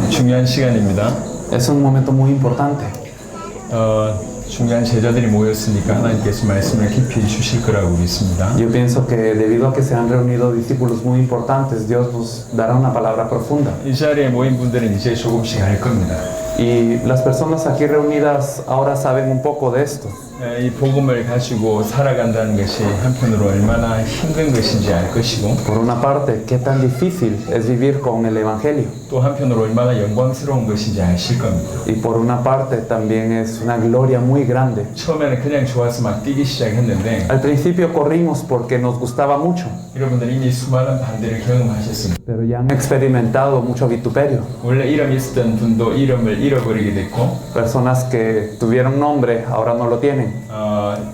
중요한 시간입니다. Es un momento muy importante. 중요한 제자들이 모였으니까 하나님께서 말씀을 깊이 주실 거라고 믿습니다. Yo pienso que debido a que se han reunido discípulos muy importantes, Dios nos dará una palabra profunda. 이 자리에 모인 분들은 이제 조금씩 알 겁니다. Y las personas aquí reunidas ahora saben un poco de esto. 이 복음을 가지고 살아간다는 것이 한편으로 얼마나 힘든 것인지 알 것이고 Por una parte, qué tan difícil es vivir con el Evangelio. 또 한편으로 얼마나 영광스러운 것인지 아실 겁니다. Y por una parte también es una gloria muy grande. 처음에는 그냥 좋아서 막 뛰기 시작했는데 Al principio corrimos porque nos gustaba mucho, 여러분들 이미 수많은 반대를 경험하셨습니다. pero ya han experimentado mucho vituperio. 원래 이름이 있었던 분도 이름을 잃어버리게 됐고 Personas que tuvieron nombre ahora no lo tienen.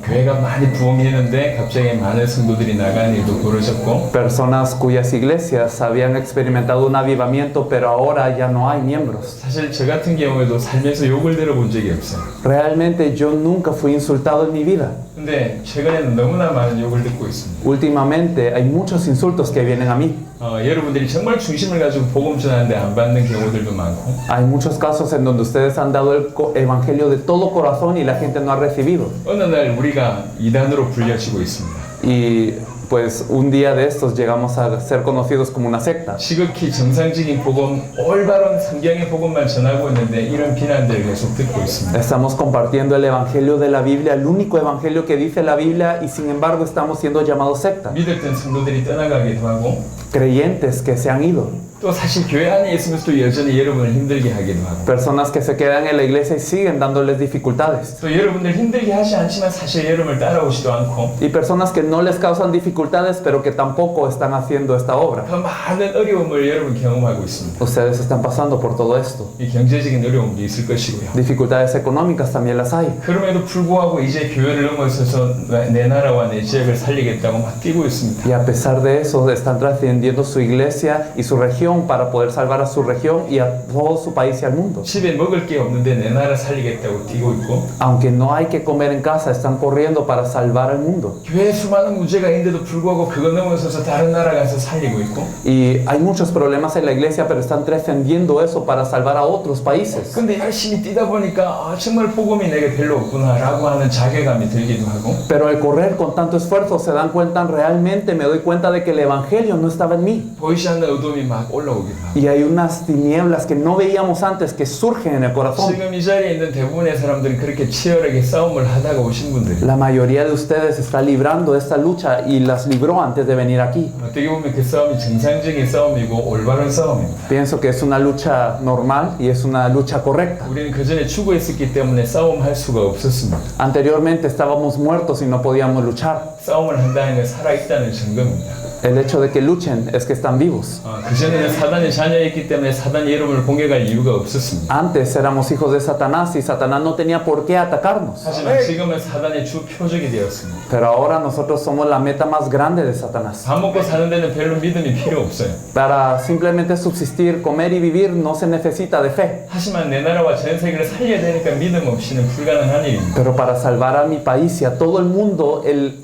교회가 많이 부흥했는데 갑자기 많은 성도들이 나가는 일도 벌어졌고 Personas cuyas iglesias habían experimentado un avivamiento, pero ahora ya no hay miembros. 사실 저 같은 경우에도 살면서 욕을 들어본 적이 없어요. Realmente yo nunca fui insultado en mi vida. 근데 최근에는 너무나 많은 욕을 듣고 있습니다. Últimamente hay muchos insultos que vienen a mí. 여러분들이 정말 중심을 가지고 복음 전하는데 안 받는 경우들도 많고 Hay muchos casos en donde ustedes han dado el evangelio de todo corazón y la gente no ha recibido. 어느 날 우리가 이단으로 불려지고 있습니다. Y pues un día de estos llegamos a ser conocidos como una secta. 지극히 정상적인 복음, 올바른 성경의 복음만 전하고 있는데 이런 비난들을 계속 듣고 있습니다. Estamos compartiendo el evangelio de la Biblia, el único evangelio que dice la Biblia, y sin embargo estamos siendo llamados secta. 믿었던 성도들이 떠나가기도 하고 Creyentes que se han ido. 또 사실 교회 안에 있으면서도 여전히 여러분을 힘들게 하기도 하고 Personas que se quedan en la iglesia y siguen dándoles dificultades. 또 여러분들 힘들게 하지 않지만 사실 여러분을 따라오지도 않고 Y personas que no les causan dificultades, pero que tampoco están haciendo esta obra. 더 많은 어려움을 여러분 경험하고 있습니다. Ustedes están pasando por todo esto. 이 경제적인 어려움도 있을 것이고요. Dificultades económicas también las hay. 그럼에도 불구하고 이제 교회를 넘어서서 내 나라와 내 지역을 살리겠다고 막 뛰고 있습니다. Y a pesar de eso, están trascendiendo su iglesia y su región para poder salvar a su región y a todo su país y al mundo. 집에 먹을 게 없는데 내 나라 살리겠다고 뛰고 있고 Aunque no hay que comer en casa, están corriendo para salvar al mundo. 교회에 수많은 문제가 있는데도 불구하고 그거 넘어서서 다른 나라 가서 살리고 있고 Y hay muchos problemas en la iglesia, pero están trascendiendo eso para salvar a otros países. 근데 열심히 뛰다 보니까 정말 복음이 내게 별로 없구나 라고 하는 자괴감이 들기도 하고 Pero al correr con tanto esfuerzo se dan cuenta, realmente me doy cuenta de que el evangelio no estaba en mí. 보이지 않는 어둠이 막 올라오기도 하고 Y hay unas tinieblas que no veíamos antes que surgen en el corazón. 지금 이 자리에 있는 대부분의 사람들은 그렇게 치열하게 싸움을 하다가 오신 분들이 La mayoría de ustedes está librando esta lucha y las libró antes de venir aquí. 어떻게 보면 그 싸움이 정상적인 싸움이고 올바른 싸움입니다. Pienso que es una lucha normal y es una lucha correcta. 우리는 그 전에 죽어 있었기 때문에 싸움할 수가 없었습니다. Anteriormente estábamos muertos y no podíamos luchar. 싸움을 한다는 건 살아있다는 증거입니다. El hecho de que luchen es que están vivos. 그 전에는 사단의 자녀였기 때문에 사단이 여러분을 공격할 이유가 없었습니다. Antes éramos hijos de Satanás y Satanás no tenía por qué atacarnos. 하지만 지금은 사단의 주 표적이 되었습니다. Pero ahora nosotros somos la meta más grande de Satanás. 밥 먹고 사는 데는 별로 믿음이 필요 없어요. Para simplemente subsistir, comer y vivir no se necesita de fe. 하지만 내 나라와 전 세계를 살려야 되니까 믿음 없이는 불가능한 일입니다. Pero para salvar a mi país y a todo el mundo,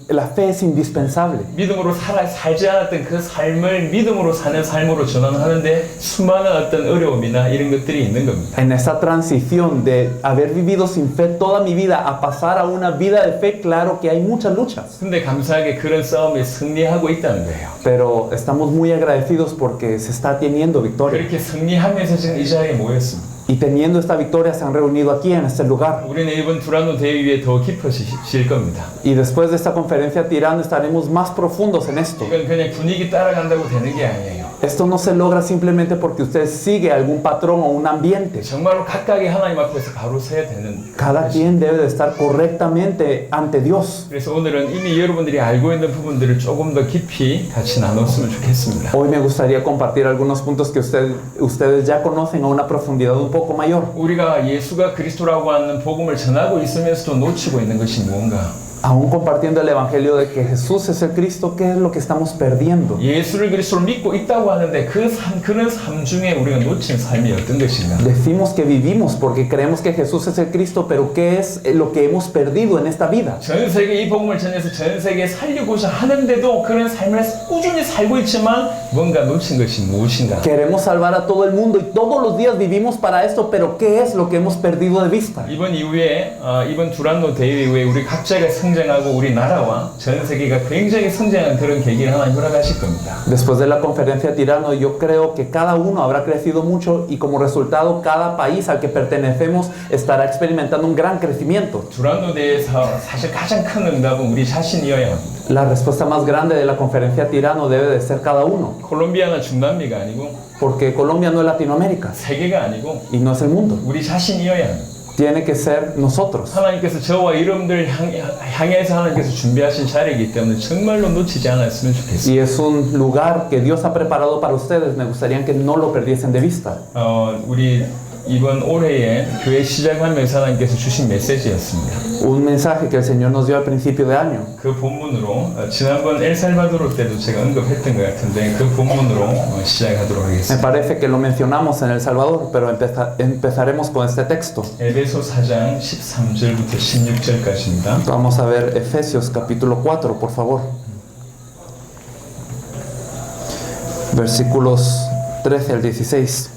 la fe es indispensable. 믿음으로 살지 않았던 그 삶을 믿음으로 사는 삶으로 전환하는데 수많은 어떤 어려움이나 이런 것들이 있는 겁니다. En esa transición de haber vivido sin fe toda mi vida a pasar a una vida de fe, claro que hay muchas luchas. 근데 감사하게 그런 싸움에 승리하고 있다는 거예요. Pero estamos muy agradecidos porque se está teniendo victoria. 그렇게 승리하면서 지금 이 자리에 모였습니다. Y teniendo esta victoria se han reunido aquí en este lugar. 우리는 이번 두란노 대회에 더 깊어질 겁니다. Y después de esta conferencia tirando estaremos más profundos en esto. 이건 그냥 분위기 따라간다고 되는 게 아니에요. Esto no se logra simplemente porque usted sigue algún patrón o un ambiente. 정말로 각각의 하나님 앞에서 바로 서야 되는. Cada quien debe de estar correctamente ante Dios. 그래서 오늘은 이미 여러분들이 알고 있는 부분들을 조금 더 깊이 같이 나눴으면 좋겠습니다. Hoy me gustaría compartir algunos puntos que ustedes ya conocen a una profundidad un poco mayor. 우리가 예수가 그리스도라고 하는 복음을 전하고 있으면서도 놓치고 있는 것이 무언가? Aún compartiendo el evangelio de que Jesús es el Cristo, ¿qué es lo que estamos perdiendo? 예수를 그리스도로 믿고 있다고 하는데 그런 삶 중에 우리가 놓친 삶이 어떤 것인가? Decimos que vivimos porque creemos que Jesús es el Cristo, pero ¿qué es lo que hemos perdido en esta vida? 전 세계 이 복음을 전해서 전 세계에 살리고자 하는데도 그런 삶을 꾸준히 살고 있지만 뭔가 놓친 것이 무엇인가? Queremos salvar a todo el mundo y todos los días vivimos para esto, pero ¿qué es lo que hemos perdido de vista? 이번 이후에 이번 두란노 대회 이후에 우리 각자가 성장하고 우리 나라와 전 세계가 굉장히 성장한 그런 계기를 하나님 허락하실 겁니다. Después de la conferencia Tirano, yo creo que cada uno habrá crecido mucho y como resultado cada país al que pertenecemos estará experimentando un gran crecimiento. 두란노 대회에서 사실 가장 큰 응답은 우리 자신이어야 합니다. La respuesta más grande de la conferencia Tirano debe de ser cada uno, 콜롬비아나 중남미가 아니고 porque Colombia no es Latinoamérica 세계가 아니고 y no es el mundo. 우리 자신이어야 합니다. Tiene que ser nosotros. 하나님께서 저와 여러분들 향해서 하나님께서 준비하신 자리이기 때문에 정말로 놓치지 않았으면 좋겠습니다. Y es un lugar que Dios ha preparado para ustedes. Me gustaría que no lo perdiesen de vista. 우리 이번 올해에 교회 시작하면서 하나님께서 주신 메시지였습니다. Un mensaje que el Señor nos dio al principio de año. 그 본문으로 지난번 엘살바도르 때도 제가 언급했던 것 같은데 그 본문으로 시작하도록 Me 하겠습니다. parece que lo mencionamos en El Salvador, pero empezaremos con este texto. 에베소 4장 13절부터 16절까지입니다. Vamos a ver Efesios capítulo 4, por favor. Versículos 13 al 16.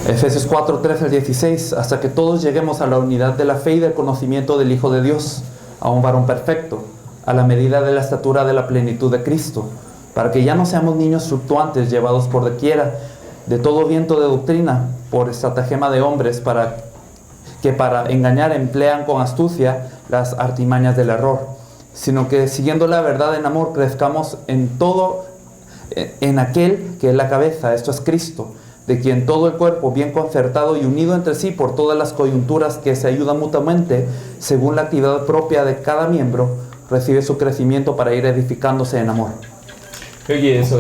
Efesios 4, 13 al 16, hasta que todos lleguemos a la unidad de la fe y del conocimiento del Hijo de Dios, a un varón perfecto, a la medida de la estatura de la plenitud de Cristo, para que ya no seamos niños fluctuantes llevados por doquiera de todo viento de doctrina, por estratagema de hombres que para engañar emplean con astucia las artimañas del error, sino que siguiendo la verdad en amor crezcamos en todo, en aquel que es la cabeza, esto es Cristo, de quien todo el cuerpo, bien concertado y unido entre sí por todas las coyunturas que se ayudan mutuamente, según la actividad propia de cada miembro, recibe su crecimiento para ir edificándose en amor. 여기에서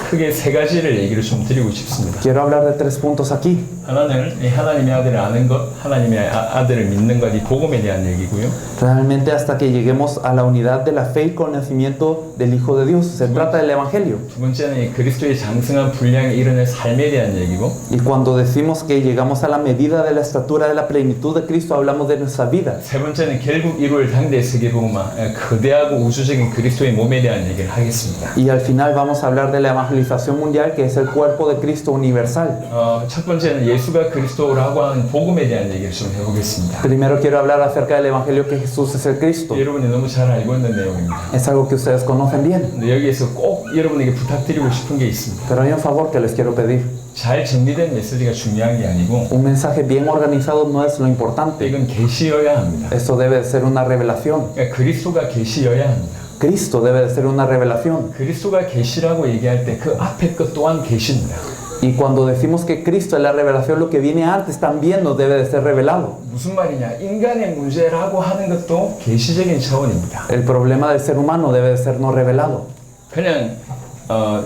크게 세 가지를 얘기를 좀 드리고 싶습니다. Quiero hablar de 3 puntos aquí. 하나는 하나님의 아들을 아는 것, 하나님의 아들을 믿는 것, 이 복음에 대한 얘기고요. Realmente hasta que lleguemos a la unidad de la fe y conocimiento del Hijo de Dios. Se trata del Evangelio. 두 번째는 그리스도의 장성한 분량에 이르는 삶에 대한 얘기고. Y cuando decimos que llegamos a la medida de la estatura de la plenitud de Cristo, hablamos de nuestra vida. 세 번째는 결국 이룰 당대 세계복음화, 거대하고 우주적인 그리스도의 몸에 대한 얘기를 하겠습니다. Y al final vamos a hablar de la evangelización mundial, que es el cuerpo de Cristo universal. 첫 번째는 예수가 그리스도라고 하는 복음에 대한 얘기를 좀 해보겠습니다. Primero quiero hablar acerca del evangelio que Jesús es el Cristo. 여러분이 너무 잘 알고 있는 내용입니다. Es algo que ustedes conocen bien. 근데 여기에서 꼭 여러분에게 부탁드리고 싶은 게 있습니다. Pero hay un favor que les quiero pedir. 잘 정리된 메시지가 중요한 게 아니고 Un mensaje bien organizado no es lo importante. 이건 계시여야 합니다. Esto debe de ser una revelación. 그러니까 그리스도가 계시여야 합니다. Cristo debe de ser una revelación. 그리스도가 계시라고 얘기할 때 그 앞에 것 또한 계시입니다. Y cuando decimos que Cristo es la revelación, lo que viene antes también nos debe de ser revelado. 무슨 말이냐? 인간의 문제라고 하는 것도 계시적인 차원입니다. El problema del ser humano debe de ser no revelado. 그냥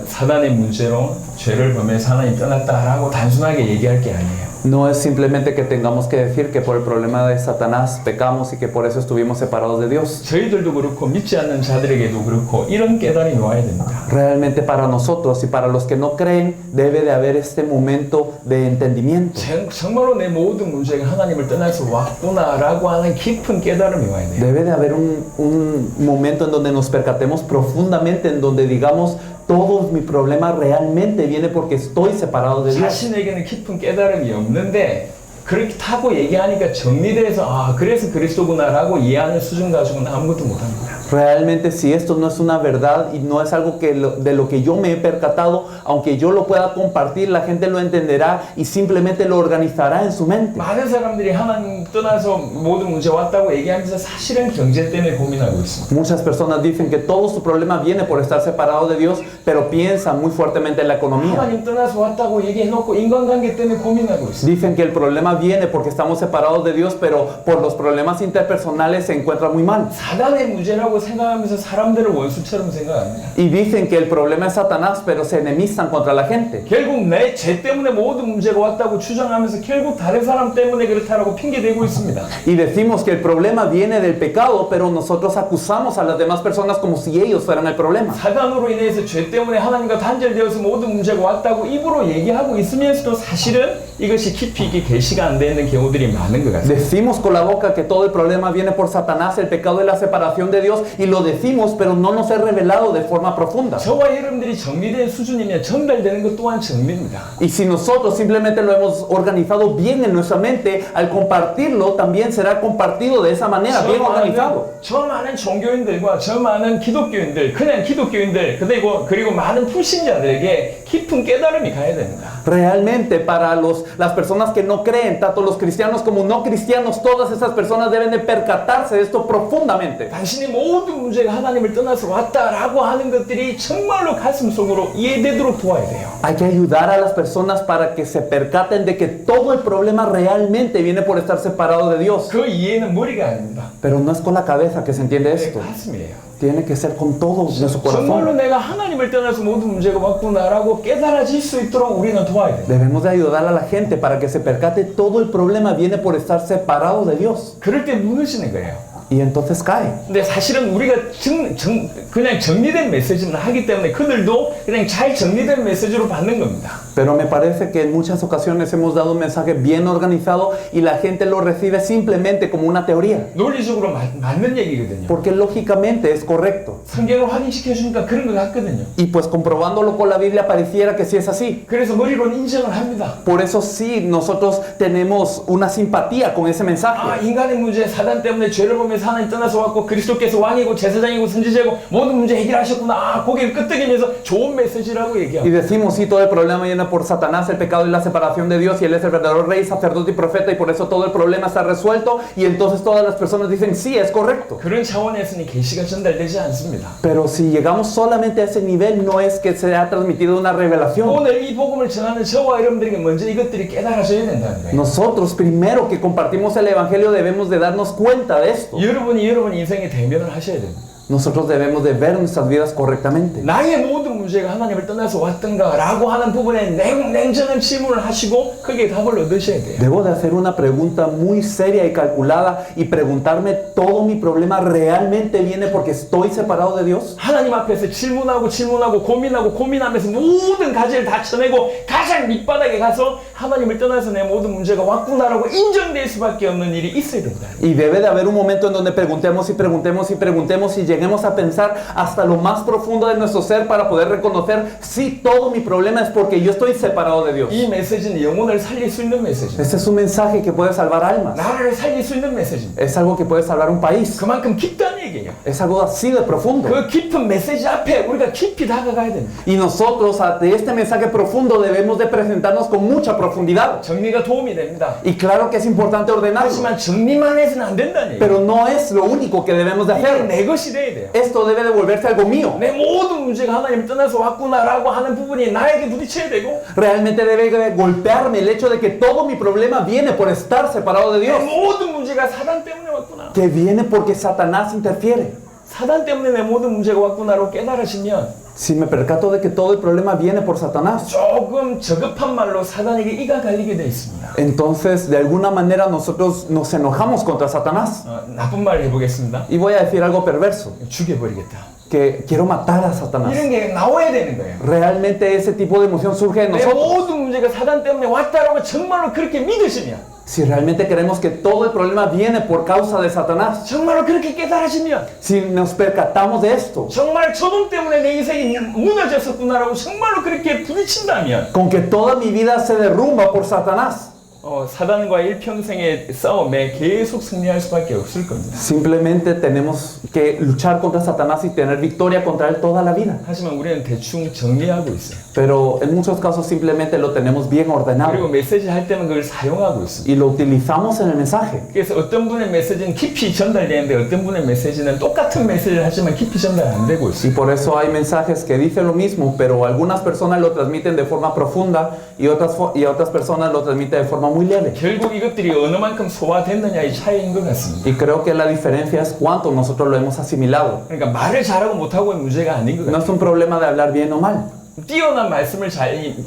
사단의 문제로 죄를 범해서 하나님 떠났다라고 단순하게 얘기할 게 아니에요. No es simplemente que tengamos que decir que por el problema de Satanás pecamos y que por eso estuvimos separados de Dios. 저희들도 그렇고 믿지 않는 자들에게도 그렇고 이런 깨달음이 와야 됩니다. Realmente para nosotros y para los que no creen debe de haber este momento de entendimiento. 정말로 내 모든 문제가 하나님을 떠나서 왔구나라고 하는 깊은 깨달음이 와야 돼요. Debe de haber un momento en donde nos percatemos profundamente, en donde digamos todos mis problemas realmente viene porque estoy separado de Dios. 자신에게는 깊은 깨달음이 없는데 그렇다고 얘기하니까 정리돼서 그래서 그리스도구나라고 이해하는 수준 가지고는 아무것도 못합니다. Realmente si esto no es una verdad y no es algo de lo que yo me he percatado, aunque yo lo pueda compartir, la gente lo entenderá y simplemente lo organizará en su mente. 많은 사람들이 하나님 떠나서 모든 문제 왔다고 얘기하면서 사실은 경제 때문에 고민하고 있습니다. Muchas personas dicen que todo su problema viene por estar separado de Dios, pero piensan muy fuertemente en la economía. 하나님 떠나서 왔다고 얘기해놓고 인간관계 때문에 고민하고 있습니다. Dicen que el problema viene porque estamos separados de Dios, pero por los problemas interpersonales se encuentran muy mal. 사단의 문제라고 사단이라고 생각하면서 사람들을 원수처럼 생각합니다. Y dicen que el problema es Satanás, pero se enemistan contra la gente. 결국 내 죄 때문에 모든 문제가 왔다고 주장하면서 결국 다른 사람 때문에 그렇다라고 핑계대고 있습니다. Y decimos que el problema viene del pecado, pero nosotros acusamos a las demás personas como si ellos fueran el problema. 사단으로 인해서 죄 때문에 하나님과 단절되어서 모든 문제가 왔다고 입으로 얘기하고 있으면서도 사실은 이것이 깊이 있게 계시가 안 되는 경우들이 많은 것 같습니다. Decimos con la boca que todo el problema viene por Satanás, el pecado es la separación de Dios, y lo decimos, pero no nos es revelado de forma profunda. 저와 여러분들이 정리된 수준이면 전달되는 것 또한 정리입니다. Y si nosotros simplemente lo hemos organizado bien en nuestra mente, al compartirlo también será compartido de esa manera, bien organizado. 저 많은 종교인들과 저 많은 기독교인들, 그냥 기독교인들, 그리고 많은 불신자들에게 깊은 깨달음이 가야 됩니다. Realmente para las personas que no creen, tanto los cristianos como no cristianos, todas esas personas deben de percatarse de esto profundamente. 당신이 모든 문제가 하나님을 떠나서 왔다라고 하는 것들이 정말로 가슴 속으로 이해되도록 도와야 돼요. Hay que ayudar a las personas para que se percaten de que todo el problema realmente viene por estar separado de Dios. 그 이해는 머리가 아닙니다. Pero no es con la cabeza que se entiende esto. 가슴이에요. Tiene que ser con todo de su 정말로 corazón. 내가 하나님을 떠나서 모든 문제가 왔구나라고 깨달아질 수 있도록 우리는 도와야 돼요. Debemos de ayudar a la gente para que se percate todo el problema viene por estar separado de Dios. 그럴 때 무너지는 거예요. Y entonces cae. 근데 사실은 우리가 그냥 정리된 메시지만 하기 때문에 그들도 그냥 잘 정리된 메시지로 받는 겁니다. Pero me parece que en muchas ocasiones hemos dado un mensaje bien organizado y la gente lo recibe simplemente como una teoría. 논리적으로 맞는 얘기거든요. Porque lógicamente es correcto. 성경을 확인시켜 주니까 그런 것 같거든요. Y pues comprobándolo con la Biblia pareciera que sí es así. 그래서 머리로는 인정을 합니다. Por eso sí, nosotros tenemos una simpatía con ese 아, mensaje. 인간의 문제, 사단 때문에 죄를 보면서 하나님 떠나서 왔고 그리스도께서 왕이고 제사장이고 선지자고 모든 문제 해결하셨구나. 아, 고개를 끄덕이면서 좋은 메시지라고 Y 얘기하고. decimos, sí, todo el problema viene por Satanás, el pecado y la separación de Dios, y Él es el verdadero rey, sacerdote y profeta, y por eso todo el problema está resuelto, y entonces todas las personas dicen, sí, es correcto. 그런 차원에서는 계시가 전달되지 않습니다. Pero si llegamos solamente a ese nivel, no es que se ha transmitido una revelación. 오늘 이 복음을 전하는 저와 여러분들에게 먼저 이것들이 깨달아져야 된다는 거예요. Nosotros, primero que compartimos el Evangelio, debemos de darnos cuenta de esto. 여러분이 여러분 인생의 대면을 하셔야 됩니다. Nosotros debemos de ver nuestras vidas correctamente. 나의 모든 문제가 하나님을 떠나서 왔던가 라고 하는 부분에 냉정한 질문을 하시고 거기에 답을 얻으셔야 돼요. Debo de hacer una pregunta muy seria y calculada y preguntarme, ¿todo mi problema realmente viene porque estoy separado de Dios? 하나님 앞에서 질문하고 고민하면서 모든 가지를 다 쳐내고 가장 밑바닥에 가서 하나님을 떠나서 내 모든 문제가 왔구나라고 인정될 수밖에 없는 일이 있어야 된다. Y debe de haber un momento en donde preguntemos y lleguemos a pensar hasta lo más profundo de nuestro ser para poder reconocer si todo mi problema es porque yo estoy separado de Dios. 이 메시지는 영혼을 살릴 수 있는 메시지입니다. Este es un mensaje que puede salvar almas. 나라를 살릴 수 있는 메시지입니다. Es algo que puede salvar un país. 그만큼 깊다는 얘기예요. Es algo así de profundo. 그 깊은 메시지 앞에 우리가 깊이 다가가야 됩니다. Y nosotros ante este mensaje profundo debemos de presentarnos con mucha profundidad. 정리가 도움이 됩니다. Y claro que es importante ordenarlo. 하지만 정리만 해서는 안 된다는 얘기예요. Pero no es lo único que debemos de 이게 hacer. 내 것이 돼야 돼요. Esto debe de volverse algo mío. 내 모든 문제가 하나님 떠나서 왔구나라고 하는 부분이 나에게 부딪혀야 되고 Realmente debe de golpearme el hecho de que todo mi problema viene por estar separado de 내 Dios. 모든 문제가 사단 때문에 왔구나. Que viene porque Satanás interfiere. 사단 때문에 내 모든 문제가 왔구나라고 깨달으시면 Si me percato de que todo el problema viene por Satanás, 조금 저급한 말로 사단에게 이가 갈리게 돼 있습니다. entonces de alguna manera nosotros nos enojamos contra Satanás. 나쁜 말 해보겠습니다. Y voy a decir algo perverso, 죽여버리겠다. que quiero matar a Satanás. 이런 게 나와야 되는 거예요. Realmente ese tipo de emoción surge de 내 nosotros. 모든 문제가 사단 때문에 왔다라고 정말로 그렇게 믿으시면 Si realmente creemos que todo el problema viene por causa de Satanás, 정말로 그렇게 깨달으시면 si nos percatamos de esto, 정말 저놈 때문에 내 인생이 무너졌었구나라고 정말로 그렇게 부딪힌다면 con que toda mi vida se derrumba por Satanás, 사단과 일평생의 싸움에 계속 승리할 수밖에 없을 겁니다. simplemente tenemos que luchar contra Satanás y tener victoria contra él toda la vida. 하지만 우리는 대충 정리하고 있어요. Pero en muchos casos simplemente lo tenemos bien 그리고 ordenado 메시지 할 때는 그걸 사용하고 있습니다. y lo utilizamos en el mensaje. 그래서 어떤 분의 메시지는 깊이 전달되는데 어떤 분의 메시지는 똑같은 메시지를 하지만 깊이 전달 안 되고 있어요. Y por eso hay mensajes que dicen lo mismo, pero algunas personas lo transmiten de forma profunda y otras personas lo transmiten de forma muy leve. 결국 이것들이 어느 만큼 소화됐느냐의 차이인 것 같습니다. Y creo que la diferencia es cuánto nosotros lo hemos asimilado. 그러니까 말을 잘하고 못하고의 문제가 아닌 것 No 같아요. es un problema de hablar bien o mal. 뛰어난 말씀을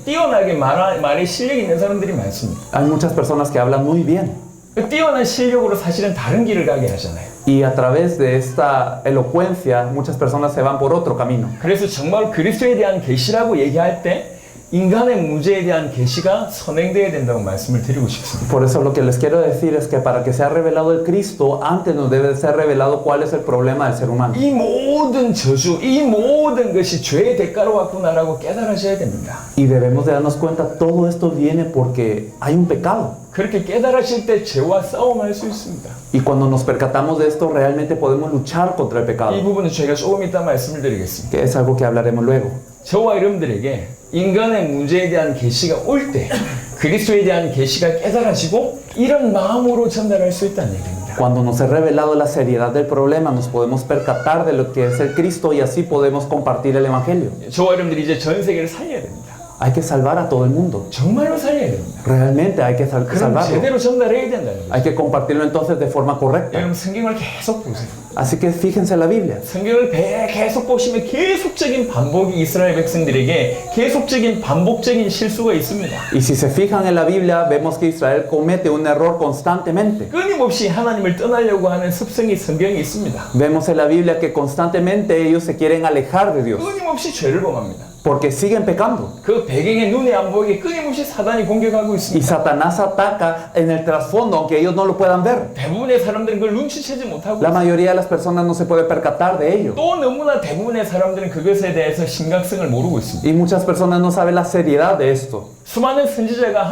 뛰어나게 말에 실력이 있는 사람들이 많습니다. Hay muchas personas que hablan muy bien. 그 뛰어난 실력으로 사실은 다른 길을 가게 하잖아요. Y a través de esta elocuencia, muchas personas se van por otro camino. 그래서 정말 그리스도에 대한 계시라고 얘기할 때 인간의 문제에 대한 계시가 선행되어야 된다고 말씀을 드리고 싶습니다. Por eso lo que les quiero decir es que para que sea revelado el Cristo, antes nos debe ser revelado cuál es el problema del ser humano. 이 모든 저주, 이 모든 것이 죄의 대가로 왔구나라고 깨달으셔야 됩니다. Y debemos de darnos cuenta, todo esto viene porque hay un pecado. 그렇게 깨달으실 때 죄와 싸움할 수 있습니다. Y cuando nos percatamos de esto, realmente podemos luchar contra el 이 pecado, 부분은 저희가 조금 이따 말씀을 드리겠습니다. que es algo que hablaremos luego. 저와 여러분들에게 인간의 문제에 대한 계시가 올 때 그리스도에 대한 계시가 깨달아지고 이런 마음으로 전달할 수 있다는 얘기입니다. Cuando nos es revelado la seriedad del problema, nos podemos percatar de lo que es el Cristo y así podemos compartir el Evangelio. 저와 여러분들이 이제 전 세계를 살려야 됩니다. Hay que salvar a todo el mundo. 정말로 살려야 됩니다. Realmente hay que 그럼 salvarlo. 제대로 전달해야 된다는 거죠. Hay que compartirlo entonces de forma correcta. 여러분 성경을 계속 보세요. Así que fíjense en la Biblia. 성경을 계속 보시면 계속적인 반복이 이스라엘 백성들에게 계속적인 반복적인 실수가 있습니다. Y si se fijan en la Biblia, vemos que Israel comete un error constantemente. 끊임없이 하나님을 떠나려고 하는 습성이 성경에 있습니다. Vemos en la Biblia que constantemente ellos se quieren alejar de Dios 끊임없이 죄를 범합니다. porque siguen pecando. 그 배경에 눈에 안 보이게 끊임없이 사단이 공격하고 Y 있습니다. Satanás ataca en el trasfondo, aunque ellos no lo puedan ver. 대부분의 사람들은 그걸 눈치채지 못하고 La mayoría de las personas no se puede percatar de ello. 또 너무나 대부분의 사람들은 그것에 대해서 심각성을 모르고 있습니다. Y muchas personas no saben la seriedad de esto. 수많은 선지자가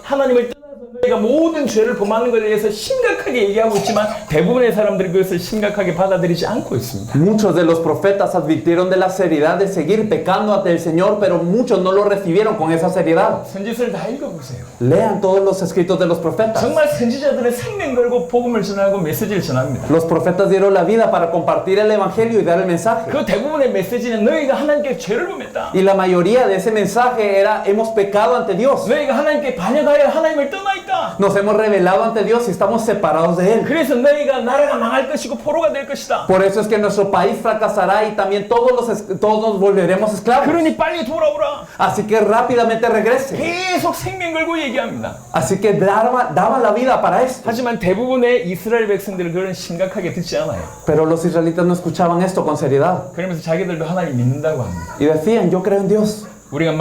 하나님을 떠나서 너희가 모든 죄를 범하는 것에 대해서 심각하게 얘기하고 있지만 대부분의 사람들이 그것을 심각하게 받아들이지 않고 있습니다. Muchos de los profetas advirtieron de la seriedad de seguir pecando ante el Señor, pero muchos no lo recibieron con esa seriedad. 선지서를 다 읽어보세요. Lean todos los escritos de los profetas. 정말 선지자들은 생명 걸고 복음을 전하고 메시지를 전합니다. Los profetas dieron la vida para compartir el evangelio y dar el mensaje. 그 대부분의 메시지는 너희가 하나님께 죄를 범했다. Y la mayoría de ese mensaje era: hemos pecado ante Dios. 너희가 하나님께 반역하여 하나님을 떠나 있다. Nos hemos rebelado ante Dios y estamos separados de Él. 그래서 너희가 나라가 망할 것이고 포로가 될 것이다. Por eso es que nuestro país fracasará y también todos nos volveremos esclavos. 그러니 빨리 돌아오라. Así que rápidamente regrese. 계속 생명 걸고 얘기합니다. Así que daban la vida para esto. 하지만 대부분의 이스라엘 백성들은 그런 심각하게 듣지 않아요. Pero los israelitas no escuchaban esto con seriedad. 그러면서 자기들도 하나님 믿는다고 합니다. Y decían: yo creo en Dios. 우리가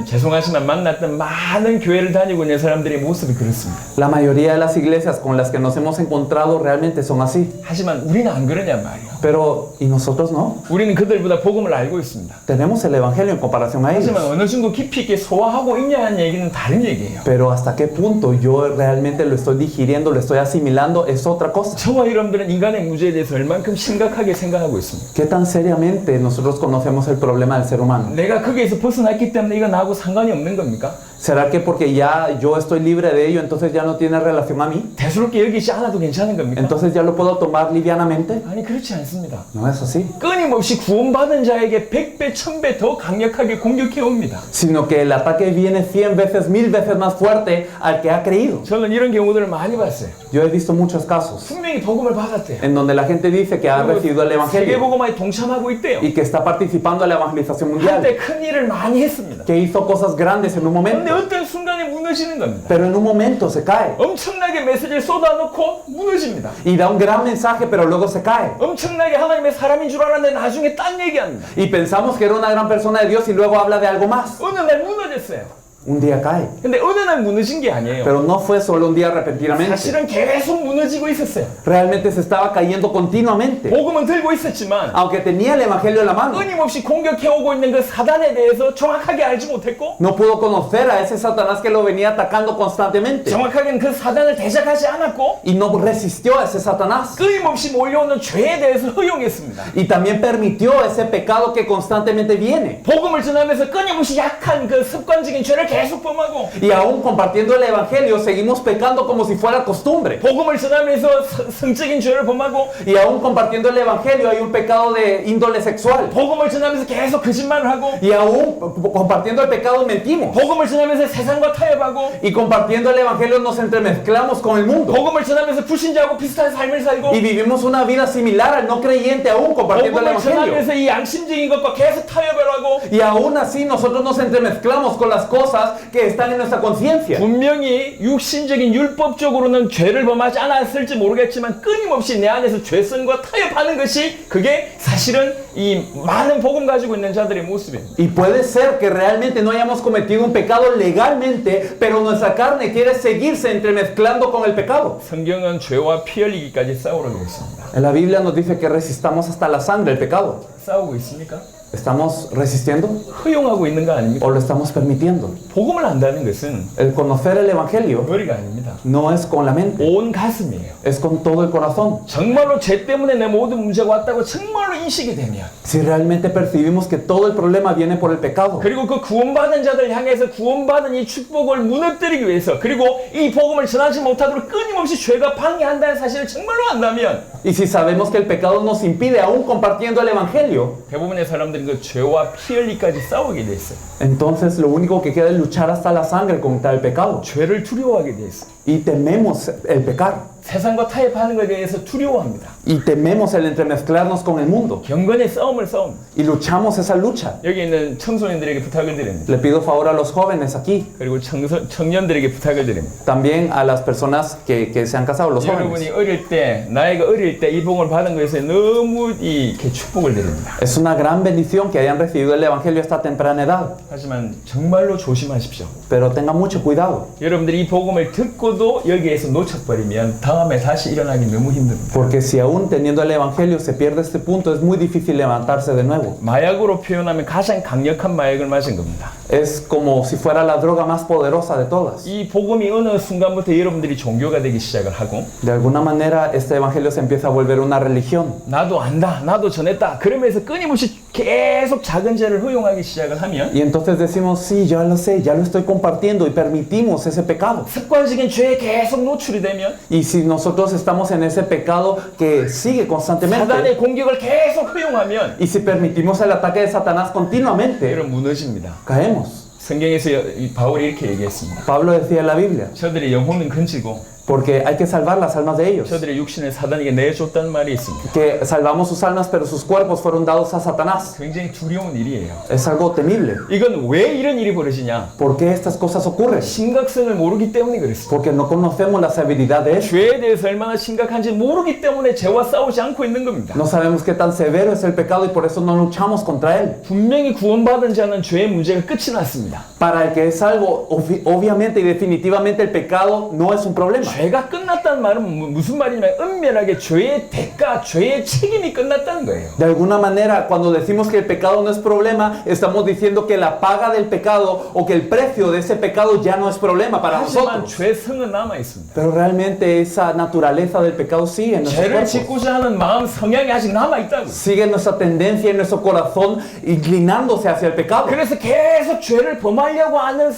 죄송하지만 만났던 많은 교회를 다니고 있는 사람들의 모습이 그렇습니다. La mayoría de las iglesias con las que nos hemos encontrado realmente son así. 하지만 우리는 안 그러냔 말이에요. Pero, ¿y nosotros no? 우리는 그들보다 복음을 알고 있습니다. Tenemos el evangelio en comparación a ellos. 하지만 어느 정도 깊이 있게 소화하고 있냐는 얘기는 다른 얘기예요. Pero hasta qué punto yo realmente lo estoy digiriendo, lo estoy asimilando, es otra cosa. 저와 여러분들은 인간의 문제에 대해서 얼만큼 심각하게 생각하고 있습니다. ¿Qué tan seriamente nosotros conocemos el problema del ser humano? 내가 거기에서 벗어났기 때문에 이거 나하고 상관이 없는 겁니까? ¿Será que porque ya yo estoy libre de ello, entonces ya no tiene relación a mí? 대수롭게 여기지 않아도 괜찮은 겁니까? ¿Entonces ya lo puedo tomar livianamente? 아니 그렇지 않습니다. No es así. 끊임없이 구원받은 자에게 100배, 1000배 더 강력하게 공격해 옵니다. Sino que el ataque viene 100 veces, 1000 veces más fuerte al que ha creído. 저는 이런 경우들을 많이 봤어요. Yo he visto muchos casos 분명히 복음을 받았대요. en donde la gente dice que ha recibido el evangelio 세계복음화에 동참하고 있대요. y que está participando en la evangelización mundial, 한때 큰 일을 많이 했습니다. que hizo cosas grandes en un 근데 momento, 어떤 순간에 무너지는 겁니다. pero en un momento se cae 엄청나게 메시지를 쏟아놓고 무너집니다. y da un gran mensaje, pero luego se cae. 엄청나게 하나님의 사람인 줄 알았는데 나중에 딴 얘기합니다. Y pensamos que era una gran persona de Dios y luego habla de algo más. 어느 날 무너졌어요. Un día cae. 근데 어느 날 무너진 게 아니에요. Pero no fue solo un día repentinamente. 사실은 계속 무너지고 있었어요. Realmente se estaba cayendo continuamente. 복음은 들고 있었지만 Aunque tenía el evangelio en la mano, 끊임없이 공격해오고 있는 그 사단에 대해서 정확하게 알지 못했고 no pudo conocer a ese Satanás que lo venía atacando constantemente. 정확하게는 그 사단을 대적하지 않았고 Y no resistió a ese Satanás. 끊임없이 몰려오는 죄에 대해서 허용했습니다. Y también permitió ese pecado que constantemente viene. 복음을 전하면서 끊임없이 약한 그 습관적인 죄를 계속 범하고 Y aún compartiendo el Evangelio seguimos pecando como si fuera costumbre. 복음을 전하면서 성적인 죄를 범하고 Y aún compartiendo el Evangelio hay un pecado de índole sexual. 복음을 전하면서 계속 거짓말을 하고 Y aún compartiendo el pecado mentimos. 복음을 전하면서 세상과 타협하고 Y compartiendo el Evangelio nos entremezclamos con el mundo. 복음을 전하면서 불신자하고 비슷한 삶을 살고 Y vivimos una vida similar al no creyente aún compartiendo el 복음을 Evangelio. 전하면서 이 양심적인 것과 계속 타협을 하고 Y aún así nosotros nos entremezclamos con las cosas que están en nuestra conciencia. 분명히 육신적인 율법적으로는 죄를 범하지 않았을지 모르겠지만 끊임없이 내 안에서 죄성과 타협하는 것이 그게 사실은 이 많은 복음 가지고 있는 자들의 모습입니다. Y puede ser que realmente no hayamos cometido un pecado legalmente, pero nuestra carne quiere seguirse entremezclando con el pecado. 성경은 죄와 피 흘리기까지 싸우라고 했습니다. En la Biblia nos dice que resistamos hasta la sangre el pecado. 싸우고 있습니까? ¿Estamos resistiendo 허용하고 있는 거 아닙니까? o lo estamos permitiendo? 복음을 안다는 것은 El conocer el Evangelio 머리가 아닙니다. no es con la mente, 온 가슴이에요. es con todo el corazón. 정말로 죄 때문에 내 모든 문제가 왔다고 정말로 인식이 되면 Si realmente percibimos que todo el problema viene por el pecado 그리고 그 구원받은 자들 향해서 구원받은 이 축복을 무너뜨리기 위해서 그리고 이 복음을 전하지 못하도록 끊임없이 죄가 방해한다는 사실을 정말로 안다면 y si sabemos que el pecado nos impide aún compartiendo el Evangelio, 대부분의 사람들은 그 죄와 피 흘리기까지 싸우게 돼 있어요. entonces lo único que queda es luchar hasta la sangre contra el pecado. 죄를 두려워하게 돼 있어요. Y tememos el pecar. 세상과 타협하는 것에 대해서 두려워합니다. Y tememos el entremezclarnos con el mundo. 경건의 싸움을 싸웁니다. Y luchamos esa lucha. 여기 있는 청소년들에게 부탁을 드립니다. Le pido favor a los jóvenes aquí. 그리고 청년들에게 부탁을 드립니다. También a las personas que se han casado, los 여러분이 jóvenes. 어릴 때, 나이가 어릴 때 이 복음을 받은 것에 너무 이렇게 축복을 드립니다. Es una gran bendición que hayan recibido el Evangelio a esta temprana edad. 하지만 정말로 조심하십시오. Pero tengan mucho cuidado. 여러분들이 이 복음을 듣고도 여기에서 놓쳐버리면 다음에 다시 일어나기 너무 힘듭니다. Porque si aún teniendo el Evangelio se pierde este punto, es muy difícil levantarse de nuevo. 마약으로 표현하면 가장 강력한 마약을 맞은 겁니다. Es como si fuera la droga más poderosa de todas. 이 복음이 어느 순간부터 여러분들이 종교가 되기 시작을 하고 De alguna manera este Evangelio se empieza a volver una religión. 나도 안다, 나도 전했다 그러면서 끊임없이 계속 작은 죄를 허용하기 시작을 하면 Y entonces decimos, sí, ya lo sé, ya lo estoy compartiendo y permitimos ese pecado. 습관적인 죄에 계속 노출이 되면 Y si nosotros estamos en ese pecado que sigue 사단의 constantemente, 공격을 계속 허용하면 y si permitimos el ataque de Satanás continuamente, 여러분 무너집니다. caemos. 성경에서 바울이 이렇게 얘기했습니다. Pablo decía en la Biblia, 저들의 영혼은 건지고 porque hay que salvar las almas de ellos. 저들의 육신을 사단에게 내줬다는 말이 있습니다. Que salvamos sus almas, pero sus cuerpos fueron dados a Satanás. 굉장히 두려운 일이에요. Es algo temible. 이건 왜 이런 일이 벌어지냐? ¿Por qué estas cosas ocurren? 심각성을 모르기 때문에 그렇습니다. Porque no conocemos la severidad de esto. 죄에 대해서 얼마나 심각한지 모르기 때문에 죄와 싸우지 않고 있는 겁니다. No sabemos qué tan severo es el pecado y por eso no luchamos contra él. 분명히 구원받은 자는 죄의 문제가 끝이 났습니다. Para el que es salvo, obviamente y definitivamente el pecado no es un problema. 죄가 끝났다는 말은 무슨 말이냐면 은밀하게 죄의 대가, 죄의 책임이 끝났다는 거예요. De alguna manera, cuando decimos que el pecado no es problema, estamos diciendo que la paga del pecado o que el precio de ese pecado ya no es problema para 하지만 nosotros. 죄성은 남아 있습니다. Pero realmente esa naturaleza del pecado sigue en nuestros 죄를 cuerpos. 짓고자 하는 마음 성향이 아직 남아 있다고. Sigue nuestra tendencia en nuestro corazón inclinándose hacia el pecado. 그래서 계속 죄를 범하려고 하는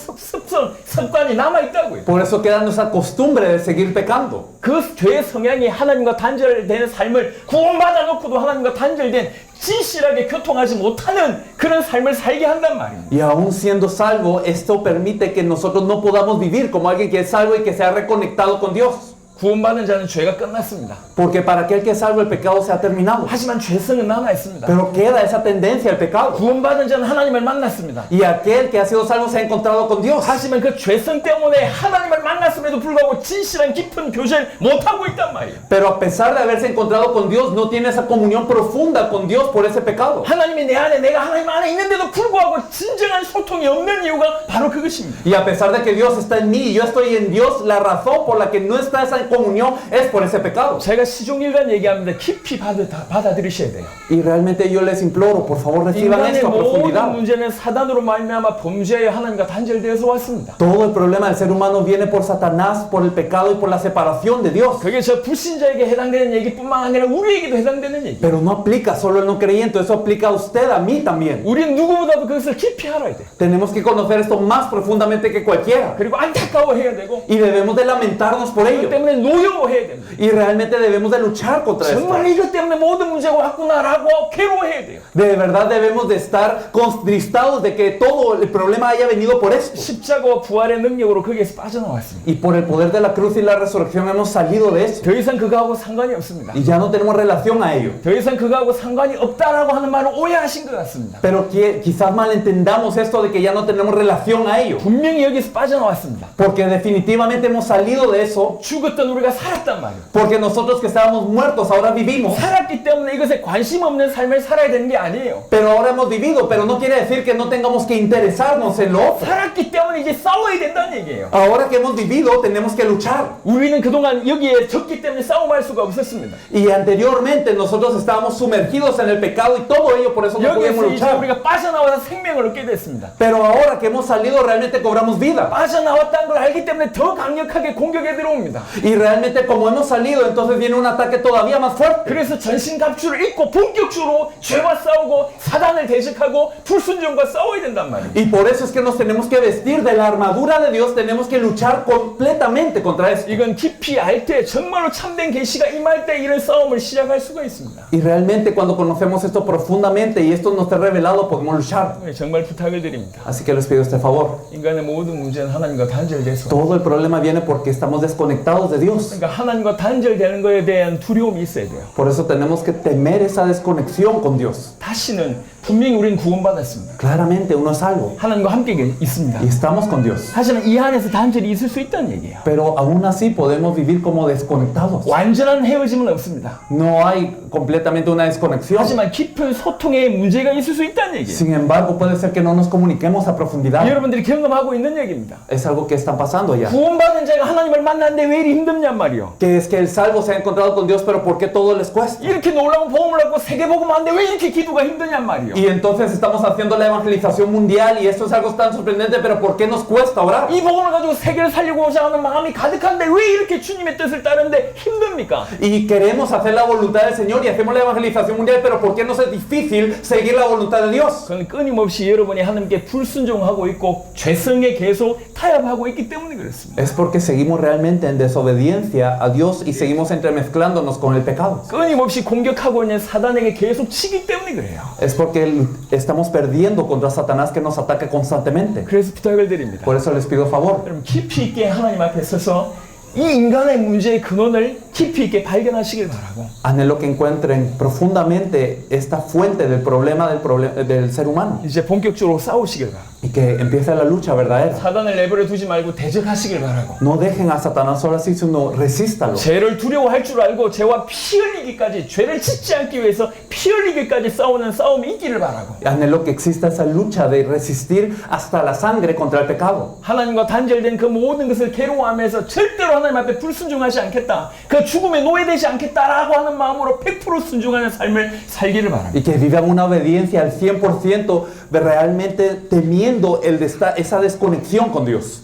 습관이 남아 있다고요. Por eso queda nuestra costumbre de seguir pecando. 그 죄의 성향이 하나님과 단절된 삶을 구원받아 놓고도 하나님과 단절된 진실하게 교통하지 못하는 그런 삶을 살게 한단 말입니다. Y aún siendo salvo, esto permite que nosotros no podamos vivir como alguien que es salvo y que se ha reconectado con Dios. 구원받은 자는 죄가 끝났습니다. Porque para aquel que es salvo el pecado se ha terminado. 하지만 죄성은 남아 있습니다. Pero queda esa tendencia al pecado. 구원받은 자는 하나님을 만났습니다. Y aquel que ha sido salvo se ha encontrado con Dios. 하지만 그 죄성 때문에 하나님을 만났음에도 불구하고 진실한 깊은 교제를 못하고 있단 말이에요. Pero a pesar de haberse encontrado con Dios, no tiene esa comunión profunda con Dios por ese pecado. 하나님이 내 안에 내가 하나님 안에 있는데도 불구하고 진정한 소통이 없는 이유가 바로 그것입니다. Y a pesar de que Dios está en mí y yo estoy en Dios, la razón por la que no está esa tener comunión es por ese pecado. 제가 시종일관 얘기합니다. 깊이 받아들이셔야 돼요. Y realmente yo les imploro, por favor, reciban 인간의 esto a 모든 profundidad. 문제는 사단으로 말미암아 범죄하여 하나님과 단절되어서 왔습니다. Todo el problema del ser humano viene por Satanás, por el pecado y por la separación de Dios. 그게 저 불신자에게 해당되는 얘기뿐만 아니라 우리에게도 해당되는 얘기. Pero no aplica solo al no creyente, eso aplica a usted, a mí también. 우리는 누구보다도 그것을 깊이 알아야 돼. Tenemos que conocer esto más profundamente que cualquiera. 그리고 안타까워해야 되고 Y debemos de lamentarnos por 그것 ello. 때문에 노여워해야 됩니다. Y realmente debemos de luchar contra esto. 정말 이것 때문에 모든 문제가 왔구나라고 괴로워해야 돼요. De verdad debemos de estar contristados de que todo el problema haya venido por esto. 십자가와 부활의 능력으로 거기에서 빠져나왔습니다. Y por el poder de la cruz y la resurrección hemos salido de eso. 더 이상 그거하고 상관이 없습니다. Y ya no tenemos relación a ello. 더 이상 그거하고 상관이 없다라고 하는 말을 오해하신 것 같습니다. Pero quizás malentendamos esto de que ya no tenemos relación a ello. 분명히 여기서 빠져나왔습니다. Porque definitivamente hemos salido de eso. 죽었던 우리가 살았단 말이에요. Porque nosotros que estábamos muertos ahora vivimos. 살았기 때문에 이것에 관심 없는 삶을 살아야 되는 게 아니에요. Pero ahora hemos vivido, pero no quiere decir que no tengamos que interesarnos en lo otro. 살았기 때문에 이제 싸워야 된다는 얘기예요. Ahora que hemos vivido, tenemos que luchar. 우리는 그동안 여기에 졌기 때문에 싸움할 수가 없었습니다. Y anteriormente nosotros estábamos sumergidos en el pecado y todo ello, por eso no podíamos 여기에서 이제 luchar. 우리가 빠져나와서 생명을 얻게 됐습니다. Pero ahora que hemos salido, realmente cobramos vida. 빠져나왔다는 걸 알기 때문에 더 강력하게 공격에 들어옵니다. Y realmente como hemos salido, entonces viene un ataque todavía más fuerte. 그래서 전신갑주를 입고 본격적으로 죄와 싸우고 사단을 대적하고 불순종과 싸워야 된단 말이에요. Y por eso es que nos tenemos que vestir de la armadura de Dios, tenemos que luchar completamente contra esto. 이건 깊이 알 때 정말로 참된 계시가 임할 때 이런 싸움을 시작할 수가 있습니다. Y realmente cuando conocemos esto profundamente y esto nos está revelado, podemos luchar. 정말 부탁을 드립니다. Así que les pido este favor. 인간의 모든 문제는 하나님과 단절돼서 Todo el problema viene porque estamos desconectados de Dios. 그러니까 하나님과 단절되는 것에 대한 두려움이 있어야 돼요. Por eso tenemos que temer esa desconexión con Dios. 다시는 분명히 우리는 구원받았습니다. Claramente uno es salvo 하나님과 함께 있습니다. y estamos con Dios. 하지만 이 안에서 단절이 있을 수 있다는 얘기예요. Pero aún así podemos vivir como desconectados. 완전한 헤어짐은 없습니다. No hay completamente una desconexión. 하지만 깊은 소통에 문제가 있을 수 있다는 얘기예요. Sin embargo, puede ser que no nos comuniquemos a profundidad. 여러분들이 경험하고 있는 얘기입니다. Es algo que está pasando ya. 구원받은 자가 하나님을 만났는데 왜 이리 힘듭냔 말이요. Que es que el salvo se ha encontrado con Dios, pero ¿por qué todo les cuesta? 이렇게 놀라운 복음을 얻고 세계복음 하는데 왜 이렇게 기도가 힘드냔 말이요. Y entonces estamos haciendo la evangelización mundial y esto es algo tan sorprendente, pero ¿por qué nos cuesta orar? 이 복음을 가지고 세계를 살리고자 하는 마음이 가득한데 왜 이렇게 주님의 뜻을 따르는데 힘듭니까? Y queremos hacer la voluntad del Señor y hacemos la evangelización mundial, pero ¿por qué nos es difícil seguir la voluntad de Dios? 그건 끊임없이 여러분이 하나님께 불순종하고 있고 죄성에 계속 타협하고 있기 때문에 그렇습니다. Es porque seguimos realmente en desobediencia a Dios y seguimos entremezclándonos con el pecado. 끊임없이 공격하고 있는 사단에게 계속 치기 때문에 그래요. Es porque estamos perdiendo contra Satanás que nos ataca constantemente. 그래서 부탁을 드립니다. Por eso les pido favor. 여러분 깊이 있게 하나님 앞에 서서 이 인간의 문제의 근원을 깊이 있게 발견하시길 바라고 Anhelo que encuentren profundamente esta fuente del problema del ser humano 이제 본격적으로 싸우시길 바라고 y que empiece la lucha verdadera. 사단을 내버려 두지 말고 대적하시길 바라고 No dejen a Satanás solo así, sino resístalo. 죄를 두려워할 줄 알고 죄와 피 흘리기까지 죄를 짓지 않기 위해서 피 흘리기까지 싸우는 싸움이 있기를 바라고 Anhelo que exista esa lucha de resistir hasta la sangre contra el pecado. 하나님과 단절된 그 모든 것을 괴로워하면서 절대로 하나님 앞에 불순종하지 않겠다 그 죽음에 노예되지 않겠다라고 하는 마음으로 100% 순종하는 삶을 살기를 바랍니다. Y que vivan una obediencia al 100% de realmente temiendo esa desconexión con Dios.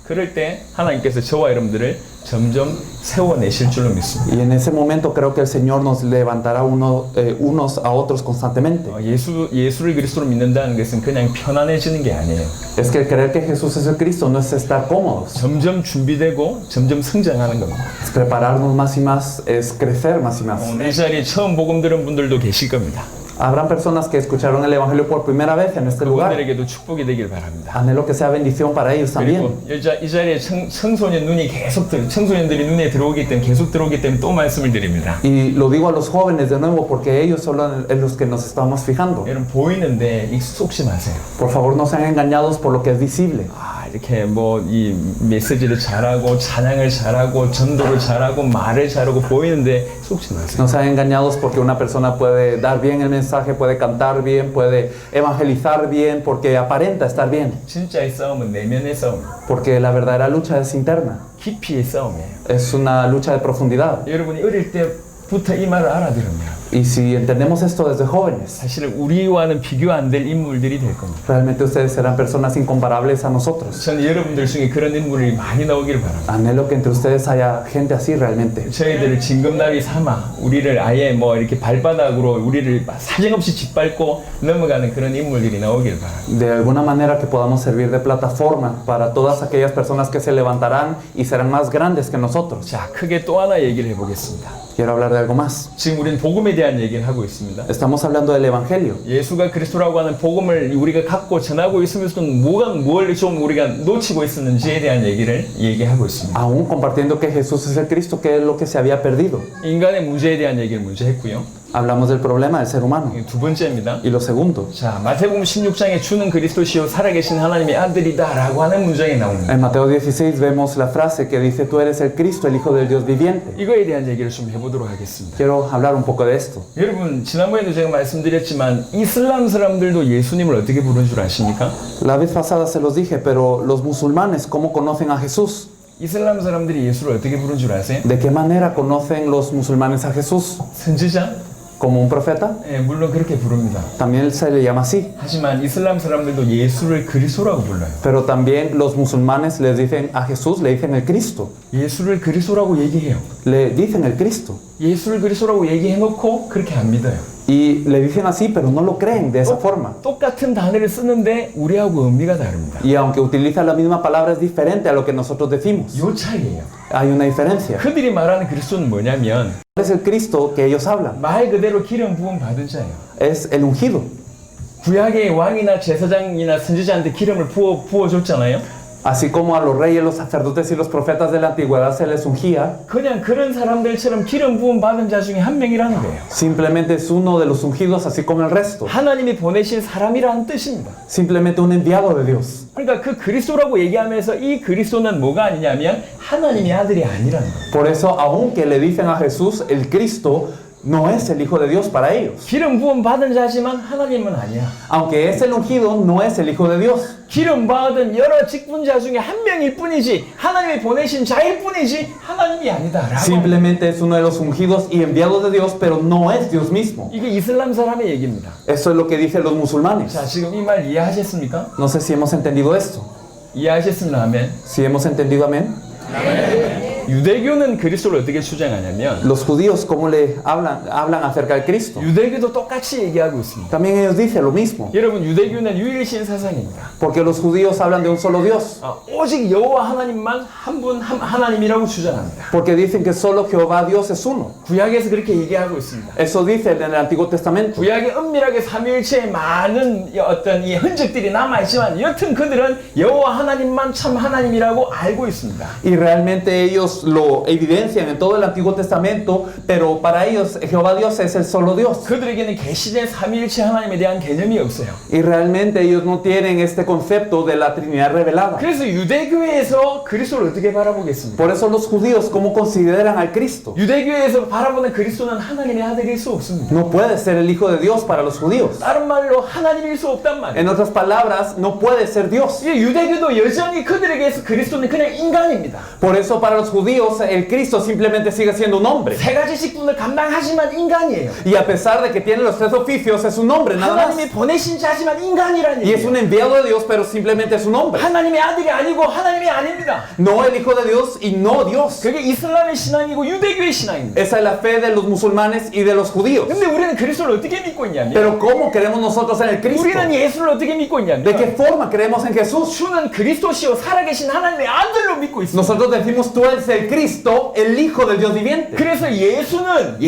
그럴 때 하나님께서 저와 여러분들을 점점 세워내실 줄로 믿습니다. Y en ese momento creo que el Señor nos levantará unos a otros constantemente. 예수를 그리스도로 믿는다는 것은 그냥 편안해지는 게 아니에요. Es que creer que Jesús es el Cristo no es estar cómodos. 점점 준비되고 점점 성장하는 겁니다. Es prepararnos más y más, es crecer más y más. 이 자리에 처음 복음 들은 분들도 계실 겁니다. Habrán personas que escucharon el Evangelio por primera vez en este lugar. 그분들에게도 축복이 되길 바랍니다. Anhelo que sea bendición para ellos también. 그리고 이 자리에 청소년 눈이 청소년들이 눈에 들어오기 때문에 계속 들어오기 때문에 또 말씀을 드립니다. Y lo digo a los jóvenes de nuevo porque ellos son los que nos estamos fijando. 여러분 보이는데 익숙지 마세요. Por favor, no sean engañados por lo que es visible. 이렇게 뭐 이 메시지를 잘하고 찬양을 잘하고 전도를 잘하고 말을 잘하고 보이는데 속지 마세요. No sean engañados porque una persona puede dar bien el mensaje, puede cantar bien, puede evangelizar bien, porque aparenta estar bien. 진짜의 싸움은 내면의 싸움이에요. Porque la verdadera lucha es interna, 깊이의 싸움이에요. es una lucha de profundidad. 여러분이 어릴 때부터 이 말을 알아들으면 Y si entendemos esto desde jóvenes, 사실 우리와는 비교 안 될 인물들이 될 겁니다. realmente ustedes serán personas incomparables a nosotros. 저는 여러분들 중에 그런 인물이 많이 나오기를 바랍니다. Anhelo que entre ustedes haya gente así realmente. 저희들을 징검다리 삼아 우리를 아예 뭐 이렇게 발바닥으로 우리를 사정없이 짓밟고 넘어가는 그런 인물들이 나오길 바랍니다. De alguna manera que podamos servir de plataforma para todas aquellas personas que se levantarán y serán más grandes que nosotros. 자, 크게 또 하나 얘기를 해보겠습니다. Quiero hablar de algo más. 지금 우리는 복음에 대한 얘기를 하고 있습니다. Estamos hablando del Evangelio. 예수가 그리스도라고 하는 복음을 우리가 갖고 전하고 있으면서도 뭘 좀 우리가 놓치고 있었는지에 대한 얘기를 얘기하고 있습니다. Aún compartiendo que Jesús es el Cristo, que es lo que se había perdido. 인간의 문제에 대한 얘기를 먼저 했고요. Hablamos del problema del ser humano. 두 번째입니다. Y lo segundo, 자, 마태복음 16장에 주는 그리스도시요 살아계신 하나님의 아들이다라고 하는 문장이 나옵니다. en Mateo 16 vemos la frase que dice, tú eres el Cristo, el Hijo del Dios viviente. 이거에 대한 얘기를 좀 해보도록 하겠습니다. Quiero hablar un poco de esto. 여러분, 지난번에도 제가 말씀드렸지만 이슬람 사람들도 예수님을 어떻게 부르는 줄 아십니까? La vez pasada se los dije, pero los musulmanes, ¿cómo conocen a Jesús? 이슬람 사람들이 예수를 어떻게 부르는 줄 아세요? ¿De qué manera conocen los musulmanes a Jesús? 선지자? ¿Como un profeta? 예, 물론 그렇게 부릅니다. También se le llama así. 하지만 이슬람 사람들도 예수를 그리스도라고 불러요. Pero también los musulmanes les dicen a Jesús, le dicen el Cristo. 예수를 그리스도라고 얘기해요. Le dicen el Cristo. 예수를 그리스도라고 얘기해놓고 그렇게 안 믿어요. Y le dicen así, pero no lo creen de esa forma. 똑같은 단어를 쓰는데 우리하고 의미가 다릅니다. Y aunque utiliza la misma palabra, es diferente a lo que nosotros decimos. 요 차이예요. Hay una diferencia. 그들이 말하는 그리스도는 뭐냐면 Es el Cristo que ellos hablan. 말 그대로 기름 부음 받은 자예요. Es el ungido. 구약의 왕이나 제사장이나 선지자한테 기름을 부어줬잖아요. Así como a los reyes, los sacerdotes y los profetas de la antigüedad se les ungía, 그냥 그런 사람들처럼 기름 부음 받은 자 중에 한 명이라는 거예요. simplemente es uno de los ungidos, así como el resto. 하나님이 보내신 사람이라는 뜻입니다. Simplemente un enviado de Dios. 그러니까 그 그리스도라고 얘기하면서 이 그리스도는 뭐가 아니냐면 하나님의 아들이 아니라는 거예요. Por eso, aunque le dicen a Jesús, el Cristo no es el Hijo de Dios para ellos. 기름 부음 받은 자지만 하나님은 아니야. Aunque es el ungido, no es el Hijo de Dios. 기름 받은 여러 직분자 중에 한 명일 뿐이지 하나님이 보내신 자일 뿐이지 하나님이 아니다라고. Simplemente es uno de los ungidos y enviados de Dios, pero no es Dios mismo. 이게 이슬람 사람의 얘기입니다. Eso es lo que dicen los musulmanes. 자, 지금 이 말 이해하셨습니까? No sé si hemos entendido esto. 이해하셨으면 아멘. Si hemos entendido, amén. 유대교는 그리스도를 어떻게 주장하냐면 Los judíos, ¿cómo le hablan acerca del Cristo? 유대교도 똑같이 얘기하고 있습니다. También ellos dicen lo mismo. 여러분, 유대교는 유일신 사상입니다. Porque los judíos hablan de un solo Dios. 오직 여호와 하나님만 한 분 하나님이라고 주장합니다. Porque dicen que solo Jehová Dios es uno. 구약에서 그렇게 얘기하고 있습니다. Eso dice en el Antiguo Testamento. 구약에 은밀하게 삼위일체의 많은 어떤 이 흔적들이 남아있지만 여튼 그들은 여호와 하나님만 참 하나님이라고 알고 있습니다. Y realmente ellos lo evidencian en todo el Antiguo Testamento, pero para ellos Jehová Dios es el solo Dios. 그들에게는 계시된 삼위일체 하나님에 대한 개념이 없어요. Y realmente ellos no tienen este concepto de la Trinidad revelada. 그래서 유대교에서 그리스도를 어떻게 바라보겠습니까? Por eso los judíos, ¿cómo consideran al Cristo? 유대교에서 바라보는 그리스도는 하나님의 아들일 수 없습니다. No puede ser el Hijo de Dios para los judíos. 다른 말로 하나님일 수 없단 말이에요. En otras palabras, no puede ser Dios. 이 유대교도 여전히 그들에게서 그리스도는 그냥 인간입니다. Por eso para los judíos el Cristo simplemente sigue siendo un hombre. 세 가지 직분을 감당하지만 인간이에요. Y a pesar de que tiene los tres oficios, es un hombre nada más. 하나님이 보내신 자지만 인간이라는 Y es un 얘기예요. enviado de Dios, pero simplemente es un hombre. 하나님의 아들이 아니고 하나님이 아닙니다. No el Hijo de Dios y no Dios. 그게 이슬람의 신앙이고 유대교의 신앙입니다. Esa es la fe de los musulmanes y de los judíos. 근데 우리는 그리스도를 어떻게 믿고 있냐면 Pero ¿cómo creemos nosotros en el Cristo? 우리는 예수를 어떻게 믿고 있냐면 ¿De qué forma creemos en Jesús? 주는 그리스도시요 살아계신 하나님의 아들로 믿고 있습니다. Nosotros decimos tú eres el Cristo, el Hijo del Dios viviente. 그래서 예수는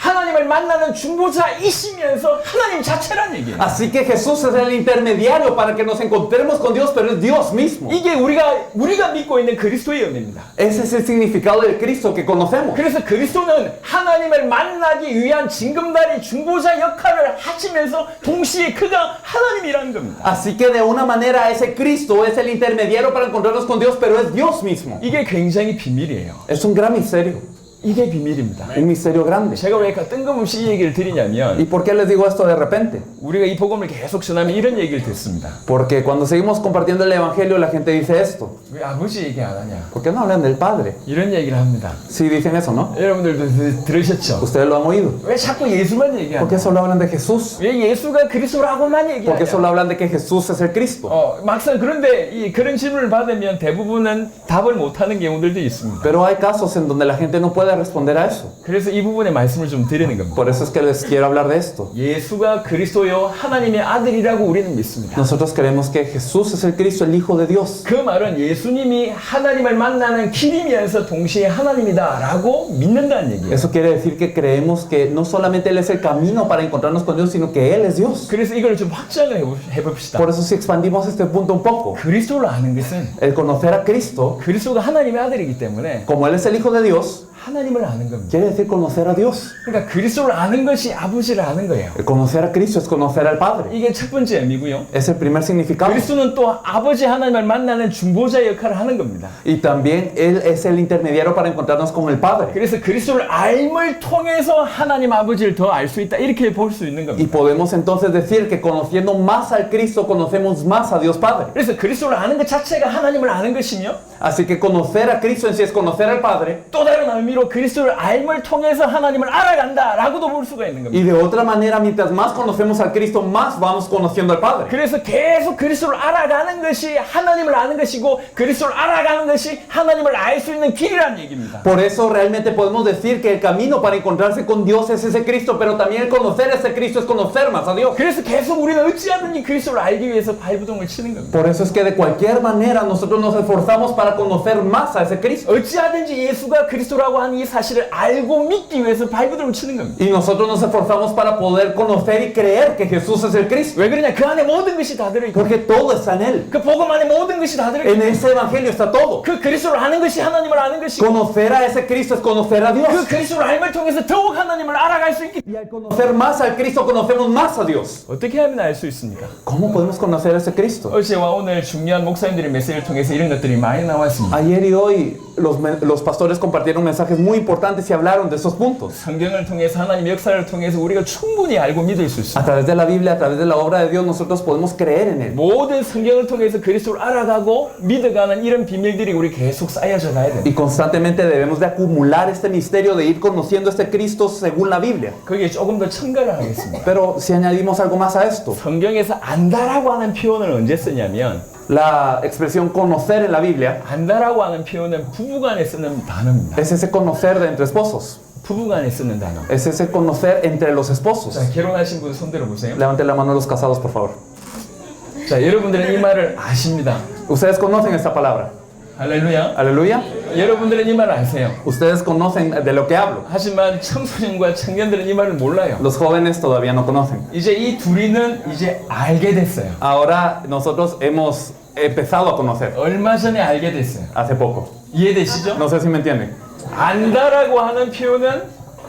하나님을 만나는 중보자이시면서 하나님 자체란 얘기예요. Así que Jesús es el intermediario para que nos encontremos con Dios, pero es Dios mismo. 이게 우리가 믿고 있는 그리스도의 은혜입니다. Ese es el significado del Cristo que conocemos. 그래서 그리스도는 하나님을 만나기 위한 징검다리 중보자 역할을 하시면서 동시에 그가 하나님이라는 겁니다. Así que de una manera ese Cristo es el intermediario para encontrarnos con Dios, pero es Dios mismo. 이게 굉장히 비밀이에요. Es un gran misterio, 이게 비밀입니다. un misterio grande. 제가 왜 뜬금없이 이 얘기를 드리냐면 ¿Y por qué les digo esto de repente? 우리가 이 복음을 계속 전하면 이런 얘기를 듣습니다. Porque cuando seguimos compartiendo el Evangelio la gente dice esto. 왜 아버지 얘기 안 하냐? ¿Por qué no hablan del Padre? 이런 얘기를 합니다. Sí dicen eso, ¿no? 여러분들도 들으셨죠? Ustedes lo han oído. 왜 자꾸 예수만 ¿Por 얘기하냐? qué solo hablan de Jesús? 왜 예수가 그리스도라고만 ¿Por qué 얘기하냐? solo hablan de que Jesús es el Cristo? 막상 그런데 그런 질문을 받으면 대부분은 답을 못하는 경우들도 있습니다. Pero hay casos en donde la gente no puede responder a eso. 그래서 이 부분에 말씀을 좀 드리는 겁니다. Por eso es que les quiero hablar de esto. 예수가 그리스도요 하나님의 아들이라고 우리는 믿습니다. Nosotros creemos que Jesús es el Cristo, el Hijo de Dios. 그 말은 예수님이 하나님을 만나는 길이면서 동시에 하나님이다라고 믿는다는 얘기예요. Eso quiere decir que creemos que no solamente Él es el camino para encontrarnos con Dios, sino que Él es Dios. 그래서 이걸 좀 확장을 해봅시다. Por eso si expandimos este punto un poco, 그리스도를 아는 것은 el conocer a Cristo, 그리스도가 하나님의 아들이기 때문에 como Él es el Hijo de Dios, 하나님을 아는 겁니다. quiere decir conocer a Dios. 그러니까 그리스도를 아는 것이 아버지를 아는 거예요. El conocer a Cristo es conocer al Padre. 이게 첫 번째 의미고요. Es el primer significado. 그리스도는 또 아버지 하나님을 만나는 중보자 역할을 하는 겁니다. Y también Él es el intermediario para encontrarnos con el Padre. 그래서 그리스도를 알을 통해서 하나님 아버지를 더 알 수 있다 이렇게 볼 수 있는 Y 겁니다. podemos entonces decir que conociendo más al Cristo, conocemos más a Dios Padre. 그래서 그리스도를 아는 것 자체가 하나님을 아는 것이며 Así que conocer a Cristo en sí es conocer al Padre. 또 다른 의미로 그리스도를 알을 통해서 하나님을 알아간다라고도 볼 수가 있는 겁니다. Y de otra manera, mientras más conocemos al Cristo, más vamos conociendo al Padre. 그래서 계속 그리스도를 알아가는 것이 하나님을 아는 것이고 그리스도를 알아가는 것이 하나님을 알 수 있는 길이라는 얘기입니다. Por eso realmente podemos decir que el camino para encontrarse con Dios es ese Cristo, pero también el conocer a ese Cristo es conocer más a Dios. 그래서 계속 우리는 어찌하든지 그리스도를 알기 위해서 발부동을 치는 겁니다. Por eso es que de cualquier manera nosotros nos esforzamos para conocer más a ese Cristo. 어찌하든지 예수가 그리스도라고 하는 이 사실을 알고 믿기 위해서 발부동을 치는 겁니다. Y nosotros nos esforzamos para poder conocer y creer que Jesús es el Cristo. 왜 그러냐? 그 안에 모든 것이 다 들어있고 Porque todo está en Él. 그 복음 안에 모든 것이 다 들어있고 En ese Evangelio está todo. 그 그리스도를 아는 것이 하나님을 아는 것이고 Conocer a ese Cristo es conocer a 그 Dios. 그리스도를 알을 통해서 더욱 하나님을 알아갈 수 있기 Y al conocer más al Cristo, conocemos más a Dios. 어떻게 하면 알 수 있습니까? ¿Cómo podemos conocer a ese Cristo? 어제와 오늘 중요한 목사님들의 메시지를 통해서 이런 것들이 많이 나왔습니다. Ayer y hoy los pastores compartieron mensajes muy importantes y hablaron de esos puntos. 성경을 통해서 하나님의 역사를 통해서 우리가 충분히 알고 믿을 수 A 있습니다. través de la Biblia, a través de la obra de Dios, nosotros podemos creer en Él. 모든 성경을 통해서 그리스도를 알아가고 믿어가는 이런 비밀들이 우리 계속 쌓여져 가야 됩니다. Y constantemente debemos de acumular este misterio de ir conociendo a este Cristo según la Biblia. 거기에 조금 더 첨가를 하겠습니다. Pero si añadimos algo más a esto, 성경에서 안다라고 하는 표현을 언제 쓰냐면 la expresión conocer en la Biblia 안다라고 하는 표현은 부부간에 쓰는 단어입니다. es ese conocer de entre esposos. 부부간에 쓰는 단어. Es ese conocer entre los esposos. 자, 결혼하신 분 손 들어보세요. Levanten la mano los casados, por favor. 자, 여러분들은 이 말을 아십니다. Ustedes conocen esta palabra. 할렐루야. Aleluya. 여러분들은 이 말을 아세요. Ustedes conocen de lo que hablo. 하지만 청소년과 청년들은 이 말을 몰라요. Los jóvenes todavía no conocen. 이제 이 둘이는 이제 알게 됐어요. Ahora nosotros hemos empezado a conocer. 얼마 전에 알게 됐어요. Hace poco. 이해되시죠? No sé si me entienden. 안다라고 하는 표현은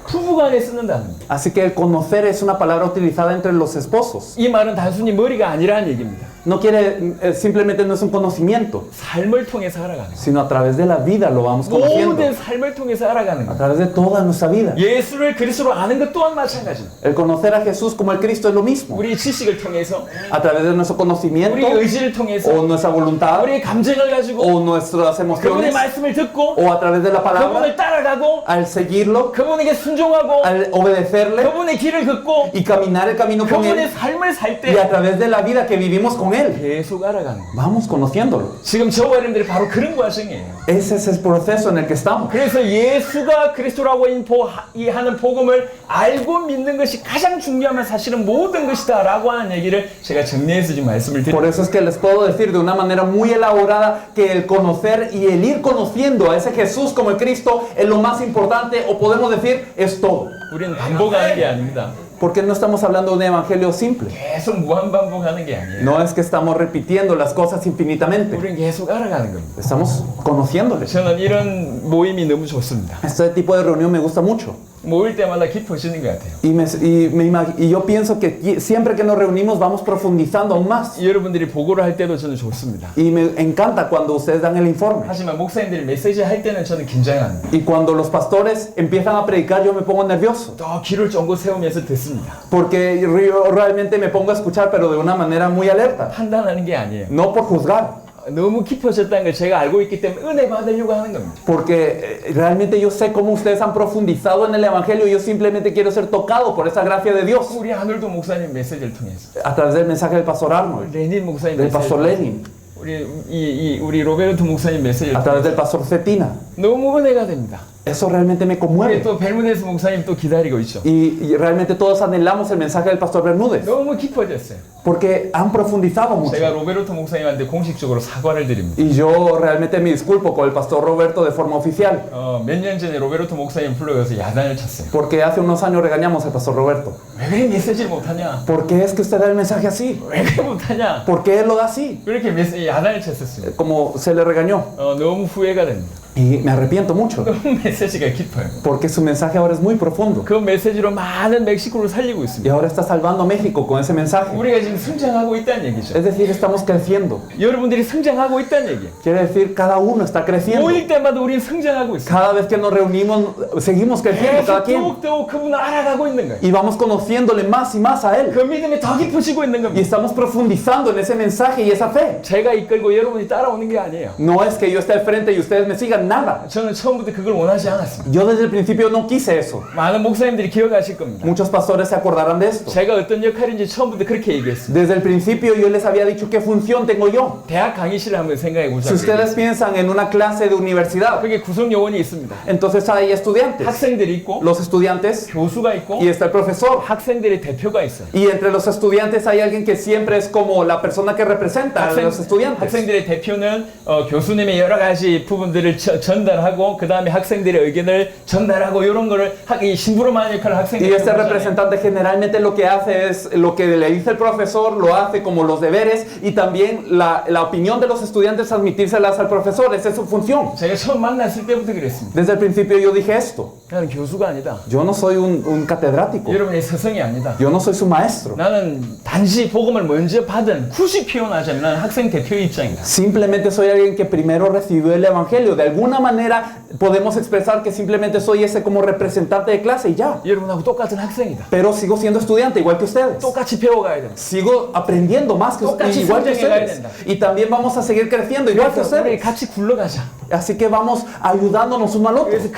부부간에 쓰는 단어입니다. Así que el conocer es una palabra utilizada entre los esposos. 이 말은 단순히 머리가 아니라는 얘기입니다. No quiere, simplemente no es un conocimiento, 삶을 통해서 알아가는 거예요. sino a través de la vida lo vamos conociendo. 모든 삶을 통해서 알아가는 A 거예요. través de toda nuestra vida. 예수를 그리스도로 아는 것 또한 마찬가지입니다. El conocer a Jesús como el Cristo es lo mismo. 우리 지식을 통해서, A través de nuestro conocimiento 우리 의지를 통해서, o nuestra voluntad 우리의 감정을 가지고 o nuestras 그분의 emociones 말씀을 듣고 o a través de la palabra, 그분을 따라가고 al seguirlo, 그분에게 순종하고 al obedecerle 그분의 길을 걷고 y caminar el camino con 그분의 Él 삶을 살 y a 때 través de la vida que vivimos con Él. 계속 알아가는 거예요. Vamos conociéndolo. 지금 저와 여러분들이 바로 그런 과정이에요. Ese es el proceso en el que estamos. 그래서 예수가 그리스도라고 하는 복음을 알고 믿는 것이 가장 중요하면 사실은 모든 것이다라고 하는 얘기를 제가 정리해서 지금 말씀을 Por 드립니다. eso es que les puedo decir de una manera muy elaborada que el conocer y el ir conociendo a ese Jesús como el Cristo es lo más importante, o podemos decir es todo. 우리는 반복하는 게 아닙니다. Porque no estamos hablando de un evangelio simple. 계속 무한 반복하는 게 아니에요. No es que estamos repitiendo las cosas infinitamente. 우리는 계속 알아가는 겁니다. Estamos conociéndole. 저는 이런 모임이 너무 좋습니다. Este tipo de reunión me gusta mucho. 모일 때마다 깊어지는 것 같아요. Y yo pienso que siempre que nos reunimos vamos profundizando aún más. 여러분들이 보고를 할 때도 저는 좋습니다. Y me encanta cuando ustedes dan el informe. 하지만 목사님들이 메시지 할 때는 저는 긴장합니다. Y cuando los pastores empiezan a predicar yo me pongo nervioso. 또 귀를 쫑긋 세우면서 듣습니다. Porque yo realmente me pongo a escuchar, pero de una manera muy alerta. 판단하는 게 아니에요. No por juzgar. 너무 깊어졌다는 걸 제가 알고 있기 때문에 은혜 받으려고 하는 겁니다. Porque realmente yo sé cómo ustedes han profundizado en el Evangelio y yo simplemente quiero ser tocado por esa gracia de Dios. 우리 아놀드 목사님 메시지를 통해서, A través del mensaje del pastor Arnold, 레닌 목사님 del pastor 메시지를 Lenin, 우리 로베르토 목사님 메시지를 a 통해서 través del pastor Cetina. 너무 은혜가 됩니다. Eso realmente me 우리 conmueve. 또 벨무네스 목사님 또 기다리고 있죠. Y realmente todos anhelamos el mensaje del pastor Bermúdez. 너무 깊어졌어요. Porque han profundizado mucho. 제가 로베르토 목사님한테 공식적으로 사과를 드립니다. Y yo realmente me disculpo con el pastor Roberto de forma oficial. 몇 년 전에 로베르토 목사님 불러가서 야단을 쳤어요. Porque hace unos años regañamos al pastor Roberto. 왜 그래 메시지를 못하냐? ¿Por qué es que usted da el mensaje así? 왜 그래 못하냐? ¿Por qué él lo da así? 그렇게 야단을 쳤었어요. Como se le regañó. 너무 후회가 됩니다. Y me arrepiento mucho. 너무 메시지가 깊어요. Porque su mensaje ahora es muy profundo. 그 메시지로 많은 멕시코를 살리고 Y 있습니다. ahora está salvando a México con ese mensaje. 우리가 지금 성장하고 있다는 얘기죠. Es decir, estamos creciendo. 여러분들이 성장하고 있다는 얘기예요. Quiere decir, cada uno está creciendo. 모일 때마다 우리는 성장하고 있어요. Cada vez que nos reunimos, seguimos creciendo cada 계속 quien. 더욱더욱 그분을 알아가고 있는 거예요. Y vamos conociéndole más y más a Él. 그 믿음이 더 깊어지고 있는 Y 겁니다. estamos profundizando en ese mensaje y esa fe. 제가 이끌고 여러분이 따라오는 게 아니에요. No es que yo esté al frente y ustedes me sigan, nada. 저는 처음부터 그걸 원하지 않았습니다. Yo desde el principio no quise eso. 많은 목사님들이 기억하실 겁니다. Muchos pastores se acordarán de esto. 제가 어떤 역할인지 처음부터 그렇게 얘기했습니다. Desde el principio yo les había dicho qué función tengo yo. 대학 강의실을 한번 생각해 Si 보자고요. ustedes piensan en una clase de universidad, 그게 구성 요원이 있습니다. entonces hay estudiantes. 학생들이 있고 Los estudiantes 교수가 있고 y está el profesor. 학생들의 대표가 있어요. Y entre los estudiantes hay alguien que siempre es como la persona que representa a los estudiantes. 학생들의 대표는 교수님의 여러 가지 부분들을 전달하고 그 다음에 학생들의 의견을 전달하고 이런 거를 이 심부름하는 역할을 Y 학생들이 este representante generalmente lo que hace es lo que le dice el profesor, lo hace como los deberes y también la opinión de los estudiantes transmitírselas al profesor. Esa es su función. 제가 처음 만났을 때부터 그랬습니다. Desde el principio yo dije esto. 나는 교수가 아니다. Yo no soy un catedrático. 여러분의 스승이 아니다. Yo no soy su maestro. 나는 단지 복음을 먼저 받은 굳이 표현하자면 나는 학생 대표의 입장이다. Simplemente soy alguien que primero recibió el evangelio. De alguna manera podemos expresar que simplemente soy ese como representante de clase y ya. 여러분하고 똑같은 학생이다. Pero sigo siendo estudiante igual que ustedes. 똑같이 배워가야 된다. Sigo aprendiendo más que 똑같이 igual que 성장해가야 ustedes. 된다. Y también vamos a seguir creciendo igual que 그래서 우리 ustedes. 같이 굴러가자. Así que vamos ayudándonos uno al otro. 그래서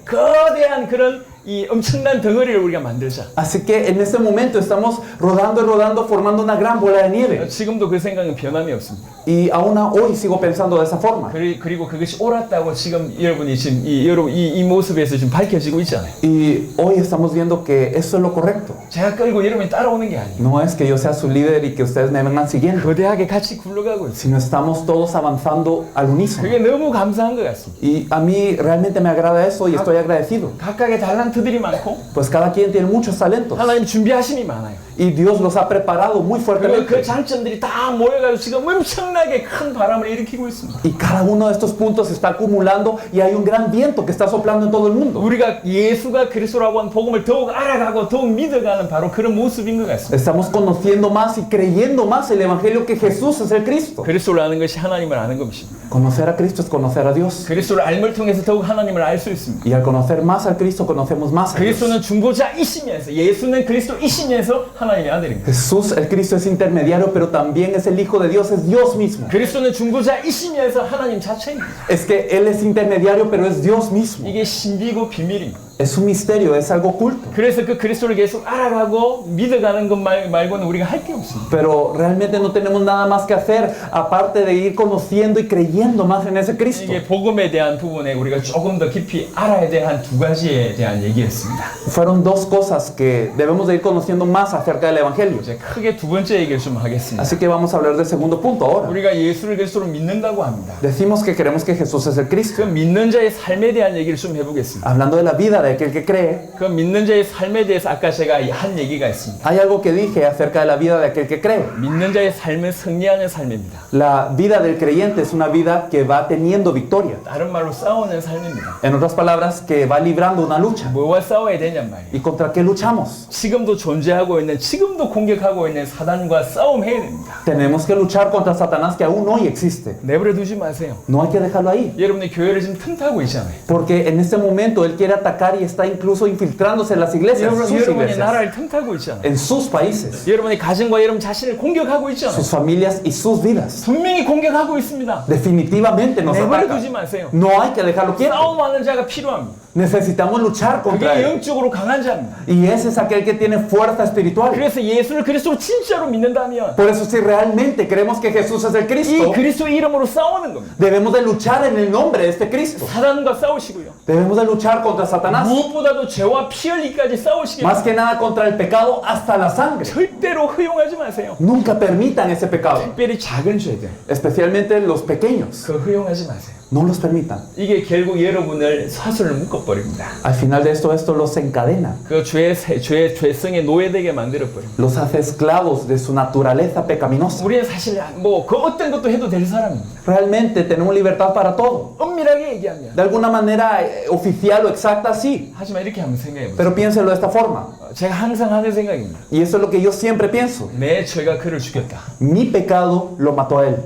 거대한 그런 이 엄청난 덩어리를 우리가 만들자. Así que en este momento estamos rodando y rodando formando una gran bola de nieve. 지금도 그 생각은 변함이 없습니다. Y aún hoy sigo pensando de esa forma. 그리고 그것이 옳았다고 지금 여러분이 지금 이 모습에서 지금 밝혀지고 있잖아요. Y hoy estamos viendo que eso es lo correcto. 제가 끌고 여러분이 따라오는 게 아니에요. No es que yo sea su líder y que ustedes me vengan siguiendo, 거대하게 같이 굴러가고 있어요. sino estamos todos avanzando al unísono. 그게 너무 감사한 것 같습니다. Y a mí realmente me agrada eso y estoy agradecido. 각각의 달란트들이 많고 Pues cada quien tiene muchos talentos 하나님 준비하심이 많아요. y Dios los ha preparado muy 그리고 그 fuertemente. 장점들이 다 모여가지고 지금 엄청나게 큰 바람을 일으키고 있습니다. Y cada uno de estos puntos se está acumulando y hay un gran viento que está soplando en todo el mundo. 우리가 예수가 그리스도라고 하는 복음을 더욱 알아가고 더욱 믿어가는 바로 그런 모습인 것 같습니다. Estamos conociendo más y creyendo más el evangelio que Jesús es el Cristo. 그리스도를 아는 것이 하나님을 아는 것입니다. Conocer a Cristo es conocer a Dios. 그리스도를 알물 통해서 더욱 하나님을 알 수 있습니다. Y al conocer más al Cristo conocemos más a Dios. 그리스도는 중보자이시면서 예수는 그리스도이시면서 하나님의 아들입니다. Jesús, el Cristo, es intermediario, pero también es el Hijo de Dios, es Dios mismo. 그리스도는 중보자이시면서 하나님 자체입니다. Es que Él es intermediario, pero es Dios mismo. 이게 신비고 비밀입니다. Es un misterio, es algo oculto. 그래서 그 그리스도를 계속 알아가고 믿어가는 것 말고는 우리가 할 게 없습니다. Pero realmente no tenemos nada más que hacer aparte de ir conociendo y creyendo más en ese Cristo. 이게 복음에 대한 부분에 우리가 조금 더 깊이 알아야 될 한 두 가지에 대한 얘기였습니다. Fueron dos cosas que debemos de ir conociendo más acerca del Evangelio. 이제 크게 두 번째 얘기를 좀 하겠습니다. Así que vamos a hablar del segundo punto ahora. 우리가 예수를 그리스도로 믿는다고 합니다. Decimos que creemos que Jesús es el 그 Cristo. 믿는 자의 삶에 대한 얘기를 좀 해보겠습니다. Hablando de la vida de aquel que cree, 그 믿는 자의 삶에 대해서 아까 제가 한 얘기가 있습니다. hay algo que dije acerca de la vida de aquel que cree. 믿는 자의 삶은 승리하는 삶입니다. La vida del creyente es una vida que va teniendo victoria. 다른 말로 싸우는 삶입니다. En otras palabras, que va librando una lucha. 뭐와 싸워야 되냔 말이에요. ¿Y contra qué luchamos? 지금도 존재하고 있는, 지금도 공격하고 있는 사단과 싸움해야 됩니다. Tenemos que luchar contra Satanás que aún hoy existe. 내버려 두지 마세요. No hay que dejarlo ahí. 여러분의 교회를 지금 틈타고 있잖아요. Porque en este momento él quiere atacar y está incluso infiltrándose en las iglesias, sus 여러분의 iglesias, 나라를 틈타고 있잖아요. en sus países, 여러분의 가정과 여러분 자신을 공격하고 있잖아요. sus familias y sus vidas. 분명히 공격하고 있습니다. Definitivamente nos 내버려 ataca. 두지 마세요. No hay que dejarlo quieto. 싸움하는 자가 필요합니다. Necesitamos luchar contra 그게 él. 영적으로 강한 자입니다. Y ese es aquel que tiene fuerza espiritual. 그래서 예수를 그리스도로 진짜로 믿는다면 Por eso si realmente creemos que Jesús es el 이 Cristo, 그리스도 이름으로 싸우는 겁니다. debemos de luchar en el nombre de este Cristo. 사단과 싸우시고요. Debemos de luchar contra Satanás. 무엇보다도 죄와 피 흘리기까지 싸우시기 Más 바랍니다. que nada contra el pecado hasta la sangre. 절대로 허용하지 마세요. Nunca permitan ese pecado. 특별히 작은 죄들 Especialmente los pequeños. 그거 허용하지 마세요. No los permitan. 이게 결국 여러분을 사슬을 묶어버립니다. Al final de esto los encadena. 그 죄성에 노예되게 만들어버립니다. Los hace esclavos de su naturaleza pecaminosa. 우리는 사실 뭐 그 어떤 것도 해도 될 사람입니다. Realmente tenemos libertad para todo. 엄밀하게 얘기하면. De alguna manera oficial o exacta, sí. 하지만 이렇게 한번 생각해보세요. Pero piénselo de esta forma. 제가 항상 하는 생각입니다. Y eso es lo que yo siempre pienso. 내 죄가 그를 죽였다. Mi pecado lo mató a él.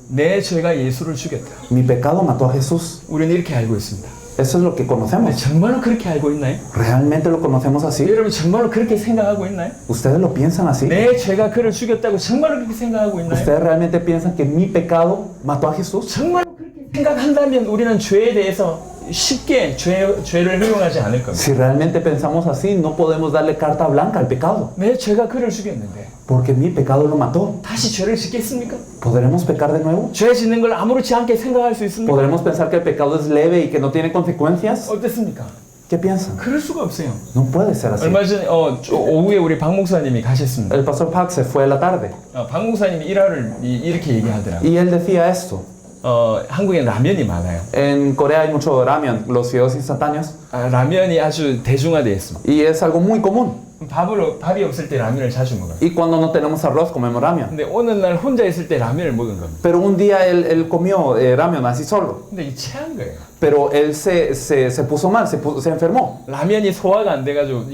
내 죄가 예수를 죽였다. Mi pecado mató a Jesús. 우리는 이렇게 알고 있습니다. Eso es lo que conocemos. 정말로 그렇게 알고 있나요? ¿Realmente lo conocemos así? 여러분 정말로 그렇게 생각하고 있나요? ¿Ustedes lo piensan así? 내 죄가 그를 죽였다고 정말로 그렇게 생각하고 있나요? ¿Ustedes realmente piensan que mi pecado mató a Jesús? 정말로 그렇게 생각한다면 우리는 죄에 대해서 쉽게 죄를 허용하지 않을 겁니다. Si realmente pensamos así, no podemos darle carta blanca al pecado. 내 죄가 그를 죽였는데 Porque mi pecado lo mató. 다시 죄를 짓겠습니까? ¿Podremos pecar de nuevo? 죄 짓는 걸 아무렇지 않게 생각할 수 있습니까? ¿Podremos pensar que el pecado es leve y que no tiene consecuencias? 어떻습니까? ¿Qué piensan? 그럴 수가 없어요. No puede ser así. 얼마 전에 오후에 우리 박 목사님이 가셨습니다. El pastor Pac se fue a la tarde 박 목사님이 일화를 이렇게 얘기하더라고요. y él decía esto. 한국엔 라면이 많아요. En Corea hay mucho ramen, los fideos instantáneos, 라면이 아주 대중화되어 있습니다. y es algo muy común. 밥이 없을 때 라면을 자주 먹어요. Y cuando no tenemos arroz, comemos ramen. 근데 어느 날 혼자 있을 때 라면을 먹은 겁니다. Pero un día él comió ramen así solo. 근데 이 체한 거예요. Pero él se puso mal, se enfermó. 라면이 소화가 안 돼가지고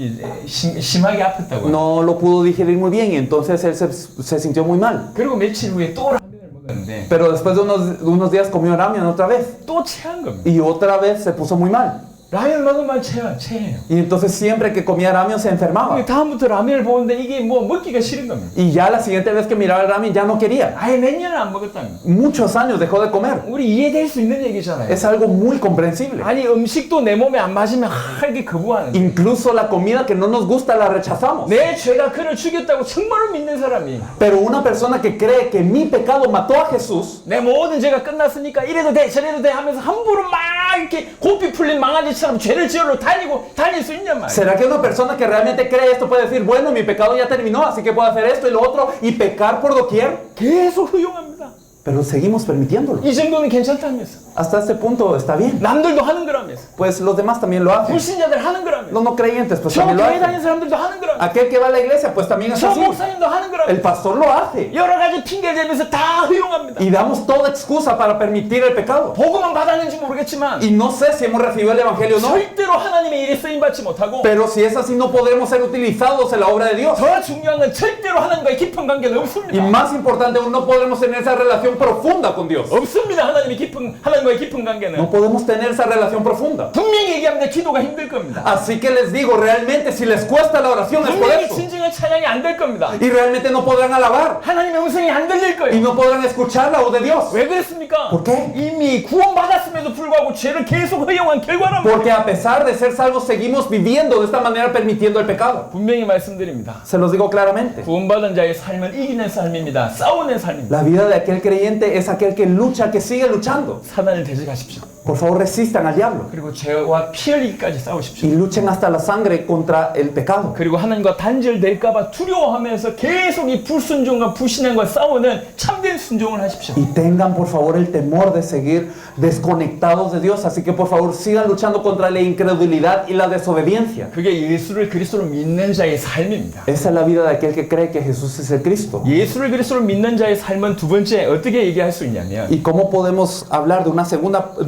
심하게 아팠다고. No lo pudo digerir muy bien y entonces él se sintió muy mal. 그리고 며칠 후에 또 라면을 먹었는데 Pero después de unos días comió ramen otra vez. 또 체한 겁니다. Y otra vez se puso muy mal. 라면 먹으면 체해요. Y entonces siempre que comía ramen se enfermaba. 근데 다음부터 라면을 보는데 이게 뭐 먹기가 싫은 겁니다. Y ya la siguiente vez que miraba el ramen ya no quería. 아예 몇 년을 안 먹었답니다. Muchos años dejó de comer. 우리 이해될 수 있는 얘기잖아요. Es algo muy comprensible. 아니 음식도 내 몸에 안 맞으면 이게 거부하는 거예요. Incluso la comida que no nos gusta la rechazamos. 내 죄가 그를 죽였다고 정말로 믿는 사람이 Pero una persona que cree que mi pecado mató a Jesús, 내 모든 죄가 끝났으니까 이래도 돼 저래도 돼 하면서 함부로 막 이렇게 고삐 풀린 망아지처럼 죄를 지으러 다닐 수 있냔 말이에요. ¿será que una persona que realmente cree esto puede decir, bueno, mi pecado ya terminó, así que puedo hacer esto y lo otro y pecar por doquier? 계속 허용합니다. Pero seguimos permitiéndolo. 이 정도는 괜찮다면서. Hasta este punto está bien. 남들도 하는 거라면서. Pues los demás también lo hacen. 불신자들 하는 거라면서. Los no creyentes, pues 저 también lo 교회 다니는 hacen. 사람들도 하는 거라면서. Aquel que va a la iglesia, pues también es 저 así. 목사님도 하는 El 거라면서. pastor lo hace. 여러 가지 핑계 대면서 다 허용합니다. Y damos toda excusa para permitir el pecado. 복음은 받았는지 모르겠지만 Y no sé si hemos recibido el evangelio o no. 절대로 하나님의 일에 쓰임 받지 못하고 Pero si es así, no podremos ser utilizados en la obra de Dios. 더 중요한 건 절대로 하나님과의 깊은 관계는 Y 없습니다. más importante aún, no podremos tener esa relación profunda con Dios. 없습니다. 하나님과의 깊은 관계는. No podemos tener esa relación profunda. 분명히 얘기합니다. 기도가 힘들 겁니다. Así que les digo, realmente si les cuesta la oración es por 분명히 eso. 진정한 찬양이 안 될 겁니다. Y realmente no podrán alabar. 하나님의 음성이 안 들릴 Y 거예요. no podrán escuchar la voz de Dios. 왜 그랬습니까? ¿Por qué? 이미 구원받았음에도 불구하고 죄를 계속 허용한 결과란 말이에요. Porque a pesar de ser salvos seguimos viviendo de esta manera permitiendo el pecado. 분명히 말씀드립니다. Se los digo claramente. 구원받은 자의 삶은 이기는 삶입니다. 싸우는 삶입니다. La vida de aquel creyente es aquel que lucha, que sigue luchando. 사단을 대적하십시오. Por favor, resistan al diablo. 그리고 죄와 피 흘리기까지 싸우십시오. Y luchen hasta la sangre contra el pecado. 그리고 하나님과 단절될까봐 두려워하면서 계속 이 불순종과 불신앙과 싸우는 참된 순종을 하십시오. Y tengan por favor el temor de seguir desconectados de Dios. Así que por favor sigan luchando contra la incredulidad y la desobediencia. 그게 예수를 그리스도로 믿는 자의 삶입니다. Esa es la vida de aquel que cree que Jesús es el Cristo. 예수를 그리스도로 믿는 자의 삶은 두 번째 어떻게 얘기할 수 있냐면 ¿Y cómo podemos hablar de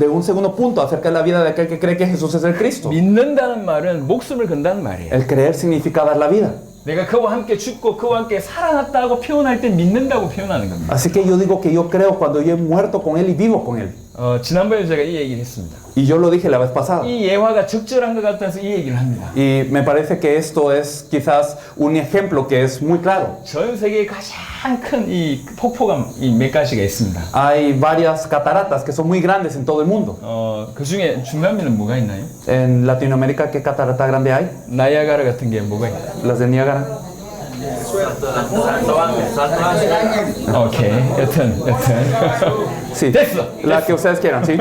un segundo punto acerca de la vida de aquel que cree que Jesús es el Cristo? 믿는다는 말은 목숨을 건다는 말이에요. El creer significa dar la vida. 내가 그와 함께 죽고 그와 함께 살아났다고 표현할 때 믿는다고 표현하는 겁니다. Así que yo digo que yo creo cuando yo he muerto con Él y vivo con Él. 지난번에 제가 이 얘기를 했습니다. Y yo lo dije la vez pasada. 이 예화가 적절한 것 같아서 이 얘기를 합니다. Y me parece que esto es quizás un ejemplo que es muy claro. 전 세계에 가장 큰 이 폭포가 몇 가지가 있습니다. Hay varias cataratas que son muy grandes en todo el mundo. 그 중에 중남미는 뭐가 있나요? En Latinoamérica, ¿qué catarata grande hay? 나이아가라 같은 게 뭐가 있나요? Las de Niágara. 오케이, 여튼. Sí, 됐어. la que ustedes quieran, ¿sí?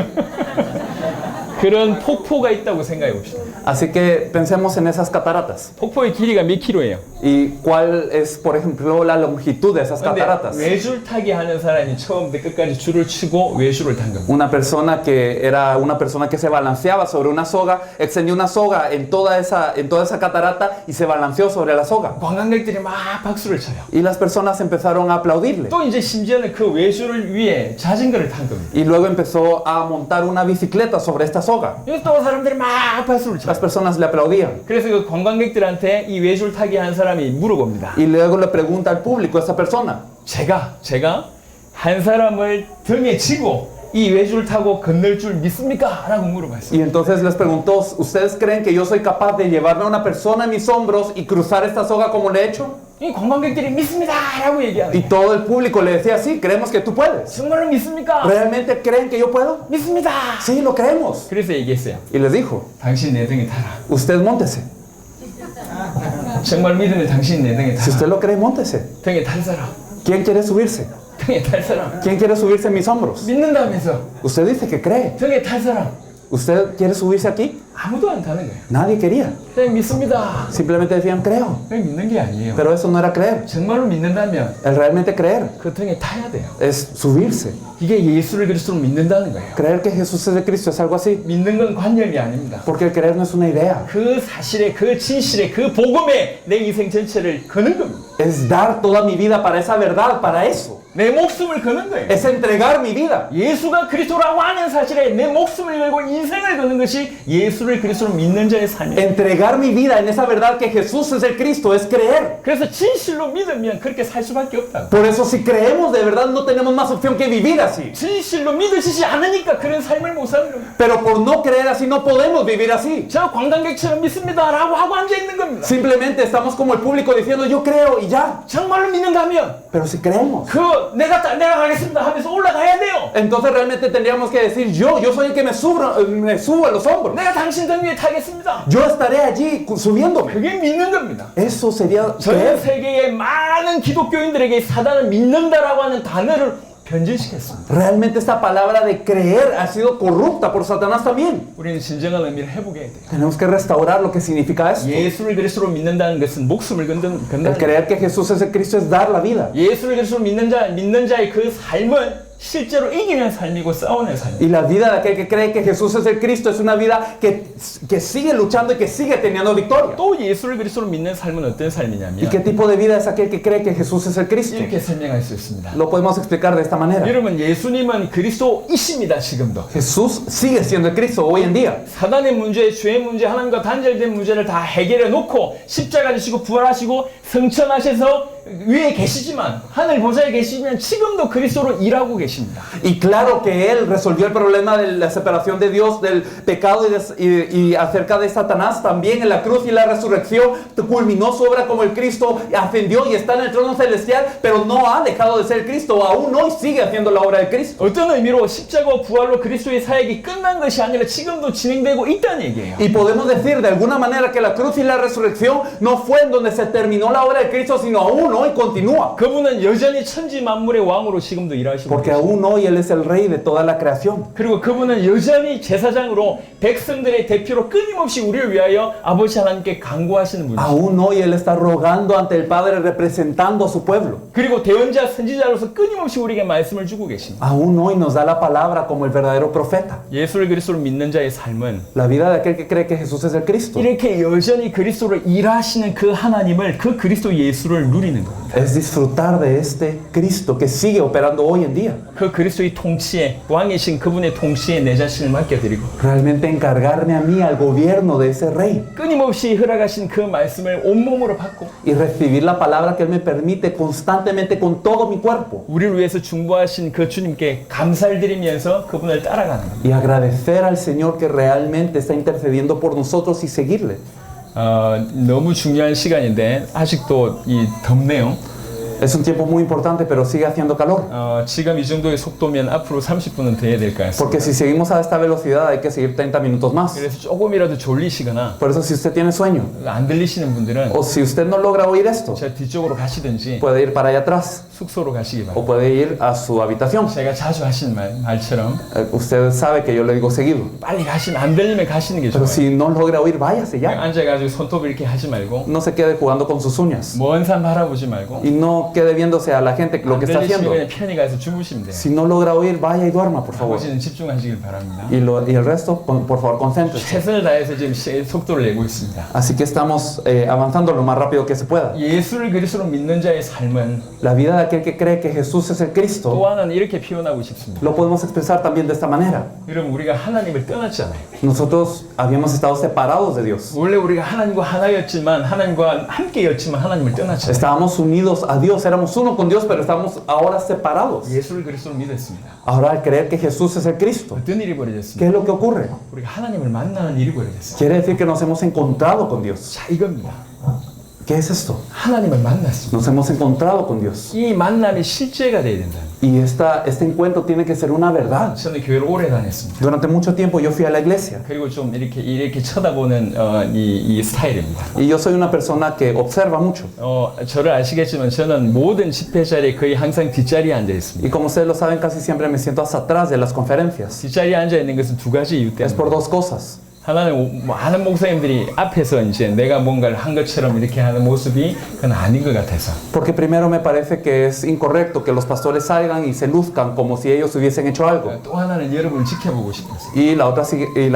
그런 폭포가 있다고 생각해 봅시다. Así que pensemos en esas cataratas. 폭포의 길이가 몇 킬로예요? ¿Y cuál es, por ejemplo, la longitud de esas 근데 cataratas? 외줄타기 하는 사람이 처음부터 끝까지 줄을 치고 외줄을 탄 겁니다. Una persona que era una persona que se balanceaba sobre una soga, extendió una soga en toda esa catarata y se balanceó sobre la soga. 관광객들이 막 박수를 쳐요. Y las personas empezaron a aplaudirle. 또 이제 심지어는 그 외줄을 위에 자전거를 탄 겁니다. Y luego empezó a montar una bicicleta sobre esta soga. 여기 또 사람들이 막 박수를 쳐요. Las personas le aplaudían. 그래서 그 관광객들한테 이 외줄 타기 한 사람이 물어봅니다. Y luego le pregunta al público a esta persona. 제가 한 사람을 등에 지고 이 외줄 타고 건널 줄 믿습니까? 라고 물어봤어요. Y entonces les preguntó, ¿ustedes creen que yo soy capaz de llevarme a una persona en mis hombros y cruzar esta soga como le he hecho? 이 관광객들이 믿습니다! 라고 얘기하는 Y todo el público le decía, sí, creemos que tú puedes. 정말로 믿습니까? ¿Realmente creen que yo puedo? 믿습니다! Sí, lo creemos. 그래서 얘기했어요. Y les dijo, 당신 내 등에 타라. usted móntese. 정말 믿으면 당신 내 등에 Si 타라. usted lo cree, móntese. 등에 탈 사람. ¿Quién quiere subirse? 등에 탈 사람. ¿Quién quiere subirse en mis hombros? 믿는다면서 Usted dice que cree. 등에 탈 사람. ¿Usted quiere subirse aquí? 아무도 안 타는 거예요. Nadie quería. 그냥 믿습니다. Simplemente decían, creo. 그냥 믿는 게 아니에요. Pero eso no era creer. 정말로 믿는다면 El realmente creer 그 등에 타야 돼요. es subirse. 이게 예수를 그리스도로 믿는다는 거예요. Creer que Jesús es el Cristo es algo así. 믿는 건 관념이 아닙니다. Porque el creer no es una idea. 그 사실에, 그 진실에, 그 복음에 내 인생 전체를 거는 겁니다. Es dar toda mi vida para esa verdad, para eso. 내 목숨을 거는 거예요. Es entregar mi vida. 예수가 그리스도라고 하는 사실에 내 목숨을 걸고 인생을 거는 것이 예수를 그리스도로 믿는 자의 삶이에요. Entregar mi vida en esa verdad que Jesús es el Cristo es creer. 그래서 진실로 믿으면 그렇게 살 수밖에 없다고. Por eso si creemos de verdad no tenemos más opción que vivir así. 진실로 믿으시지 않으니까 그런 삶을 못 사는 겁니다. Pero por no creer así no podemos vivir así. 저 관광객처럼 믿습니다라고 하고 앉아있는 겁니다. Simplemente estamos como el público diciendo yo creo y ya. 정말로 믿는다면 Pero si creemos, 내가 가겠습니다 하면서 올라가야 돼요. entonces realmente tendríamos que decir yo soy el que me subo a los hombros. 내가 당신 등 위에 타겠습니다. Yo estaré allí subiéndome. 그게 믿는 겁니다. Eso sería 전 creer. 세계의 많은 기독교인들에게 사단을 믿는다라고 하는 단어를 변질시켰습니다. Realmente esta palabra de creer ha sido corrupta por Satanás también. 우리는 진정한 의미를 회복해야 돼요. Tenemos que restaurar lo que significa esto. 예수를 그리스도로 믿는다는 것은 목숨을 건다는 El creer que Jesús es el Cristo es dar la vida. 예수를 그리스도로 믿는 자의 그 삶은 실제로 이기는 삶이고 싸우는 삶이에요. Y la vida de aquel que cree que Jesús es el Cristo es una vida que sigue luchando y que sigue teniendo victoria. 또 예수를 그리스도로 믿는 삶은 어떤 ¿Y 삶이냐면 qué tipo de vida es aquel que cree que Jesús es el Cristo? 이렇게 설명할 수 있습니다. Lo podemos explicar de esta manera. 여러분 예수님은 그리스도이십니다. 지금도. Jesús sigue siendo el Cristo hoy en día. 사단의 문제, 죄의 문제, 하나님과 단절된 문제를 다 해결해 놓고 십자가 지시고 부활하시고 성천하셔서 위에 계시지만 하늘 보좌에 계시지만 지금도 그리스도로 일하고 계십니다. Y claro que Él resolvió el problema de la separación de Dios, del pecado y acerca de Satanás también en la cruz y la resurrección, culminó su obra como el Cristo, ascendió y está en el trono celestial, pero no ha dejado de ser Cristo, aún hoy sigue haciendo la obra de Cristo. 어떤 의미로 십자가와 부활로 그리스도의 사역이 끝난 것이 아니라 지금도 진행되고 있다는 얘기예요. Y podemos decir de alguna manera que la cruz y la resurrección no fue en donde se terminó la obra de Cristo, sino aún hoy continúa. 그분은 여전히 천지 만물의 왕으로 지금도 일하시고 Porque 계십니다. aún hoy Él es el rey de toda la creación. 그리고 그분은 여전히 제사장으로 백성들의 대표로 끊임없이 우리를 위하여 아버지 하나님께 간구하시는 분이시죠. Aún hoy Él está rogando ante el Padre representando a su pueblo. 그리고 대언자 선지자로서 끊임없이 우리에게 말씀을 주고 계십니다. Aún hoy nos da la palabra como el verdadero profeta. 예수를 그리스도로 믿는 자의 삶은 La vida de aquel que cree que Jesús es el Cristo 이렇게 여전히 그리스도로 일하시는 그 하나님을 그 그리스도 예수를 누리는 겁니다. es disfrutar de este Cristo que sigue operando hoy en día. 그 그리스도의 통치에 왕이신 그분의 통치에 내 자신을 맡겨드리고 Realmente encargarme a mí al gobierno de ese rey 끊임없이 허락하신 그 말씀을 온몸으로 받고 y recibir la palabra que Él me permite constantemente con todo mi cuerpo 우리를 위해서 중보하신 그 주님께 감사를 드리면서 그분을 따라가는 겁니다. y agradecer al Señor que realmente está intercediendo por nosotros y seguirle. 너무 중요한 시간인데 아직도 덥네요. Es un tiempo muy importante, pero sigue haciendo calor. 지금 이 정도의 속도면 앞으로 30분은 더 해야 될 것 같습니다. Porque si seguimos a esta velocidad hay que seguir 30 minutos más. 그래서 조금이라도 졸리시거나 Por eso si usted tiene sueño 안 들리시는 분들은 o si usted no logra oír esto, 저 뒤쪽으로 가시든지 puede ir para allá atrás 숙소로 가시기 바랍니다. o puede ir a su habitación. 제가 자주 하시는 말처럼 Usted sabe que yo le digo seguido. 빨리 가시면 안 들리면 가시는 게 Pero 좋아요. si no logra oír, váyase 그냥 ya. 앉아가지고 손톱 이렇게 하지 말고 No se quede jugando con sus uñas. 먼 산 바라보지 말고 Y no quede viéndose a la gente lo 안 que está 들리시면 haciendo. 그냥 편히 가서 주무시면 돼요. Si no logra oír, vaya y duerma, por favor. 아버지는 집중하시길 바랍니다. Y el resto, por favor, concéntrese. 최선을 다해서 지금 속도를 내고 있습니다. Así que estamos avanzando lo más rápido que se pueda. 예수를 그리스도로 믿는 자의 삶은 La vida de aquel que cree que Jesús es el 또 Cristo, 하나는 이렇게 표현하고 싶습니다. lo podemos expresar también de esta manera. 여러분 우리가 하나님을 떠났잖아요. Nosotros habíamos estado separados de Dios. 원래 우리가 하나님과 하나였지만 하나님과 함께였지만 하나님을 떠났잖아요. Estábamos unidos a Dios, éramos uno con Dios, pero estamos ahora separados. 예수를 그리스도로 믿었습니다. Ahora al creer que Jesús es el Cristo, 어떤 일이 ¿qué 벌어졌습니까? es lo que ocurre? 우리가 하나님을 만나는 일이 벌어졌어요. Quiere decir que nos hemos encontrado con Dios. 자 이겁니다. ¿Qué es esto? 하나님을 만났습니다. Nos hemos encontrado con Dios. 이 만남이 실제가 돼야 된다. Y este encuentro tiene que ser una verdad. 저는 교회를 오래 다녔습니다. Durante mucho tiempo yo fui a la iglesia. 그리고 좀 이렇게 쳐다보는 이 스타일입니다. Y yo soy una persona que observa mucho. 저를 아시겠지만 저는 모든 집회 자리에 거의 항상 뒷자리에 앉아 있습니다. Y como ustedes lo saben, casi siempre me siento hasta atrás de las conferencias. 뒷자리에 앉아 있는 것은 두 가지 이유 Es por 때문에. dos cosas. 하나는 많은 목사님들이 앞에서 이제 내가 뭔가를 한 것처럼 이렇게 하는 모습이 그건 아닌 것 같아서. Porque primero me parece que es incorrecto que los pastores salgan y se luzcan como si ellos hubiesen hecho algo. 또 하나는 여러분을 지켜보고 싶어서. Y la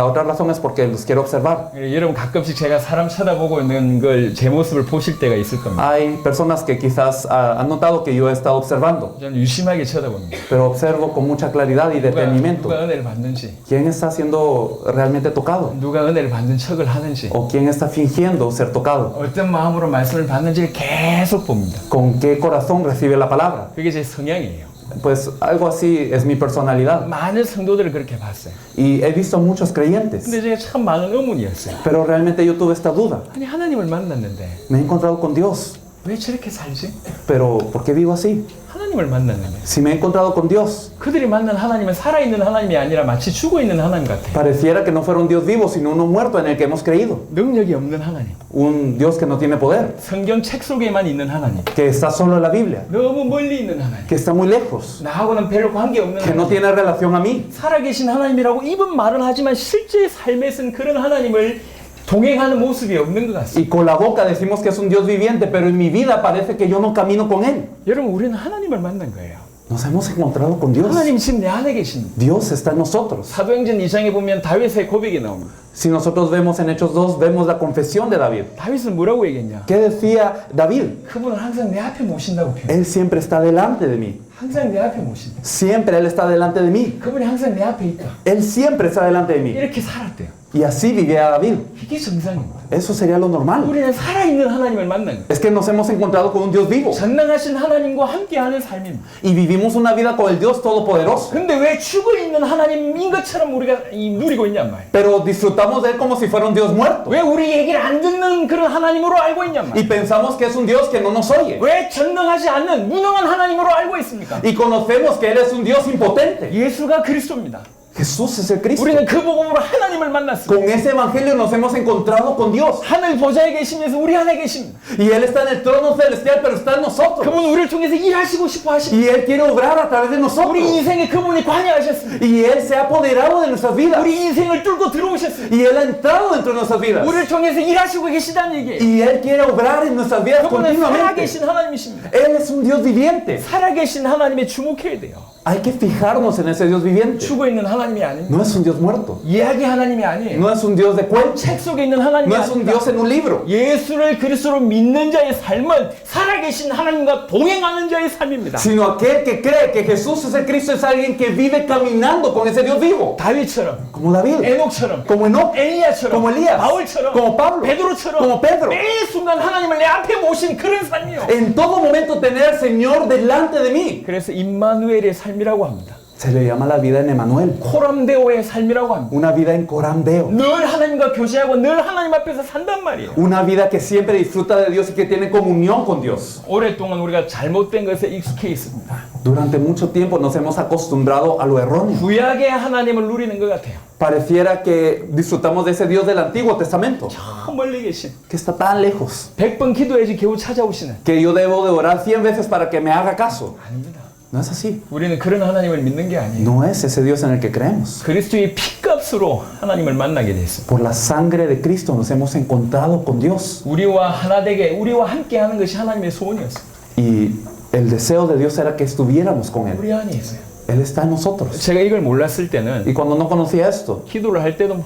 otra razón es porque los quiero observar. 여러분 가끔씩 제가 사람 쳐다보고 있는 걸 제 모습을 보실 때가 있을 겁니다. Hay personas que quizás han notado que yo he estado observando, 저는 유심하게 쳐다봅니다. pero observo con mucha claridad y detenimiento. 누가 은혜를 받는지, ¿Quién está siendo realmente tocado? 누가 은혜를 받는 척을 하는지, ¿O quién está fingiendo ser tocado? 어떤 마음으로 말씀을 받는지를 계속 봅니다. ¿Con qué corazón recibe la palabra? 그게 제 성향이에요. Pues algo así es mi personalidad. 많은 성도들을 그렇게 봤어요. Y he visto muchos creyentes, 근데 제가 참 많은 의문이었어요. pero realmente yo tuve esta duda. 아니 하나님을 만났는데 Me he encontrado con Dios, 왜 저렇게 살지? pero ¿por qué vivo así? 하나님을 만났는데 Si me he encontrado con Dios, 그들이 만난 하나님은 살아있는 하나님이 아니라 마치 죽어있는 하나님 같아요. pareciera que no fuera un Dios vivo, sino uno muerto en el que hemos creído. 능력이 없는 하나님, Un Dios que no tiene poder, 성경 책 속에만 있는 하나님, que está solo en la Biblia, 너무 멀리 있는 하나님, que está muy lejos, 나하고는 별로 관계없는 que no 하나님, tiene relación a mí. 살아계신 하나님이라고 입은 말은 하지만 실제 삶에서는 그런 하나님을 동행하는 모습이 없는 것 같습니다. Y con la boca decimos que es un Dios viviente, pero en mi vida parece que yo no camino con Él. 여러분 우리는 하나님을 만난 거예요. Nos hemos encontrado con Dios. 하나님 지금 내 안에 계십니다. Dios está en nosotros. 사도행전 2장에 보면 다윗의 고백이 나옵니다. Si nosotros vemos en Hechos 2, vemos la confesión de David. 다윗은 뭐라고 얘기했냐? ¿Qué decía David? 그분은 항상 내 앞에 모신다고 표현해요. Él siempre está delante de mí. 항상 내 앞에 모신다. Siempre Él está delante de mí. 그분이 항상 내 앞에 있다. Él siempre está delante de mí. 이렇게 살았대요. Y así vivía David. 이게 정상입니다. Eso sería lo normal. 우리는 살아있는 하나님을 만난 거예요. Es que nos hemos encontrado con un Dios vivo. 전능하신 하나님과 함께하는 삶입니다. Y vivimos una vida con el Dios Todopoderoso. 근데 왜 죽어있는 하나님인 것처럼 우리가 누리고 있냔 말이에요. Pero disfrutamos de Él como si fuera un Dios muerto. 왜 우리 얘기를 안 듣는 그런 하나님으로 알고 있냔 Y 말이에요. pensamos que es un Dios que no nos oye. 왜 전능하지 않는 무능한 하나님으로 알고 있습니까? Y conocemos que Él es un Dios impotente. 예수가 그리스도입니다. Jesús es el Cristo. 우리는 그 복음으로 하나님을 만났습니다. Con ese evangelio nos hemos encontrado con Dios. 하늘 보좌에 계시면서 우리 안에 계십니다. Y Él está en el trono celestial, pero está en nosotros. 그분은 우리를 통해서 일하시고 싶어 하십니다. Y Él quiere obrar a través de 우리 nosotros. 인생에 그분이 관여하셨습니다. Y Él se ha apoderado de nuestras vidas. 우리 인생을 뚫고 들어오셨습니다. Y Él ha entrado dentro de nuestras vidas. 우리를 통해서 일하시고 계시다는 얘기예요. Y Él quiere obrar en nuestras vidas 그분은 continuamente. 살아계신 하나님이십니다. Él es un Dios viviente. 살아계신 하나님에 주목해야 돼요. Hay que fijarnos en ese Dios viviente. 죽어있는 하나님이 아닙니다. No es un Dios muerto. 이야기 하나님이 아니에요. No es un Dios de cuentos. 책 속에 있는 하나님이 No es un 아닙니다. Dios en un libro. 예수를 그리스도로 믿는 자의 삶은 살아계신 하나님과 동행하는 자의 삶입니다. Sino aquel que cree que Jesús es el Cristo es alguien que vive caminando con ese Dios vivo. 다윗처럼, Como David. 에녹처럼, Como Enoch. 엘리야처럼, Como Elías. 바울처럼, Como Pablo. 베드로처럼 Como Pedro. 매 순간 하나님을 내 앞에 모신 그런 삶이요. En todo momento tener al Señor delante de mí. 그래서 임마누엘의 삶이라고 합니다. Se le llama la vida en Emanuel. 코람데오의 삶이라고 합니다. Una vida en Corandeo. 늘 하나님과 교제하고 늘 하나님 앞에서 산단 말이에요. Una vida que siempre disfruta de Dios y que tiene comunión con Dios. 오랫동안 우리가 잘못된 것에 익숙해 있습니다. Durante mucho tiempo nos hemos acostumbrado a lo erróneo. 구약의 하나님을 누리는 것 같아요. Pareciera que disfrutamos de ese Dios del Antiguo Testamento, 저 멀리 계신 que está tan lejos, 100번 기도해야지 겨우 찾아오시는. que yo debo de orar 100 veces para que me haga caso. 아닙니다. No es así. 우리는 그런 하나님을 믿는 게 아니에요. No es ese Dios en el que creemos. 그리스도의 피값으로 하나님을 만나게 됐습니다. Por la sangre de Cristo nos hemos encontrado con Dios. 우리와 하나 되게 우리와 함께 하는 것이 하나님의 소원이었어요. Y el deseo de Dios era que estuviéramos con Él. 우리 안에 있어요. Él está en nosotros. 제가 이걸 몰랐을 때는 Y cuando no conocía esto, 기도를 할 때도 막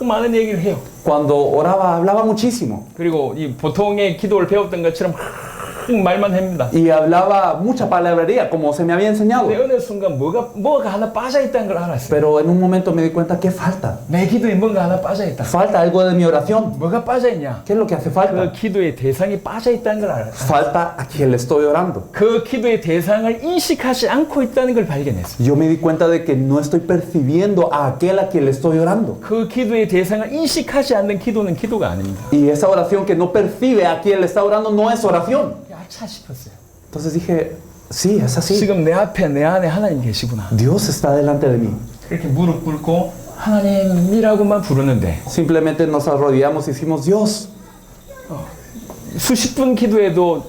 많은 얘기를 해요. cuando oraba, hablaba muchísimo. 그리고 이 보통의 기도를 배웠던 것처럼 말만 합니다. Y hablaba mucha palabrería, como se me había enseñado. 근데 어느 순간 뭐가 하나 빠져있다는 걸 알았어요. Pero en un momento me di cuenta que falta. 내 기도에 뭔가 하나 빠져있다. Falta algo de mi oración. 뭐가 빠져있냐? ¿Qué es lo que hace 그 falta? 기도의 대상이 빠져있다는 걸 알았어요. Falta a quien le estoy orando. 그 기도의 대상을 인식하지 않고 있다는 걸 발견했어요. Yo me di cuenta de que no estoy percibiendo a aquel a quien le estoy orando. 그 기도의 대상을 인식하지 않는 기도는 기도가 아닙니다. Y esa oración que no percibe a quien le está orando no es oración. 아차 싶었어요. Entonces dije, sí, es así. 지금 내 앞에 내 안에 하나님 계시구나. Dios está delante de mí. 그렇게 무릎 꿇고 하나님이라고만 부르는데 Simplemente nos arrodillamos y decimos, Dios. 수십 분 기도해도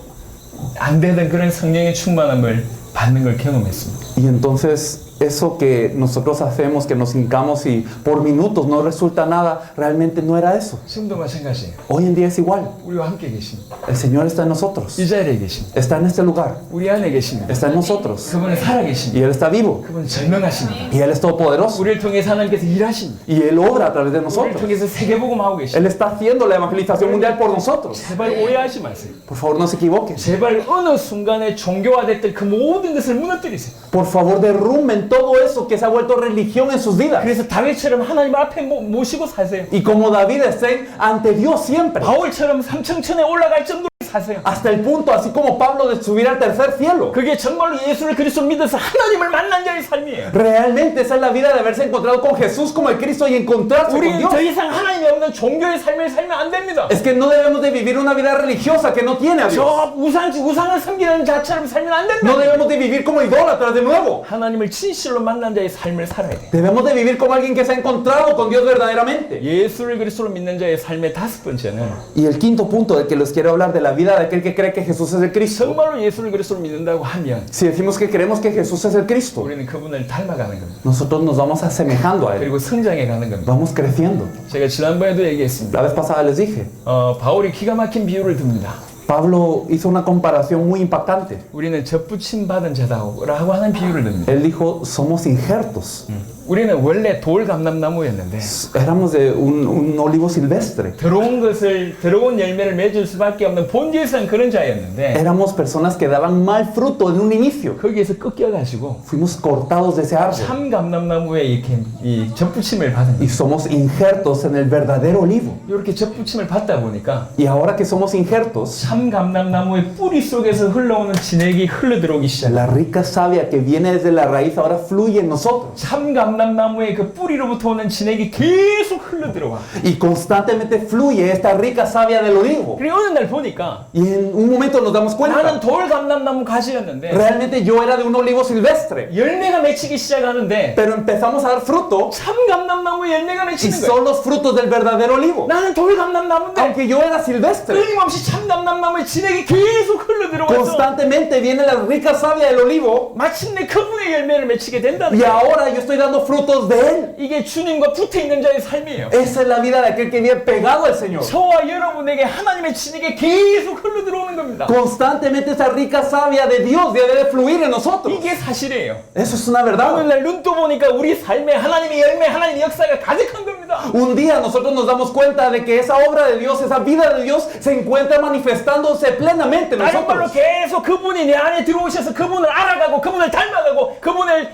안 되던 그런 성령의 충만함을 받는 걸 경험했습니다. Y entonces eso que nosotros hacemos, que nos hincamos y por minutos no resulta nada, realmente no era eso. 지금도 마찬가지예요. Hoy en día es igual. 우리와 함께 계십니다. El Señor está en nosotros. 이 자리에 계십니다. Está en este lugar. 우리 안에 계십니다. Está en nosotros. 그분은 살아계십니다. Y Él está vivo. 그분은 전능하십니다. Y Él es todopoderoso. 우리를 통해서 하나님께서 일하십니다. Y Él obra a través de 우리를 nosotros. 통해서 세계복음하고 계십니다. Él está haciendo la evangelización mundial por nosotros. 제발 오해하지 마세요. Por favor, no se equivoquen. 제발 어느 순간에 종교화됐던 그 모든 것을 무너뜨리세요. Por favor, derrumben todo eso que se ha vuelto religión en sus vidas. 그래서 다윗처럼 하나님 앞에 모시고 사세요. Y como David estén ante Dios siempre. 바울처럼 삼층천에 올라갈 정도로 사세요. Hasta el punto, así como Pablo, de subir al tercer cielo. 그게 정말로 예수를 그리스도 믿어서 하나님을 만난 자의 삶이에요. Realmente esa es la vida de haberse encontrado con Jesús como el Cristo y encontrarse con 우리는 Dios. 더 이상 하나님이 없는 종교의 삶을 살면 안 됩니다. Es que no debemos de vivir una vida religiosa que no tiene a Dios. 저 우상을 섬기는 자처럼 살면 안 된다. No debemos de vivir como idólatras de nuevo. 하나님을 진실로 만난 자의 삶을 살아야 돼. Debemos de vivir como alguien que se ha encontrado con Dios verdaderamente. 예수를 그리스도로 믿는 자의 삶의 다섯 번째는 Y el quinto punto de que les quiero hablar de la vida de aquel que cree que Jesús es el Cristo. 정말로 예수를 그리스도로 믿는다고 하면 Si decimos que creemos que Jesús es el Cristo, 우리는 그분을 닮아가는 겁니다. nosotros nos vamos asemejando a Él. 그리고 성장해 가는 겁니다. Vamos creciendo. 제가 지난번에도 얘기했습니다. La vez pasada les dije, 바울이 기가 막힌 비유를 듭니다. Pablo hizo una comparación muy impactante. 우리는 접붙임 받은 자다라고 하는 비유를 듭니다. Él dijo, somos injertos. 우리는 원래 돌 감람나무였는데 Éramos de un olivo silvestre. 더러운 열매를 맺을 수밖에 없는 본질상 그런 자였는데 Éramos personas que daban mal fruto en un inicio. 거기에서 꺾여가지고 Fuimos cortados de ese árbol 참 감람나무에 이렇게 이 접붙임을 받은 y 거예요. somos injertos en el verdadero olivo. 이렇게 접붙임을 받다 보니까 Y ahora que somos injertos, 참 감람나무의 뿌리 속에서 흘러오는 진액이 흘러들어오기 시작해요. la rica savia que viene desde la raíz ahora fluye en nosotros. 참 감람나무의 그 뿌리로부터 오는 진액이 계속 흘러들어와. Y constantemente fluye esta rica savia del olivo. 그리고 어느 날 보니까 Y en un momento nos damos 나는 cuenta, 돌 감람나무 가지였는데 realmente yo era de un olivo silvestre. 열매가 맺히기 시작하는데 Pero empezamos a dar fruto 참 감람나무에 열매가 y 맺히는 거예요. son los frutos del verdadero olivo. 나는 돌 감람나무인데 Aunque yo era silvestre, 끊임없이 참 감람나무의 진액이 계속 흘러들어와서 constantemente viene la rica savia del olivo 마침내 그분의 열매를 맺히게 된다는 y 거예요. ahora yo estoy dando frutos de él. 이게 주님과 붙어있는 자의 삶이에요. Esa es la vida de aquel que viene pegado al Señor. 저와 여러분에게 하나님의 진액이 계속 흘러들어오는 겁니다. Constantemente esa rica savia de Dios debe fluir en nosotros. 이게 사실이에요. Eso es una verdad. 오늘날 눈 떠 보니까 우리 삶에 하나님의 열매, 하나님의 역사가 가득한 겁니다. Un día nosotros nos damos cuenta de que esa obra de Dios, esa vida de Dios se encuentra manifestándose plenamente en 다른 말로 nosotros. 계속 그분이 내 안에 들어오셔서 그분을 알아가고 그분을 닮아가고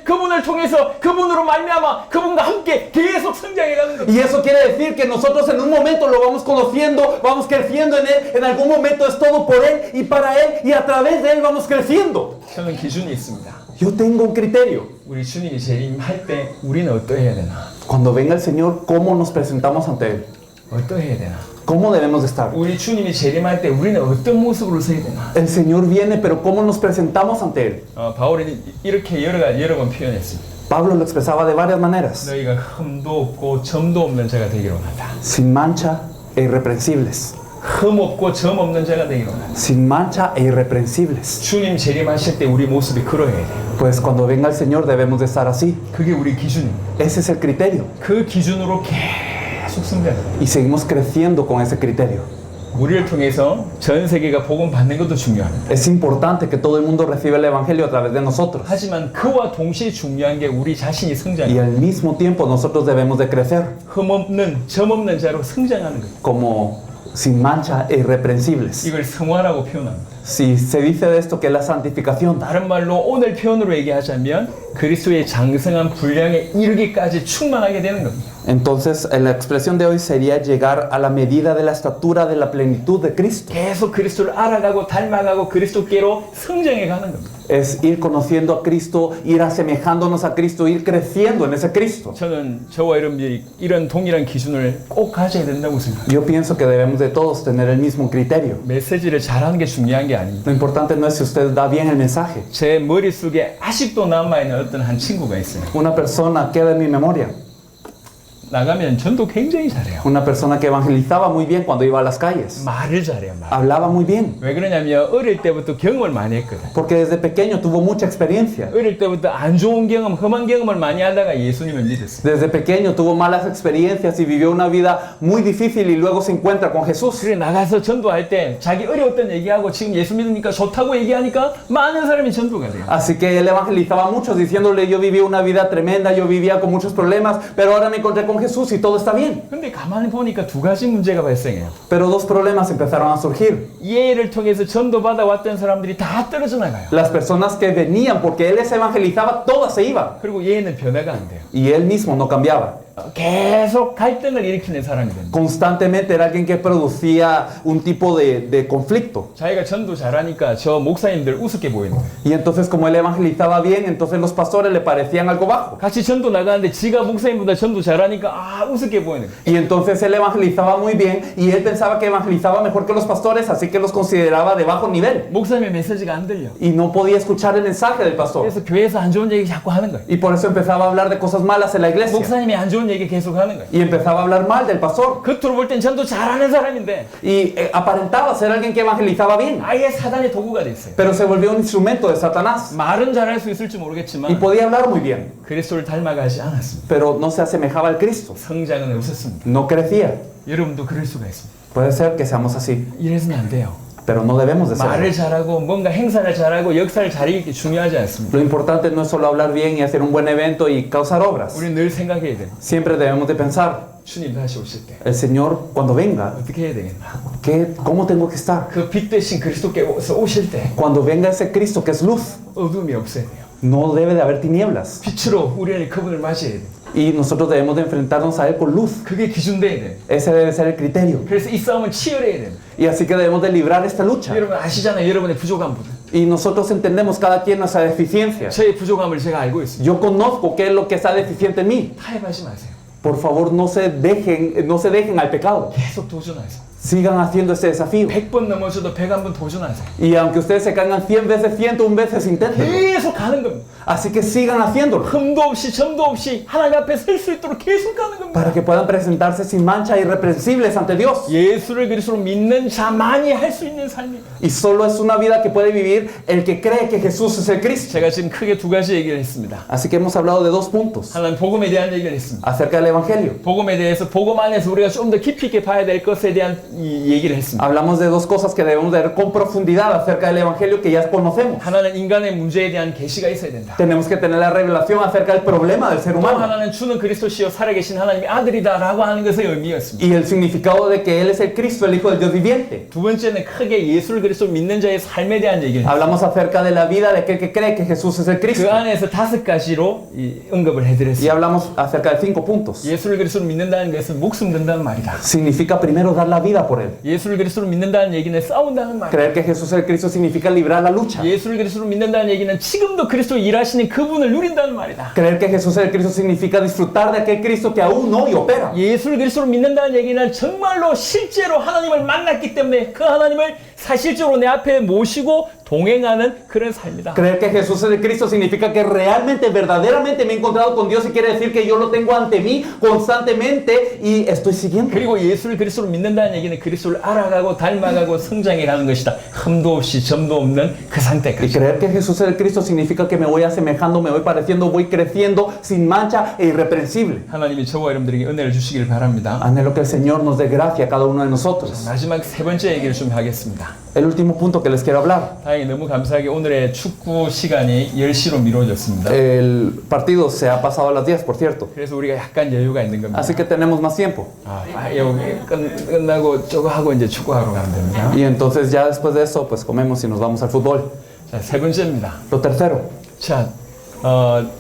그분을 통해서 그분으로 말미암아 그분과 함께 계속 성장해가는 겁니다. Y eso quiere decir que nosotros en un momento lo vamos conociendo, vamos creciendo en Él, en algún momento es todo por Él y para Él y a través de Él vamos creciendo. 저는 기준이 있습니다. Yo tengo un criterio. 우리 주님이 재림할 때 우리는 어떠해야 되나? Cuando venga el Señor, ¿cómo nos presentamos ante Él? 어떠해야 되나? ¿Cómo debemos de estar? 우리 주님이 재림할 때 우리는 어떤 모습으로 서야 되나? El Señor viene, pero ¿cómo nos presentamos ante Él? 바울이 이렇게 여러 번 표현했습니다. Pablo lo expresaba de varias maneras. 너희가 흠도 없고 점도 없는 자가 되기를 원한다. Sin mancha e irreprensibles. 흠 없고 점 없는 자가 되기를 원한다. Sin mancha e irreprensibles. 주님 재림하실 때 우리 모습이 그러해야 돼. Pues cuando venga el Señor debemos de estar así. 그게 우리 기준입니다. Ese es el criterio. 그 기준으로 계속 성장해요. Y seguimos creciendo con ese criterio. 우리를 통해서 전 세계가 복음 받는 것도 중요합니다. Es importante que todo el mundo reciba el Evangelio a través de nosotros. 하지만 그와 동시에 중요한 게 우리 자신이 Y 성장해요. al mismo tiempo nosotros debemos de crecer 흠 없는 점 없는 자로 성장하는 거예요. como sin mancha e irreprensibles. 이걸 성화라고 표현합니다. Si se dice de esto que es la santificación, 다른 말로 오늘 표현으로 얘기하자면 그리스도의 장성한 분량에 이르기까지 충만하게 되는 겁니다. entonces la expresión de hoy sería llegar a la medida de la estatura de la plenitud de Cristo. 계속 그리스도를 알아가고 닮아가고 그리스도께로 성장해 가는 겁니다. Es ir conociendo a Cristo, ir asemejándonos a Cristo, ir creciendo en ese Cristo. 저는 저와 여러분들이 이런 동일한 기준을 꼭 가져야 된다고 생각합니다. Yo pienso que debemos de todos tener el mismo criterio. 메시지를 잘하는 게 중요한 게 아닙니다. Lo importante no es si usted da bien el mensaje. 제 머릿속에 아직도 남아있는 어떤 한 친구가 있어요. Una persona queda en mi memoria. 나가면 전도 굉장히 잘해요. Una persona que evangelizaba muy bien cuando iba a las calles. 말을 잘해요. 말. Hablaba muy bien. 왜 그러냐면 어릴 때부터 경험을 많이 했거든. Porque desde pequeño tuvo mucha experiencia. 어릴 때부터 안 좋은 경험, 험한 경험을 많이 하다가 예수님을 믿었어요. Desde pequeño tuvo malas experiencias y vivió una vida muy difícil y luego se encuentra con Jesús. 그래 나가서 전도할 때 자기 어려웠던 얘기하고 지금 예수 믿으니까 좋다고 얘기하니까 많은 사람이 전도가 돼요. Así que él evangelizaba a muchos diciéndole yo viví una vida tremenda, yo vivía con muchos problemas, pero ahora me encontré con Jesús y todo está bien. 근데 가만히 보니까 두 가지 문제가 발생해요. Pero dos problemas empezaron a surgir. 얘를 통해서 전도받아 왔던 사람들이 다 떨어져 나가요. Las personas que venían porque él les evangelizaba, todas se iban. 그리고 얘는 변화가 안 돼요. Y él mismo no cambiaba. 계속 갈등을 일으키는 사람이 됩니다. Constantemente era alguien que producía un tipo de conflicto. 자기가 전도 잘하니까 저 목사님들 우습게 보이는 거예요. Y entonces como él evangelizaba bien, entonces los pastores le parecían algo bajo. 같이 전도 나가는데 지가 목사님보다 전도 잘하니까 우습게 보이는 거예요. Y entonces él evangelizaba muy bien y él pensaba que evangelizaba mejor que los pastores, así que los consideraba de bajo nivel. 목사님의 메시지가 안 들려. Y no podía escuchar el mensaje del pastor. 그래서 교회에서 안 좋은 얘기 자꾸 하는 거예요. Y por eso empezaba a hablar de cosas malas en la iglesia. 목사님이 안 좋은 얘기 계속 하는 거예요. Y empezaba a hablar mal del pastor. 겉으로 볼 땐 전도 잘하는 사람인데 Y aparentaba ser alguien que evangelizaba bien. 아예 사단의 도구가 됐어요. Pero se volvió un instrumento de Satanás. 말은 잘할 수 있을지 Y 모르겠지만 podía hablar muy bien. 그리스도를 닮아가지 않았습니다. Pero no se asemejaba al Cristo. 성장은 없었습니다. No crecía. 여러분도 그럴 수가 있습니다. Puede ser que seamos así. 이래서는 안 돼요. pero no debemos de ser. 말을 잘하고 뭔가 행사를 잘하고 역사를 잘하기 중요하지 않습니다. Lo importante no es solo hablar bien y hacer un buen evento y causar obras. 우리는 늘 생각해야 돼요. Siempre debemos de pensar, 주님 다시 오실 때 el Señor cuando venga, 어떻게 해야 되겠나? ¿cómo tengo que estar? 그 빛 대신 그리스도께서 오실 때 Cuando venga ese Cristo que es luz, 어둠이 없어야 돼요. no debe de haber tinieblas. 빛으로 우리는 그분을 맞이해야 돼요. Y nosotros debemos de enfrentarnos a Él con luz. 그게 기준돼야 돼요. Ese debe ser el criterio. 그래서 이 싸움은 치열해야 돼요. Y así que debemos de librar esta lucha. 여러분 아시잖아요. 여러분의 부족함보다. Y nosotros entendemos cada quien nuestra deficiencia. 저의 부족함을 제가 알고 있습니다. Yo conozco qué es lo que está deficiente en mí. 타협하지 마세요. Por favor, no se dejen al pecado. 계속 도전하세요. Sigan haciendo este desafío. 100번 넘어져도 101번 도전하세요. Y aunque ustedes se caigan 100 veces, 101 veces, inténtenlo. 계속 가는 겁니다. Así que sigan haciéndolo. 흠도 없이 점도 없이 하나님 앞에 설 수 있도록 계속 가는 겁니다. Para que puedan presentarse sin mancha e irreprensibles ante Dios. 예수를 그리스도로 믿는 자만이 할 수 있는 삶이에요. Y solo es una vida que puede vivir el que cree que Jesús es el Cristo. 제가 지금 크게 두 가지 얘기를 했습니다. Así que hemos hablado de dos puntos 하나는 복음에 대한 얘기를 했습니다. acerca del Evangelio. 복음에 대해서 복음 안에서 우리가 좀 더 깊이 있게 봐야 될 것에 대한 이 얘기를 했습니다. Hablamos de dos cosas que debemos de ver con profundidad acerca del Evangelio que ya conocemos. 하나는 인간의 문제에 대한 계시가 있어야 된다. Tenemos que tener la revelación acerca del problema del ser 또 humano. 하나는 주는 그리스도시요 살아계신 하나님의 아들이다라고 하는 것의 의미였습니다. Y el significado de que Él es el Cristo, el Hijo del Dios viviente. 두 번째는 크게 예수를 그리스도로 믿는 자의 삶에 대한 얘기를 했습니다. Hablamos acerca de la vida de aquel que cree que Jesús es el 그 Cristo. 안에서 다섯 가지로 언급을 Y 해드렸습니다. hablamos acerca de 5 puntos. 예수를 그리스도로 믿는다는 것은 목숨 든다는 말이다. Significa primero dar la vida por Él. 예수를 그리스도로 믿는다는 얘기는 싸운다는 말이다. Creer que Jesús es el Cristo significa librar la lucha. 예수를 그리스도로 믿는다는 얘기는 지금도 그리스도 일하시는 그분을 누린다는 말이다. Creer que Jesús es el Cristo significa disfrutar de aquel Cristo que aún hoy opera. 예수를 그리스도로 믿는다는 얘기는 정말로 실제로 하나님을 만났기 때문에 그 하나님을 사실적으로 내 앞에 모시고 동행하는 그런 삶이다. Creer que Jesús es el Cristo significa que realmente, verdaderamente me he encontrado con Dios y quiere decir que yo lo tengo ante mí constantemente y estoy siguiendo. 그리고 예수를 그리스도로 믿는다는 얘기는 그리스도를 알아가고 닮아가고 성장해 가는 것이다. 흠도 없이 점도 없는 그 Y 상태까지. creer que Jesús es el Cristo significa que me voy asemejando, me voy pareciendo, voy creciendo sin mancha e irreprensible. 하나님이 저와 여러분들에게 은혜를 주시길 바랍니다. Anhelo que el Señor nos dé gracia a cada uno de nosotros. 마지막 세 번째 얘기를 좀 하겠습니다. El último punto que les quiero hablar. 다행히 너무 감사하게 오늘의 축구 시간이 10시로 미뤄졌습니다. El partido se ha pasado a las 10, por cierto. 그래서 우리가 약간 여유가 있는 겁니다. Así que tenemos más tiempo. 여기 끝나고 저거 하고 이제 축구하러 가면 됩니다. Y entonces ya después de eso, pues comemos y nos vamos al fútbol. 자, 세 번째입니다. Lo tercero. 자,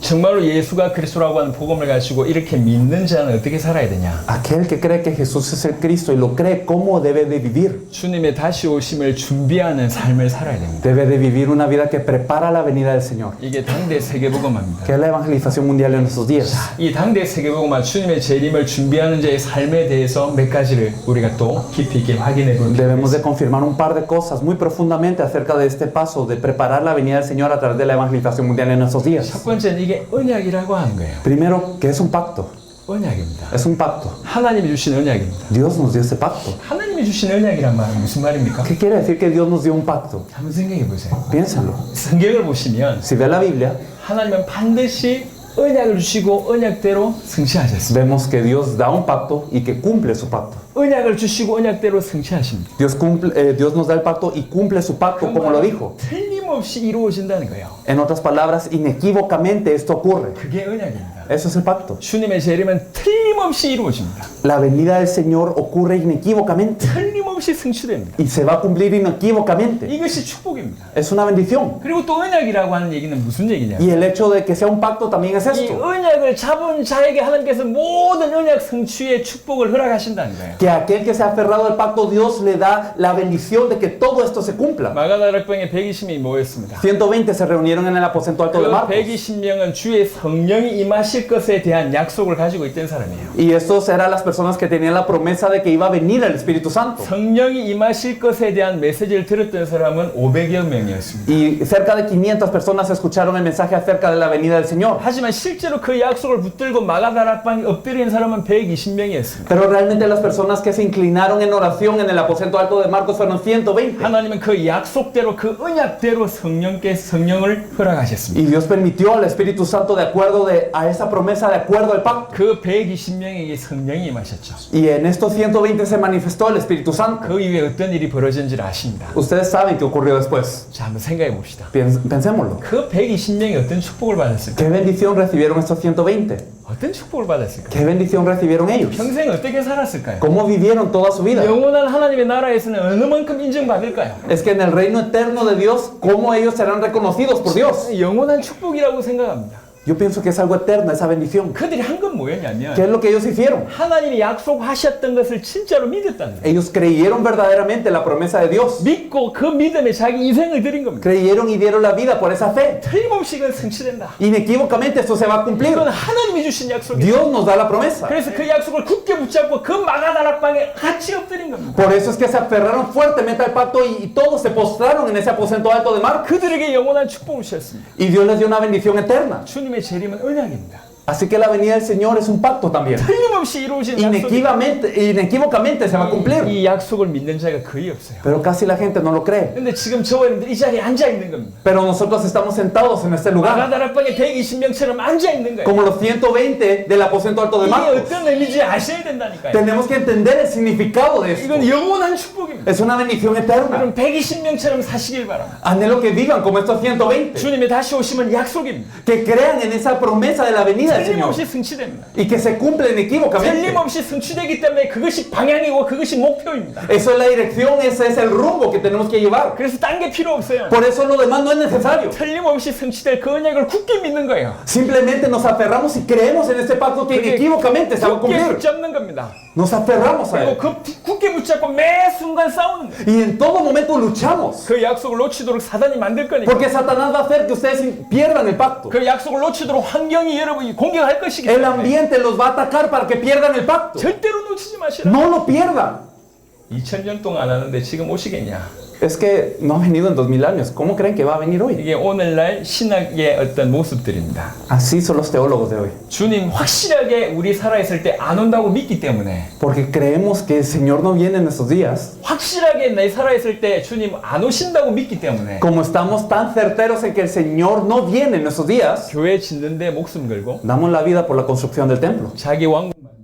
정말로 예수가 그리스도라고 하는 복음을 가지고 이렇게 믿는 자는 어떻게 살아야 되냐? Aquel que cree que Jesús es el Cristo y lo cree, ¿cómo debe de vivir? 주님의 다시 오심을 준비하는 삶을 살아야 됩니다. Debe de vivir una vida que prepara la venida del Señor. 이게 당대 세계복음화입니다. Que es la evangelización mundial en estos días. 이 당대 세계복음화 주님의 재림을 준비하는 자의 삶에 대해서 몇 가지를 우리가 또 깊이 있게 확인해 볼 필요가 Debemos de 있습니다. confirmar un par de cosas muy profundamente acerca de este paso de preparar la venida del Señor a través de la evangelización mundial en estos días. 첫 번째는 이게 언약이라고 하는 거예요. Primero, que es un pacto. 언약입니다. Es un pacto. 하나님이 주신 언약입니다. Dios nos dio ese pacto. 하나님이 주신 언약이란 말은 무슨 말입니까? ¿Qué quiere decir que Dios nos dio un pacto? 한번 생각해 보세요. Piénsenlo. 성경을 보시면 Si ve la Biblia, 하나님은 반드시 언약을 주시고 언약대로 성취하셨습니다. vemos que Dios da un pacto y que cumple su pacto. 언약을 주시고 언약대로 성취하십니다. Dios nos da el pacto y cumple su pacto como lo dijo. 틀림없이 이루어진다는 거예요. En otras palabras, inequívocamente esto ocurre. 그게 언약입니다. Eso es el pacto. 주님의 재림은 틀림없이 이루어집니다. La venida del Señor ocurre inequívocamente 틀림없이 성취됩니다. y se va a cumplir inequívocamente. 이것이 축복입니다. Es una bendición. 그리고 또 언약이라고 하는 얘기는 무슨 얘기냐? Y el hecho de que sea un pacto también es 이 esto. 언약을 잡은 자에게 하나님께서 모든 언약 성취의 축복을 허락하신다는 거예요. Que aquel que se ha aferrado al pacto, Dios le da la bendición de que todo esto se cumpla. 마가다락방에 120명이 모였습니다. 120 se reunieron en el aposento alto de 그 Marcos. 120명은 주의 성령이 임하실 것에 대한 약속을 가지고 있던 사람이에요. Y estos eran las personas que tenían la promesa de que iba a venir el Espíritu Santo. 성령이 임하실 것에 대한 메시지를 들었던 사람은 500여 명이었습니다. Y cerca de 500 personas escucharon el mensaje acerca de la venida del Señor. 하지만 실제로 그 약속을 붙들고 마가다락방에 엎드린 사람은 120명이었습니다. Pero realmente las personas que se inclinaron en oración en el aposento alto de Marcos fueron 120. 하나님은 그 약속대로 그 언약대로 성령을 허락하셨습니다. Y Dios permitió al Espíritu Santo de acuerdo a esa promesa, de acuerdo al pacto. 그 120명에게 성령이 임하셨죠. Y en estos 120 se manifestó el Espíritu Santo. 그 이후에 어떤 일이 벌어진지를 아십니다. Ustedes saben qué ocurrió después. 자, 한번 생각해 봅시다. Pensémoslo. 그 120명이 어떤 축복을 받았을까? ¿Qué bendición recibieron estos 120? 어떤 축복을 받았을까? ¿Qué bendición recibieron ellos? 평생 어떻게 살았을까요? ¿Cómo vivieron toda su vida? 영원한 하나님의 나라에서는 어느 만큼 인정받을까요? Es que en el reino eterno de Dios, ¿cómo ellos serán reconocidos por Dios? 영원한 축복이라고 생각합니다. Yo pienso que es algo eterno, esa bendición. 그들이 한 건 뭐였냐면 ¿Qué es lo que ellos hicieron? 하나님이 약속하셨던 것을 진짜로 믿었다는 거예요. Ellos creyeron verdaderamente la promesa de Dios. 믿고 그 믿음에 자기 인생을 드린 겁니다. Creyeron y dieron la vida por esa fe. 틀림없이 이건 성취된다. Inequívocamente esto se va a cumplir. 이건 하나님이 주신 약속이에요. Dios nos da la promesa. 그래서 그 약속을 굳게 붙잡고 그 마가다락방에 같이 엎드린 겁니다. Por eso es que se aferraron fuertemente al pacto y todos se postraron en ese aposento alto de mar. 그들에게 영원한 축복을 주셨습니다. Y Dios les dio una bendición eterna. 주님의 재림은 언약입니다. Así que la venida del Señor es un pacto también. 틀림없이 이루어진 약속입니다. Inequívocamente se va a cumplir. 이 약속을 믿는 자가 거의 없어요. Pero casi la gente no lo cree. 근데 지금 저와 여러분들 이 자리에 앉아 있는 겁니다. Pero nosotros estamos sentados en este lugar. 마가다락방에 120명처럼 앉아 있는 거예요. Como los 120 del aposento alto de 이게 Marcos. 어떤 의미인지 아셔야 된다니까요. Tenemos que entender el significado de esto. 이건 영원한 축복입니다. Es una bendición eterna. 여러분 120명처럼 사시길 바랍니다. Anhelo que vivan como estos 120. 주님의 다시 오심은 약속입니다. Que crean en esa promesa de la venida del Señor. 틀림없이 승치됩니다. Y que se cumple inequívocamente. 틀림없이 승치되기 때문에 그것이 방향이고 그것이 목표입니다. Eso es la dirección, ese es el rumbo que tenemos que llevar. 그래서 딴 게 필요 없어요. Por eso lo demás no es necesario. 틀림없이 승치될 그 언약을 굳게 믿는 거예요. Simplemente nos aferramos y creemos en este pacto que inequívocamente se va a 굳게 cumplir. 붙잡는 겁니다. Nos aferramos a 그리고 él. 그 굳게 붙잡고 매 순간 싸우는 거예요. Y en todo momento luchamos. 그 약속을 놓치도록 사단이 만들 거니까. Porque Satanás va a hacer que ustedes pierdan el pacto. 그 약속을 놓치도록 환경이 여러분이 공격할 것이기 El 때문에 ambiente los va a atacar para que pierdan el pacto. 절대로 놓치지 마시라. No lo pierdan. 2000년 동안 안 하는데 지금 오시겠냐? Es que no ha venido en 2000 años. ¿Cómo creen que va a venir hoy? 이게 오늘날 신학의 어떤 모습들입니다. Así son los teólogos de hoy. 주님 확실하게 우리 살아있을 때 안 온다고 믿기 때문에 Porque creemos que el Señor no viene en estos días. 확실하게 내 살아있을 때 주님 안 오신다고 믿기 때문에 Como estamos tan certeros en que el Señor no viene en estos días, 교회 짓는데 목숨 걸고 damos la vida por la construcción del templo. 자기 왕국 만들고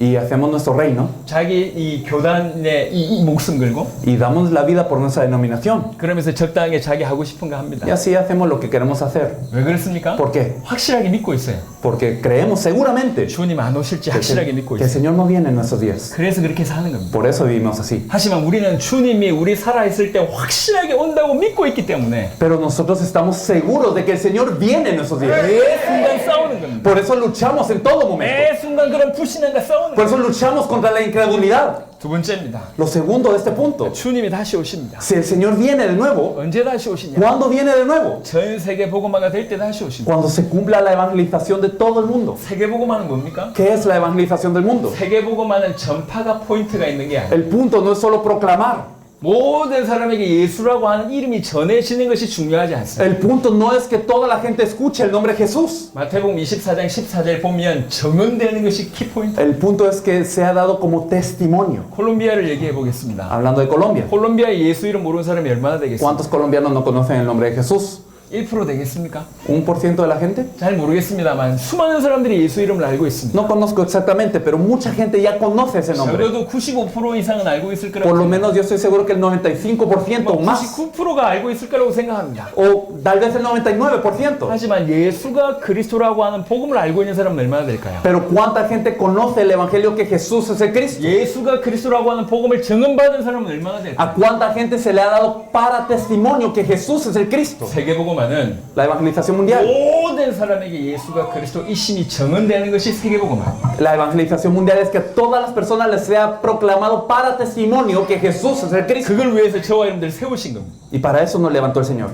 Y hacemos nuestro reino. 자기 이 교단에 이 목숨 걸고 Y damos la vida por nuestra denominación. 그러면서 적당하게 자기 하고 싶은 거 합니다. Y así hacemos lo que queremos hacer. 왜 그렇습니까? ¿Por qué? 확실하게 믿고 있어요. Porque creemos seguramente 주님 안 오실지 확실하게 믿고 que el 있어요. Señor no viene en nuestros días. 그래서 그렇게 사는 겁니다. Por eso vivimos así. 하지만 우리는 주님이 우리 살아있을 때 확실하게 온다고 믿고 있기 때문에 Pero nosotros estamos seguros de que el Señor viene en nuestros días. 매 순간 싸우는 겁니다. Por eso luchamos en todo momento. 매 순간 그런 불신앙과 싸우는 Por 겁니다. eso luchamos contra la incredulidad. 두 번째입니다. Lo segundo de este punto. 주님이 다시 오십니다. Si el Señor viene de nuevo, 언제 다시 오시냐? ¿cuándo viene de nuevo? 전 세계 복음화가 될 때 다시 오십니다. Cuando se cumpla la evangelización de todo el mundo. 세계 복음화는 뭡니까? ¿Qué es la evangelización del mundo? 세계 복음화는 전파가 포인트가 있는 게 아니에요. El punto no es solo proclamar. 모든 사람에게 예수라고 하는 이름이 전해지는 것이 중요하지 않습니다. El punto no es que toda la gente escuche el nombre de Jesús. 마태복음 24장 14절 보면 정언되는 것이 키포인트. El punto es que se ha dado como testimonio. 콜롬비아를 얘기해 보겠습니다. Hablando de Colombia. 콜롬비아에 예수 이름 모르는 사람이 얼마나 되겠습니까? ¿Cuántos colombianos no conocen el nombre de Jesús? 1% 되겠습니까? ¿1% de la gente? 잘 모르겠습니다만 수많은 사람들이 예수 이름을 알고 있습니다. No conozco exactamente, pero mucha gente ya conoce ese nombre. 적어도 95% 이상은 알고 있을 거라고 Por lo 생각합니다. menos yo estoy seguro que el 95% o más. 99%가 알고 있을 거라고 생각합니다. O tal vez el 99%. 하지만 예수가 그리스도라고 하는 복음을 알고 있는 사람은 얼마나 될까요? Pero ¿cuánta gente conoce el evangelio que Jesús es el Cristo? 예수가 그리스도라고 하는 복음을 증언받은 사람은 얼마나 될까요? ¿A cuánta gente se le ha dado para testimonio que Jesús es el Cristo? 세계복음화는 La evangelización mundial. 모든 사람에게 예수가 그리스도 이심이 증언되는 것이 세계복음화. La evangelización mundial es que a todas las personas les sea proclamado para testimonio que Jesús es el Cristo. 그걸 위해서 저와 여러분들 세우신 겁니다. Y para eso nos levantó el Señor.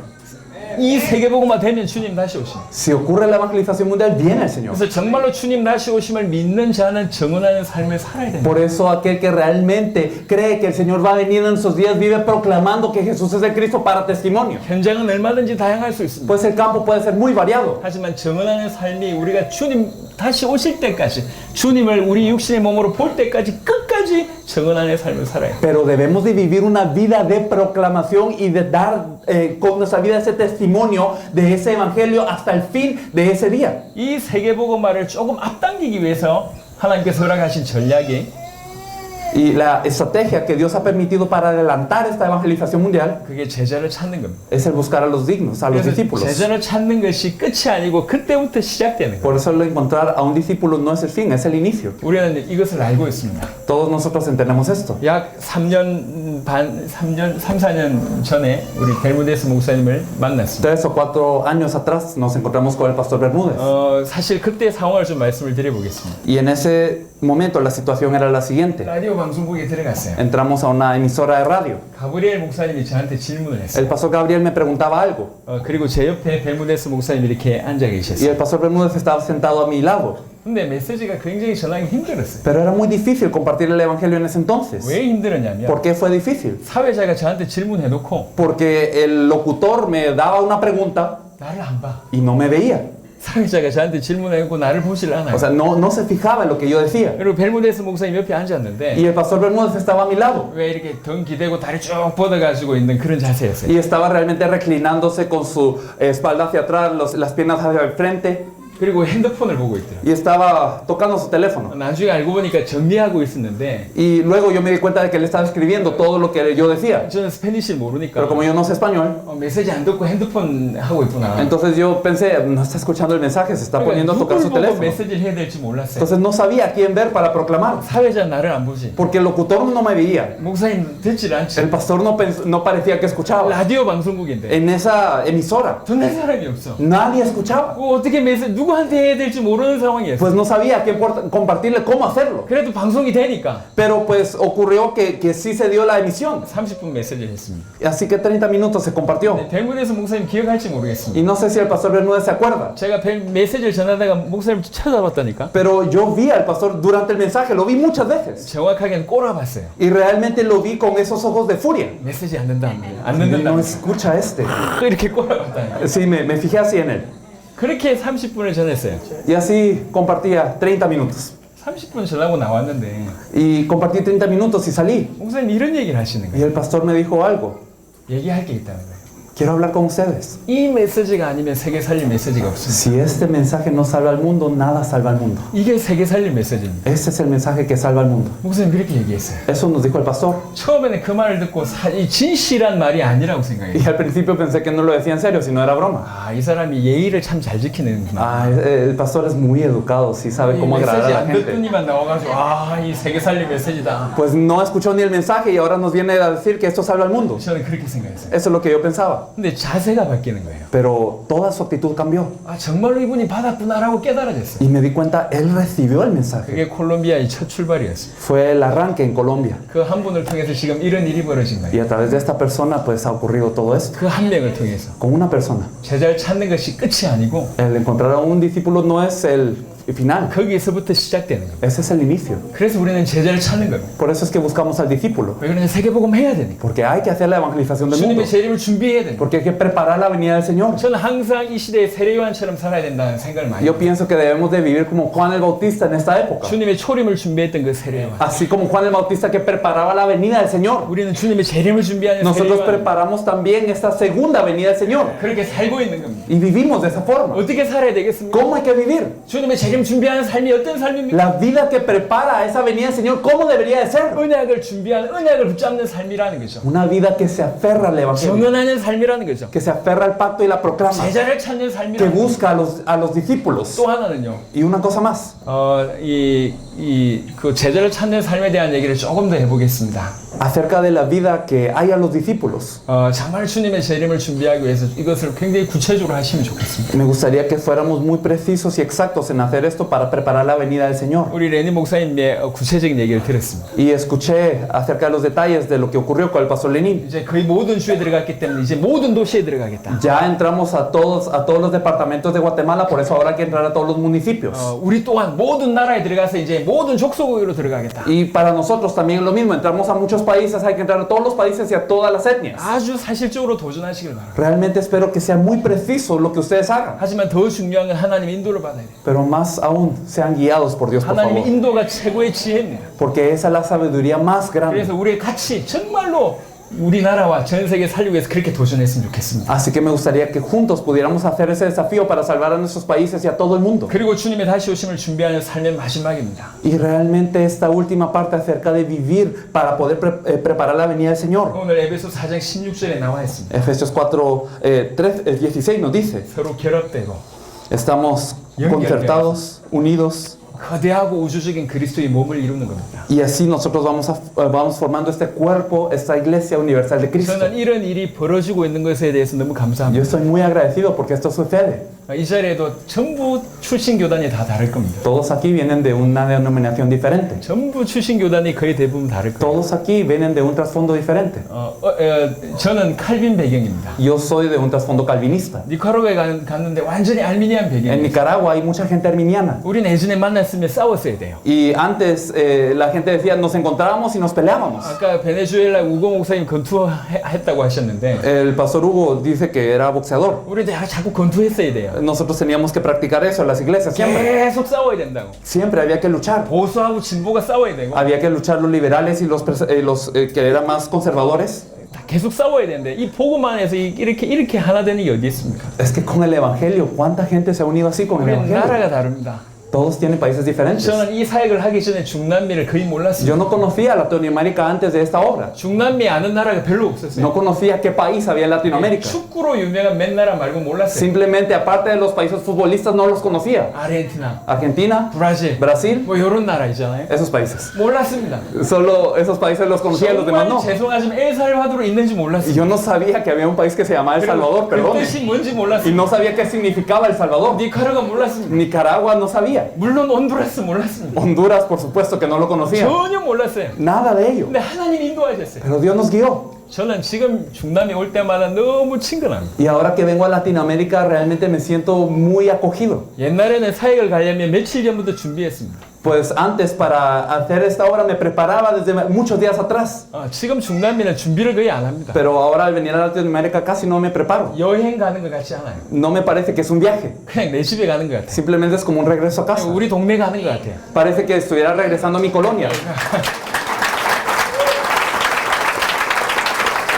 이 세계복음화 되면 주님 다시 오십니다. Si ocurre la evangelización mundial, viene el Señor. 그래서 정말로 주님 다시 오심을 믿는 자는 증언하는 삶을 살아야 됩니다. Por eso aquel que realmente cree que el Señor va a venir en esos días vive proclamando que Jesús es el Cristo para testimonio. 현장은 얼마든지 다양할 수 있습니다. Pues el campo puede ser muy variado. 하지만 증언하는 삶이 우리가 주님 다시 오실 때까지 주님을 우리 육신의 몸으로 볼 때까지 끝까지 정언하는 삶을 살아야 돼요. Pero debemos de vivir una vida de proclamación y de dar con nuestra vida ese testimonio de ese evangelio hasta el fin de ese día. 이 세계복음화를 조금 앞당기기 위해서 하나님께서 허락하신 전략이 Y la estrategia que Dios ha permitido para adelantar esta evangelización mundial 그게 제자를 찾는 겁니다. es el buscar a los dignos, a los 그래서 discípulos. 제자를 찾는 것이 끝이 아니고 그때부터 시작되는 거예요. Por eso el encontrar a un discípulo no es el fin, es el inicio. 우리는 이것을 알고 있습니다. Todos nosotros entendemos esto. 약 3년 반, 4년 전에 우리 벨무데스 목사님을 만났습니다. 3 o 4 años atrás nos encontramos con el pastor Bermúdez. 사실 그때 상황을 좀 말씀을 드려보겠습니다. Y en ese momento la situación era la siguiente. 라디오 방송국에 들어갔어요. Entramos a una emisora de radio. 가브리엘 목사님이 저한테 질문을 했어요. El pastor Gabriel me preguntaba algo. 그리고 제 옆에 벨무데스 목사님이 이렇게 앉아 Y 계셨어요. el pastor Bermúdez estaba sentado a mi lado. 근데 메시지가 굉장히 전하기 힘들었어요. Pero era muy difícil compartir el evangelio en ese entonces. 왜 힘들었냐면 ¿Por qué fue difícil? 사회자가 저한테 질문해놓고 Porque el locutor me daba una pregunta 나를 안 봐. y no me veía. 사회자가 저한테 질문해놓고 나를 보질 않아요. O sea, no se fijaba en lo que yo decía. 그리고 벨무데스 목사님 옆에 앉았는데 Y el pastor Bermúdez estaba a mi lado. 왜 이렇게 등 기대고 다리 쭉 뻗어가지고 있는 그런 자세였어요. Y estaba realmente reclinándose con su espalda hacia atrás, las piernas hacia el frente. 그리고 핸드폰을 보고 있더라고요. Y estaba tocando su teléfono. 나중에 알고 보니까 정리하고 있었는데 Y luego yo me di cuenta de que él estaba escribiendo todo lo que yo decía. 저는 스페니쉬를 모르니까 Pero como yo no sé español, 메시지 안 듣고 핸드폰 하고 있구나. entonces yo pensé, no está escuchando el mensaje, se está poniendo a tocar 누굴 su 보고 teléfono. 메시지를 해야 될지 몰랐어요. Entonces no sabía a quién ver para proclamar. 사회자 나를 안 보지. Porque el locutor no me veía. 목사님 듣질 않지. El pastor no parecía que escuchaba. 라디오 방송국인데 En esa emisora, 듣는 사람이 없어. nadie escuchaba. 어떻게 메시지 누구한테 해야 될지 모르는 상황이었어. Pues no sabía a quién compartirle, cómo hacerlo. 그래도 방송이 되니까 Pero pues ocurrió que sí se dio la emisión. 30분 메시지를 했습니다. Así que 30 minutos se compartió. 벨무데스 목사님 기억할지 모르겠습니다. Y no sé si el pastor Bermúdez se acuerda. 제가 메시지를 전하다가 목사님 찾아봤다니까. Pero yo vi al pastor durante el mensaje, lo vi muchas veces. 정확하게는 꼬라봤어요. Y realmente lo vi con esos ojos de furia. 메시지 안 된다. 안 듣는다. No escucha este. 이렇게 꼬라봤다니까. Sí, me fijé así en él. 그렇게 30분을 전했어요. Y así compartía 30 minutos. 30분 전하고 나왔는데 Y compartí 30 minutos y salí. 목사님 이런 얘기를 하시는 Y 거예요. el pastor me dijo algo. 얘기할 게 있다는 거예요. Quiero hablar con ustedes. 이 메시지가 아니면 세계 살릴 메시지가 없습니다. Si este mensaje no salva al mundo, nada salva al mundo. 이게 세계 살릴 메시지입니다. Ese es el mensaje que salva al mundo. 목사님 그렇게 얘기했어요. Eso nos dijo el pastor. 처음에는 그 말을 듣고 이 진실한 말이 아니라고 Y 생각해요. al principio pensé que no lo decía en serio, sino era broma. 이 사람이 예의를 참 잘 지키는구나. Ah, el pastor es muy educado, sí sabe 이 cómo agradar 메시지 a la 안 gente. 듣더니만 나와가지고 이 세계 살릴 메시지다. Pues no escuchó ni el mensaje y ahora nos viene a decir que esto salva al mundo. 저는 그렇게 생각했어요. Eso es lo que yo pensaba. 근데 자세가 바뀌는 거예요. Pero toda su actitud cambió. 정말로 이분이 받았구나라고 깨달아졌어요. Y me di cuenta, él recibió el mensaje. 그게 콜롬비아의 첫 출발이었어요. Fue el arranque en Colombia. 그 한 분을 통해서 지금 이런 일이 벌어진 Y 거예요. a través de esta persona pues ha ocurrido todo esto. 그 한 명을 통해서 Con una persona. 제자를 찾는 것이 끝이 아니고 El encontrar a un discípulo no es el final. 거기에서부터 시작되는 거예요. Ese es el inicio. 그래서 우리는 제자를 찾는 거예요. Por eso es que buscamos al discípulo. 왜 그러냐? 세계복음 해야 되니까. Porque hay que hacer la evangelización del mundo. 주님의 재림을 준비해야 되니까. Porque hay que preparar la venida del Señor. 저는 항상 이 시대에 세례요한처럼 살아야 된다는 생각을 많이 해요. Yo pienso que debemos de vivir como Juan el Bautista en esta época. 주님의 초림을 준비했던 그 세례요한. Así como Juan el Bautista que preparaba la venida del Señor. 우리는 주님의 재림을 준비하는 Nosotros 세례요한. preparamos también esta segunda venida del Señor. 그렇게 살고 있는 겁니다. Y vivimos de esa forma. 어떻게 살아야 되겠습니까? ¿Cómo hay que vivir? 주님의 재림 준비하는 삶이 어떤 삶입니까? La vida que prepara a esa venida del Señor, ¿cómo debería de ser? 언약을 준비하는 언약을 붙잡는 삶이라는 거죠. Una vida que se aferra al Evangelio, 정언하는 삶이라는 거죠. que se aferra al pacto y la proclama, 제자를 찾는 que 삶이라는 거죠. busca a los discípulos. 또 하나는요. Y una cosa más, 그 제자를 찾는 삶에 대한 얘기를 조금 더 해보겠습니다. acerca de la vida que hay a los discípulos. 정말 주님의 재림을 준비하기 위해서 이것을 굉장히 구체적으로 하시면 좋겠습니다. Me gustaría que fuéramos muy precisos y exactos en hacer esto para preparar la venida del Señor. 우리 레니 목사님의 구체적인 얘기를 들었습니다. Y escuché acerca de los detalles de lo que ocurrió con el pastor Lenin. 이제 거의 모든 주에 들어갔기 때문에 이제 모든 도시에 들어가겠다. Ya entramos a todos los departamentos de Guatemala, por eso ahora hay que entrar a todos los municipios. 우리 또한 모든 나라에 들어가서 이제 모든 족속으로 들어가겠다. Y para nosotros también lo mismo, entramos a muchos países, hay que entrar a todos los países y a todas las etnias. 아주 사실적으로 도전하시길 바랍니다. Realmente espero que sea muy preciso lo que ustedes hagan. 하지만 더 중요한 건 하나님의 인도를 받아야 돼요. Pero más aún, sean guiados por Dios, por 하나님의 favor. 인도가 최고의 지혜입니다. Porque esa es la sabiduría más grande. 그래서 우리 같이 정말로 우리나라와 전 세계 살리기 위해서 그렇게 도전했으면 좋겠습니다. Así que me gustaría que juntos pudiéramos hacer ese desafío para salvar a nuestros países y a todo el mundo. 그리고 주님의 다시 오심을 준비하는 삶의 마지막입니다. Y realmente esta última parte acerca de vivir para poder preparar la venida del Señor. 오늘 에베소 4장 16절에 나와 있습니다. Efesios 4:16 nos dice, 서로 결합되고 estamos concertados, unidos, 거대하고 우주적인 그리스도의 몸을 이루는 겁니다. y así nosotros vamos formando este cuerpo, esta iglesia universal de Cristo. 저는 이런 일이 벌어지고 있는 것에 대해서 너무 Yo 감사합니다. estoy muy agradecido porque esto sucede. 이 자리에도 전부 출신 교단이 다 다를 겁니다. Todos aquí vienen de una denominación diferente. 전부 출신 교단이 거의 대부분 다를 거예요. Todos aquí vienen de un trasfondo diferente. 저는 칼빈 배경입니다. Yo soy de un trasfondo calvinista. 니카라과에 갔는데 완전히 알미니안 En 배경입니다. Nicaragua hay mucha gente arminiana. 우리는 예전에 만났으면 싸웠어야 돼요. Y antes la gente decía, nos encontrábamos y nos peleábamos. 아까 베네수엘라 우고 목사님 권투했다고 하셨는데 El pastor Hugo dice que era boxeador. 우리도 자꾸 권투했어야 돼요. Nosotros teníamos que practicar eso en las iglesias siempre. 계속 싸워야 된다고. Siempre había que luchar. 보수하고 진보가 싸워야 되고 Había que luchar los liberales y los que eran más conservadores. 다 계속 싸워야 되는데 이 복음만 해서 이렇게 하나 되는 게 어디 있습니까? Es que con el evangelio, ¿cuánta gente se ha unido así con el 우리는 evangelio? 나라가 다릅니다. Todos tienen países diferentes. 저는 이 사역을 하기 전에 중남미를 거의 몰랐어요. Yo no conocía Latinoamérica antes de esta obra. 중남미 아는 나라가 별로 없었어요. No conocía qué país había en Latinoamérica. 축구로 유명한 몇 나라 말고 몰랐어요. Simplemente, aparte de los países futbolistas, no los conocía. 아르헨티나, Argentina, 브라질, Brasil, 뭐 이런 나라 있잖아요. esos países. 몰랐습니다. Solo esos países los conocía, los demás 정말 no. 죄송하지만 엘살바도르 있는지 Y 몰랐어요. yo no sabía que había un país que se llamaba El Salvador, 그 perdón. 뜻이 뭔지 Y 몰랐어요. no sabía qué significaba El Salvador. 니카라가 몰랐습니다. Nicaragua no sabía. 물론 온두라스 몰랐습니다. Honduras, por supuesto, que no lo conocía. 전혀 몰랐어요. Nada de ello. 근데 하나님 인도하셨어요. Pero Dios nos guió. 저는 지금 중남미 올 때마다 너무 친근합니다. Y ahora que vengo a Latinoamérica, realmente me siento muy acogido. 옛날에는 사역을 가려면 며칠 전부터 준비했습니다. Pues antes, para hacer esta obra, me preparaba desde muchos días atrás. 지금 중남미는 준비를 거의 안 합니다. Pero ahora al venir a Latinoamérica casi no me preparo. 여행 가는 것 같지 않아요. No me parece que es un viaje. 그냥 내 집에 가는 것 같아요. Simplemente es como un regreso a casa. 우리 동네 가는 것 같아요. Parece que estuviera regresando a mi colonia.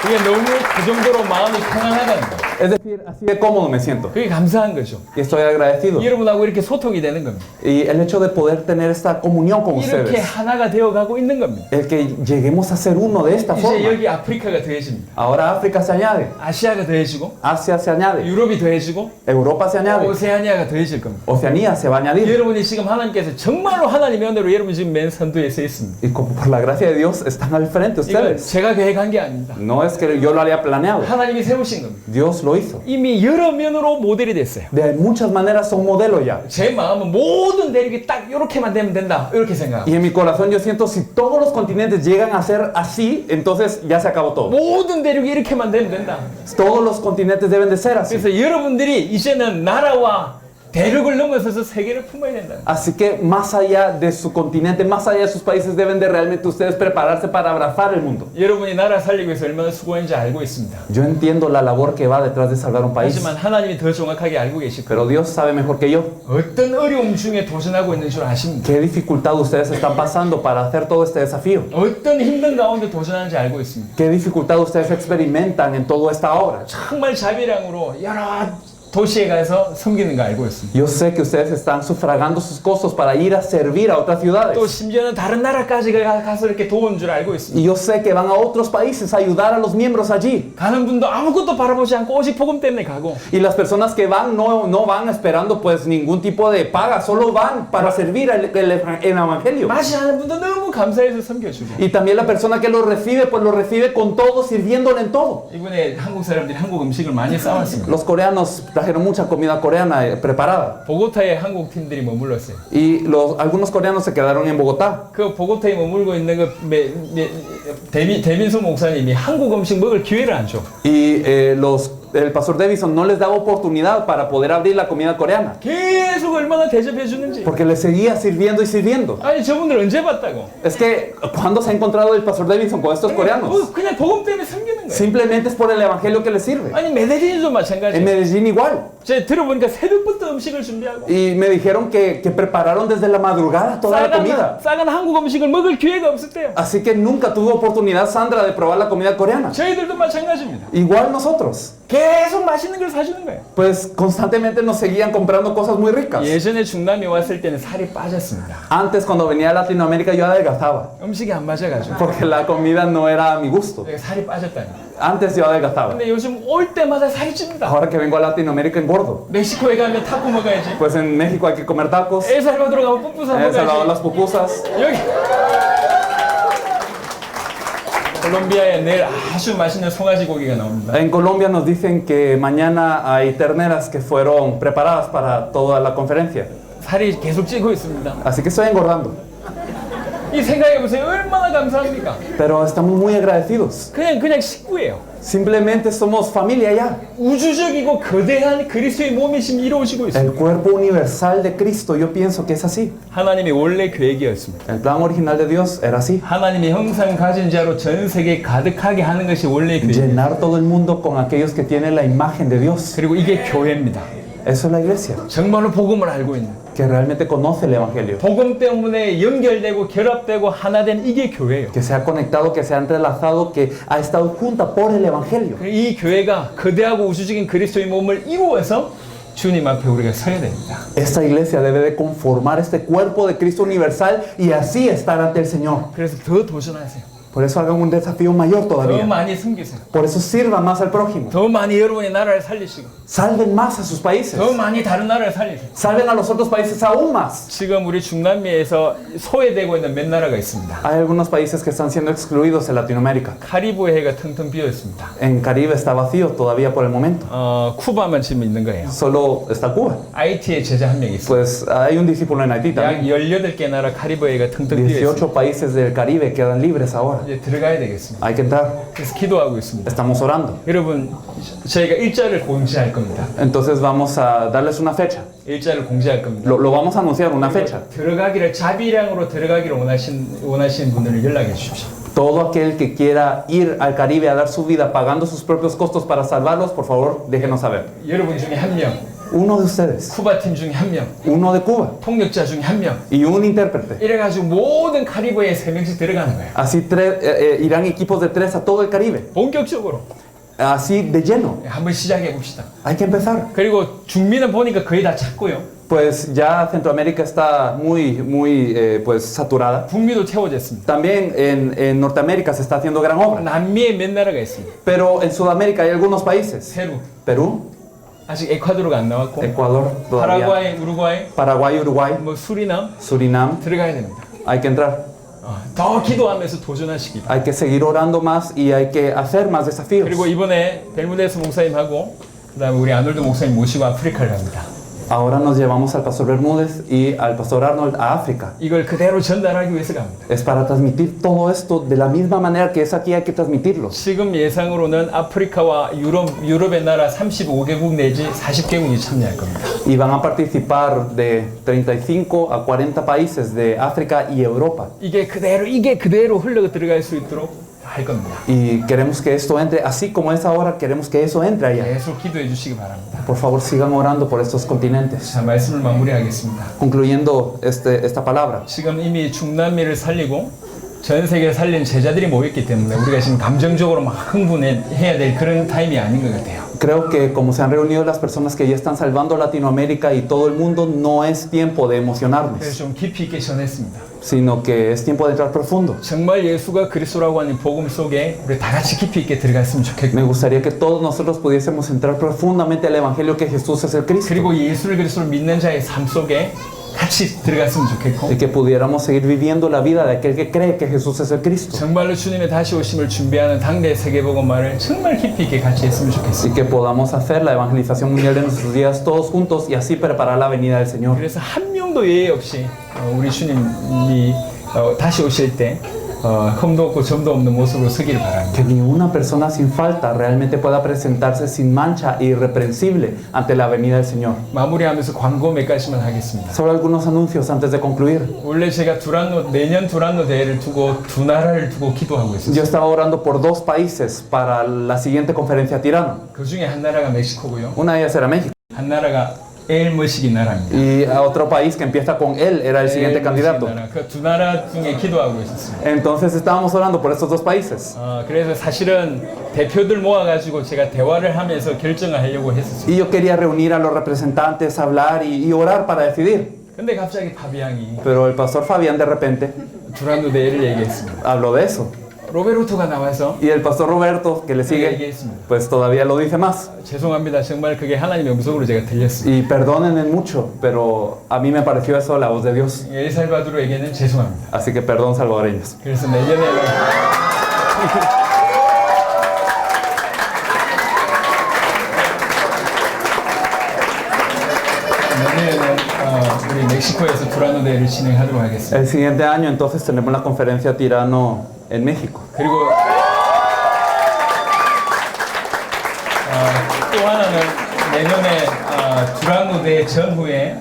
그게 너무 그 정도로 마음이 편안하다는 거예요. Es decir, así de cómodo me siento. 그게 감사한 거죠. Y estoy agradecido. 여러분하고 이렇게 소통이 되는 겁니다. Y el hecho de poder tener esta comunión con 이렇게 ustedes. 하나가 되어가고 있는 겁니다. El que lleguemos a ser uno de esta 이제 forma. 여기 아프리카가 더해집니다. Ahora África se añade. 아시아가 더해지고 Asia se añade. 유럽이 더해지고 Europa se añade. 오세아니아가 더해질 겁니다. Oceanía se va a añadir. 여러분이 지금 하나님께서 정말로 하나님의 은혜로 여러분 지금 맨 선두에 서 있습니다. Y como por la gracia de Dios están al frente 이건 ustedes. 제가 계획한 게 아닙니다. No es que yo lo haya planeado. 하나님이 세우신 겁니다. Dios lo hizo. 이미 여러 면으로 모델이 됐어요. De muchas maneras son modelo ya. 제 마음은 모든 대륙이 딱 이렇게만 되면 된다. 이렇게 생각합니다. Y en mi corazón yo siento si todos los continentes llegan a ser así, entonces ya se acabó todo. 모든 대륙이 이렇게만 되면 된다. Todos los continentes deben de ser así. 그래서 여러분들이 이제는 나라와 대륙을 넘어서서 세계를 품어야 된다. Así que más allá de su continente, más allá de sus países, deben de realmente ustedes prepararse para abrazar el mundo. 여러분이 나라 살리기 위해서 얼마나 수고했는지 알고 있습니다. Yo entiendo la labor que va detrás de salvar un país, 하지만 하나님이 더 정확하게 알고 계실 거예요. pero Dios sabe mejor que yo 어떤 어려움 중에 도전하고 있는 줄 아십니다. qué dificultad ustedes están pasando para hacer todo este desafío. 어떤 힘든 가운데 도전하는지 알고 있습니다. ¿Qué dificultad ustedes experimentan en toda esta obra? 정말 자비량으로 여러 도시에 가서 섬기는 거 알고 있습니다. Yo sé que ustedes están sufragando sus costos para ir a servir a otras 또 ciudades. 심지어는 다른 나라까지 가서 이렇게 도운 줄 알고 있습니다. Y yo sé que van a otros países a ayudar a los miembros allí. 가는 분도 아무것도 바라보지 않고 오직 복음 때문에 가고 Y las personas que van no van esperando pues ningún tipo de paga, solo van para servir el evangelio. 맛이 하는 분도 너무 감사해서 섬겨주고 Y también la persona que lo recibe, pues lo recibe con todo, sirviéndole en todo. 이번에 한국 사람들이 한국 음식을 많이 싸왔습니다. Los coreanos trajeron mucha comida coreana preparada. 보고타에 한국 팀들이 머물렀어요. Y algunos coreanos se quedaron en Bogotá. 그 보고타에 머물고 있는 그 대민수 목사님이 한국 음식 먹을 기회를 안 줘. Y los el pastor Davidson no les daba oportunidad para poder abrir la comida coreana. 계속 얼마나 대접해 주는지. Porque les seguía sirviendo y sirviendo. 아니 저분들 언제 봤다고? Es que, ¿cuándo se ha encontrado el pastor Davidson con estos coreanos? 그냥 복음 때문에 섬기는 거예요. Simplemente es por el evangelio que les sirve. 아니 메데린도 En 마찬가지예요. Medellín igual. 제가 들어보니까 새벽부터 음식을 준비하고 Y me dijeron que prepararon desde la madrugada toda la comida. 싸간 한국 음식을 먹을 기회가 없었대요. Así que nunca tuvo oportunidad Sandra de probar la comida coreana. 저희들도 마찬가지입니다. Igual nosotros. 계속 맛있는 걸 사주는 거예요. Pues constantemente nos seguían comprando cosas muy ricas. 예전에 중남미 왔을 때는 살이 빠졌습니다. Antes cuando venía a Latinoamérica yo adelgazaba. 음식이 안 맞아가지고 Porque la comida no era a mi gusto. 내가 살이 빠졌다니. Antes yo adelgazaba. 근데 요즘 올 때마다 살이 찝니다. Ahora que vengo a Latinoamérica engordo. 멕시코에 가면 타코 먹어야지. Pues en México hay que comer tacos. 엘살바도르 가면 푸푸사 En El Salvador 먹어야지. las pupusas. 여기 콜롬비아에 내일 아주 맛있는 송아지 고기가 나옵니다. En Colombia nos dicen que mañana hay terneras que fueron preparadas para toda la conferencia. 살이 계속 찌고 있습니다. Así que estoy engordando. 이 생각해보세요. 얼마나 감사합니까? Pero estamos muy agradecidos. 그냥 식구예요. Simplemente somos familia ya. 우주적이고 거대한 그리스도의 몸이 지금 이루어지고 있습니다. El cuerpo universal de Cristo, yo pienso que es así. 하나님의 원래 계획이었습니다. El plan original de Dios era así. 하나님의 형상 가진 자로 전 세계에 가득하게 하는 것이 원래 계획이에요. Llenar todo el mundo con aquellos que tienen la imagen de Dios. 그리고 이게 교회입니다. Eso es la iglesia, 정말로 복음을 알고 있는, que realmente conoce el Evangelio. 복음 때문에 연결되고 결합되고 하나 된 이게 교회예요. Que se ha conectado, que se ha entrelazado, que ha estado junta por el Evangelio. 이 교회가 거대하고 우주적인 그리스도의 몸을 이루어서 주님 앞에 우리가 서야 됩니다. Esta iglesia debe de conformar este cuerpo de Cristo universal y así estar ante el Señor. 그래서 더 도전하세요. Por eso hagan un desafío mayor 더 todavía. 많이 섬기세요. Por eso sirvan más al prójimo. 더 많이 여러분의 나라를 살리시고 Salven más a sus países. 더 많이 다른 나라를 살리세요. Salven a los otros países aún más. 지금 우리 중남미에서 소외되고 있는 몇 나라가 있습니다. Hay algunos países que están siendo excluidos en Latinoamérica. 카리브해가 텅텅 비어 있습니다. En Caribe está vacío todavía por el momento. 쿠바만 지금 있는 거예요. Solo está Cuba. 하이티에 제자 한 명 있어요. Pues hay un discípulo en Haití 약 también. 18개 나라 카리브해가 텅텅 비어 있어요. 18 países del Caribe quedan libres ahora. 이제 들어가야 되겠습니다. Hay que entrar. 그래서 기도하고 있습니다. Estamos orando. 여러분, 저희가 일자를 공지할 겁니다. Entonces vamos a darles una fecha. 일자를 공지할 겁니다. Lo vamos a anunciar, una fecha. 들어가기를 자비량으로 들어가기를 원하시는 분들은 연락해 주십시오. Todo aquel que quiera ir al Caribe a dar su vida pagando sus propios costos para salvarlos, por favor, déjenos saber. 여러분 중에 한 명, Uno de ustedes, 쿠바 팀 중에 한 명, uno de Cuba 통역자 중에 한 명. y un intérprete. 이래가지고 모든 카리브해에 3명씩 들어가는 거예요. Así irán equipos de 3 a todo el Caribe. 본격적으로 Así de lleno. 한번 시작해 봅시다. Hay que empezar. 그리고 중미는 보니까 거의 다 찼고요. Pues ya Centroamérica está muy pues saturada. 북미도 채워졌습니다. También en Norteamérica se está haciendo gran obra. 남미에 몇 나라가 있습니다. Pero en Sudamérica hay algunos países. 페루, Perú, 아직 에콰도르가 안 나왔고, Ecuador, todavía. 파라과이, 우루과이, Paraguay, Uruguay, 뭐 수리남 Surinam. 들어가야 됩니다. Hay que entrar. 더 기도하면서 도전하시기 바랍니다. Hay que seguir orando más y hay que hacer más desafíos. 그리고 이번에 벨무데스 목사님하고 그다음에 우리 아놀드 목사님 모시고 아프리카를 갑니다. Ahora nos llevamos al pastor Bermúdez y al pastor Arnold a África. 이걸 그대로 전달하기 위해서 갑니다. Es para transmitir todo esto de la misma manera que es aquí, hay que transmitirlo. 지금 예상으로는 아프리카와 유럽의 나라 35개국 내지 40개국이 참여할 겁니다. Y van a participar de 35 a 40 países de África y Europa. 이게 그대로 흘러 들어갈 수 있도록 할 겁니다. Y queremos que esto entre, así como es ahora, queremos que eso entre allá. 계속 기도해 주시기 바랍니다. Por favor, sigan orando por estos continentes. 자, 말씀을 마무리하겠습니다. Concluyendo esta palabra. 지금 이미 중남미를 살리고 전 세계를 살린 제자들이 모였기 때문에 우리가 지금 감정적으로 막 흥분해야 될 그런 타임이 아닌 것 같아요. Creo que como se han reunido las personas que ya están salvando Latinoamérica y todo el mundo, no es tiempo de 그래서 emocionarnos, 좀 깊이 있게 전했습니다. sino que es tiempo de entrar profundo. 정말 예수가 그리스도라고 하는 복음 속에 우리 다 같이 깊이 있게 들어갔으면 좋겠고, Me gustaría que todos nosotros pudiésemos entrar profundamente al Evangelio que Jesús es el Cristo 그리고 예수를 그리스도로 믿는 자의 삶 속에 같이 들어갔으면 좋겠고, y que pudiéramos seguir viviendo la vida de aquel que cree que Jesús es el Cristo 정말로 주님의 다시 오심을 준비하는 당대 세계복음화를 정말 깊이 있게 같이 했으면 좋겠어요. y que podamos hacer la evangelización mundial de nuestros días todos juntos y así preparar la venida del Señor. 그래서 한 명도 예외 없이 우리 주님이 다시 오실 때 흠도 없고 점도 없는 모습으로 서기를 바랍니다. Que ni una persona sin falta realmente pueda presentarse sin mancha e irreprensible ante la venida del Señor. 마무리하면서 광고 몇 가지만 하겠습니다. Solo algunos anuncios antes de concluir. 원래 제가 내년 두란노 대회를 두고 두 나라를 두고 기도하고 있었어요. Yo estaba orando por 2 países para la siguiente conferencia Tirano. 그 중에 한 나라가 멕시코고요. Una de ellas era México. 한 나라가 엘머시기 나라입니다. Y a otro país que empieza con él era el siguiente candidato. 그 두 나라 중에 기도하고 있었습니다. Entonces estábamos orando por estos 2 países. 그래서 사실은 대표들 모아가지고 제가 대화를 하면서 결정을 하려고 했었어요. Y yo quería reunir a los representantes, hablar y orar para decidir. 근데 갑자기 파비앙이 Pero el pastor Fabián de repente 두란노 대회를 얘기했습니다. habló de eso. 로베르토가 나와서 Y el pastor Roberto, que le sigue, 얘기했습니다. pues todavía lo dice más. 죄송합니다. 정말 그게 하나님의 음성으로 제가 들렸어요. Y perdónenme mucho, pero a mí me pareció eso la voz de Dios. 엘살바도르에게는 죄송합니다. Así que perdón, salvadoreños. 그래서 내년에는 우리 멕시코에서 두란노 대회를 진행하도록 하겠습니다. El siguiente año entonces tenemos la conferencia Tirano en México. 그리고 또 하나는 내년에 두란노 대회 전후에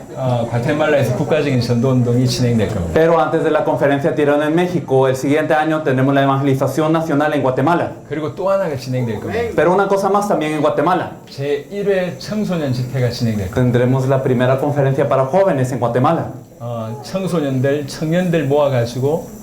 과테말라에서 국가적인 전도 운동이 진행될 겁니다. Pero antes de la conferencia Tirano en México, el siguiente año tenemos la evangelización nacional en Guatemala. 그리고 또 하나가 진행될 겁니다. Pero una cosa más también en Guatemala. 제1회 청소년 집회가 진행될 겁니다. Tendremos la primera conferencia para jóvenes en Guatemala. 청소년들, 청년들 모아가지고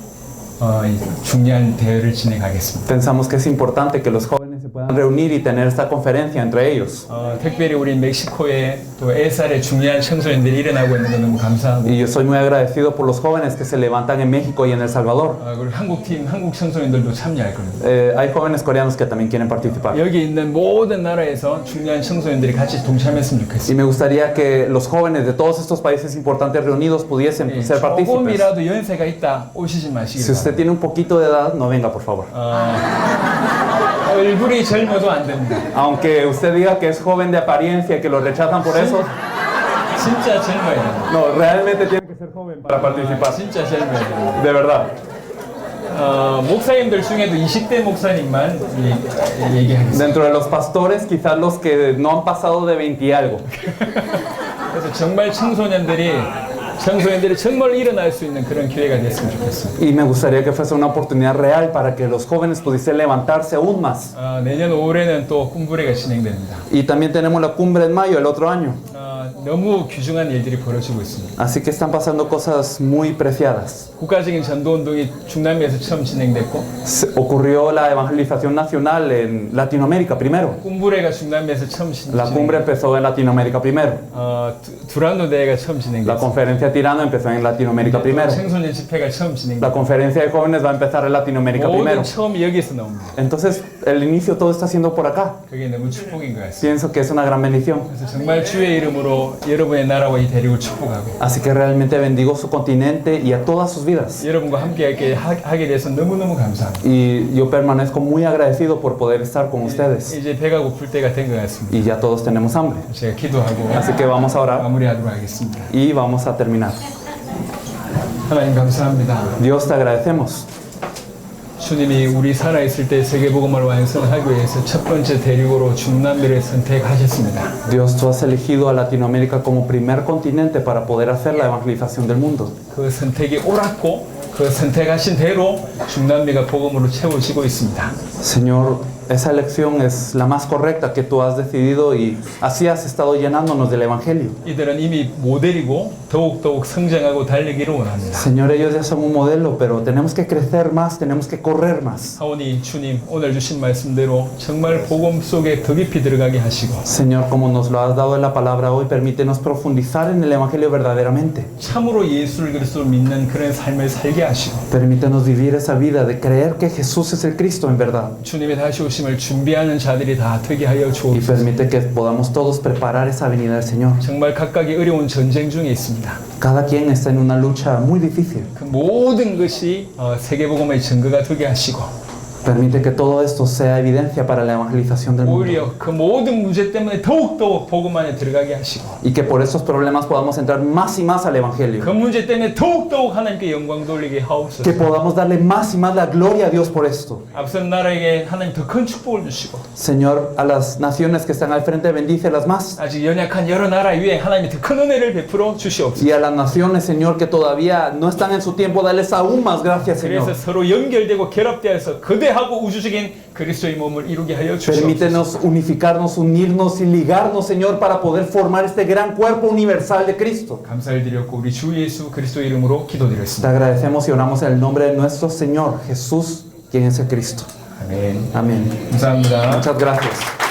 이 중요한 대회를 진행하겠습니다. Pensamos que es importante que los jóvenes se puedan reunir y tener esta conferencia entre ellos. 특별히 우리 멕시코에 또 엘살에 중요한 청소년들이 일어나고 있는 거 너무 감사하고 Y yo soy muy agradecido por los jóvenes que se levantan en México y en El Salvador. 그리고 한국 청소년들도 참여할 겁니다. Hay jóvenes coreanos que también quieren participar. 여기 있는 모든 나라에서 중요한 청소년들이 같이 동참했으면 Y 좋겠습니다. me gustaría que los jóvenes de todos estos países importantes reunidos pudiesen ser partícipes. 조금이라도 연세가 있다 오시지 마시기 Si usted 바랍니다. tiene un poquito de edad, no venga, por favor. 얼굴이 젊어도 안 됩니다. Aunque usted diga que es joven de apariencia y que lo rechazan por eso, 진짜 젊어야 됩니다. no, realmente tiene que ser joven para participar. 진짜 젊어야 됩니다. De verdad. 목사님들 중에도 20대 목사님만 얘기하겠습니다. Dentro de los pastores, quizás los que no han pasado de 20 y algo. 그래서 정말 청소년들이 정말 일어날 수 있는 그런 기회가 됐으면 좋겠습니다. Y me gustaría que fuese una oportunidad real para que los jóvenes pudiesen levantarse aún más. 내년 5월에는 또 꿈부레가 진행됩니다. Y también tenemos la cumbre en mayo el otro año. 너무 귀중한 일들이 벌어지고 있습니다. Así que están pasando cosas muy preciadas. 국가적인 전도 운동이 중남미에서 처음 진행됐고 Ocurrió la evangelización nacional en Latinoamérica primero. 꿈부레가 중남미에서 처음 La cumbre empezó en Latinoamérica primero. 두란노 대회가 처음 La 진행됐고 conferencia Tirano empezó en Latinoamérica primero. 청소년 집회가 처음 진행됐고 La conferencia de jóvenes va a empezar en Latinoamérica primero. 모든 처음이 여기서 나옵니다. Entonces, el inicio todo está siendo por acá. 그게 너무 축복인 것 같습니다. Pienso que es una gran bendición. 그래서 정말 주의 이름으로 여러분의 나라와 이 대륙을 축복하고 Así que realmente bendigo su continente y a todas sus vidas. 여러분과 함께 하게 돼서 너무너무 감사합니다. Y yo permanezco muy agradecido por poder estar con ustedes. 이제 배가 고플 때가 된 것 같습니다. Y ya todos tenemos hambre. 제가 기도하고 Así que vamos a orar 마무리하도록 하겠습니다. y vamos a terminar. 하나님 감사합니다. Dios, te agradecemos. 주님이 우리 살아있을 때 세계복음을 완성하기 위해서 첫 번째 대륙으로 중남미를 선택하셨습니다. Dios, tú has elegido a Latinoamérica como primer continente para poder hacer la evangelización del mundo. 그 선택이 옳았고 그 선택하신 대로 중남미가 복음으로 채워지고 있습니다. Señor, esa elección es la más correcta que tú has decidido y así has estado llenándonos del Evangelio. 이들은 이미 모델이고 더욱더욱 성장하고 달리기를 원합니다. Señor, ellos ya son un modelo, pero tenemos que crecer más, tenemos que correr más. 하오니 주님 오늘 주신 말씀대로 정말 복음 속에 더 깊이 들어가게 하시고 Señor, como nos lo has dado en la palabra hoy, permítenos profundizar en el Evangelio verdaderamente. 참으로 예수를 그리스도로 믿는 그런 삶을 살게 하시고 Permítenos vivir esa vida de creer que Jesús es el Cristo en verdad. 주님의 다시 오심을 준비하는 자들이 다 되게 하여 Y 주옵소서. permite que podamos todos preparar esa venida del Señor. 정말 각각이 어려운 전쟁 중에 있습니다. Cada quien está en una lucha muy difícil. 그 모든 것이 세계복음의 증거가 되게 하시고 Permite que todo esto sea evidencia para la evangelización del mundo. 오히려 그 모든 문제 때문에 더욱더 복음 안에 들어가게 하시고 Y que por esos problemas podamos entrar más y más al 그 Evangelio. 문제 때문에 더욱더욱 하나님께 영광 돌리게 하옵소서. Que podamos darle más y más la gloria a Dios por esto. 앞선 나라에게 하나님 더 큰 축복을 주시고 Señor, a las naciones que están al frente, bendícelas más. 아직 연약한 여러 나라 위에 하나님이 더 큰 은혜를 베풀어 주시옵소서. Y a las naciones, Señor, que todavía no están en su tiempo, darles aún más gracias, 그래서 Señor. 서로 연결되고 결합되어서 거대하고 우주적인 그리스도의 몸을 이루게 하여 주시옵소서. Permítenos unificarnos, unirnos y ligarnos, Señor, para poder formar este gran cuerpo universal de Cristo. 감사를 드렸고 우리 주 예수 그리스도 이름으로 Te 기도드렸습니다. agradecemos y oramos en el nombre de nuestro Señor Jesús, quien es el Cristo. 아멘. Amén. 감사합니다. Muchas gracias.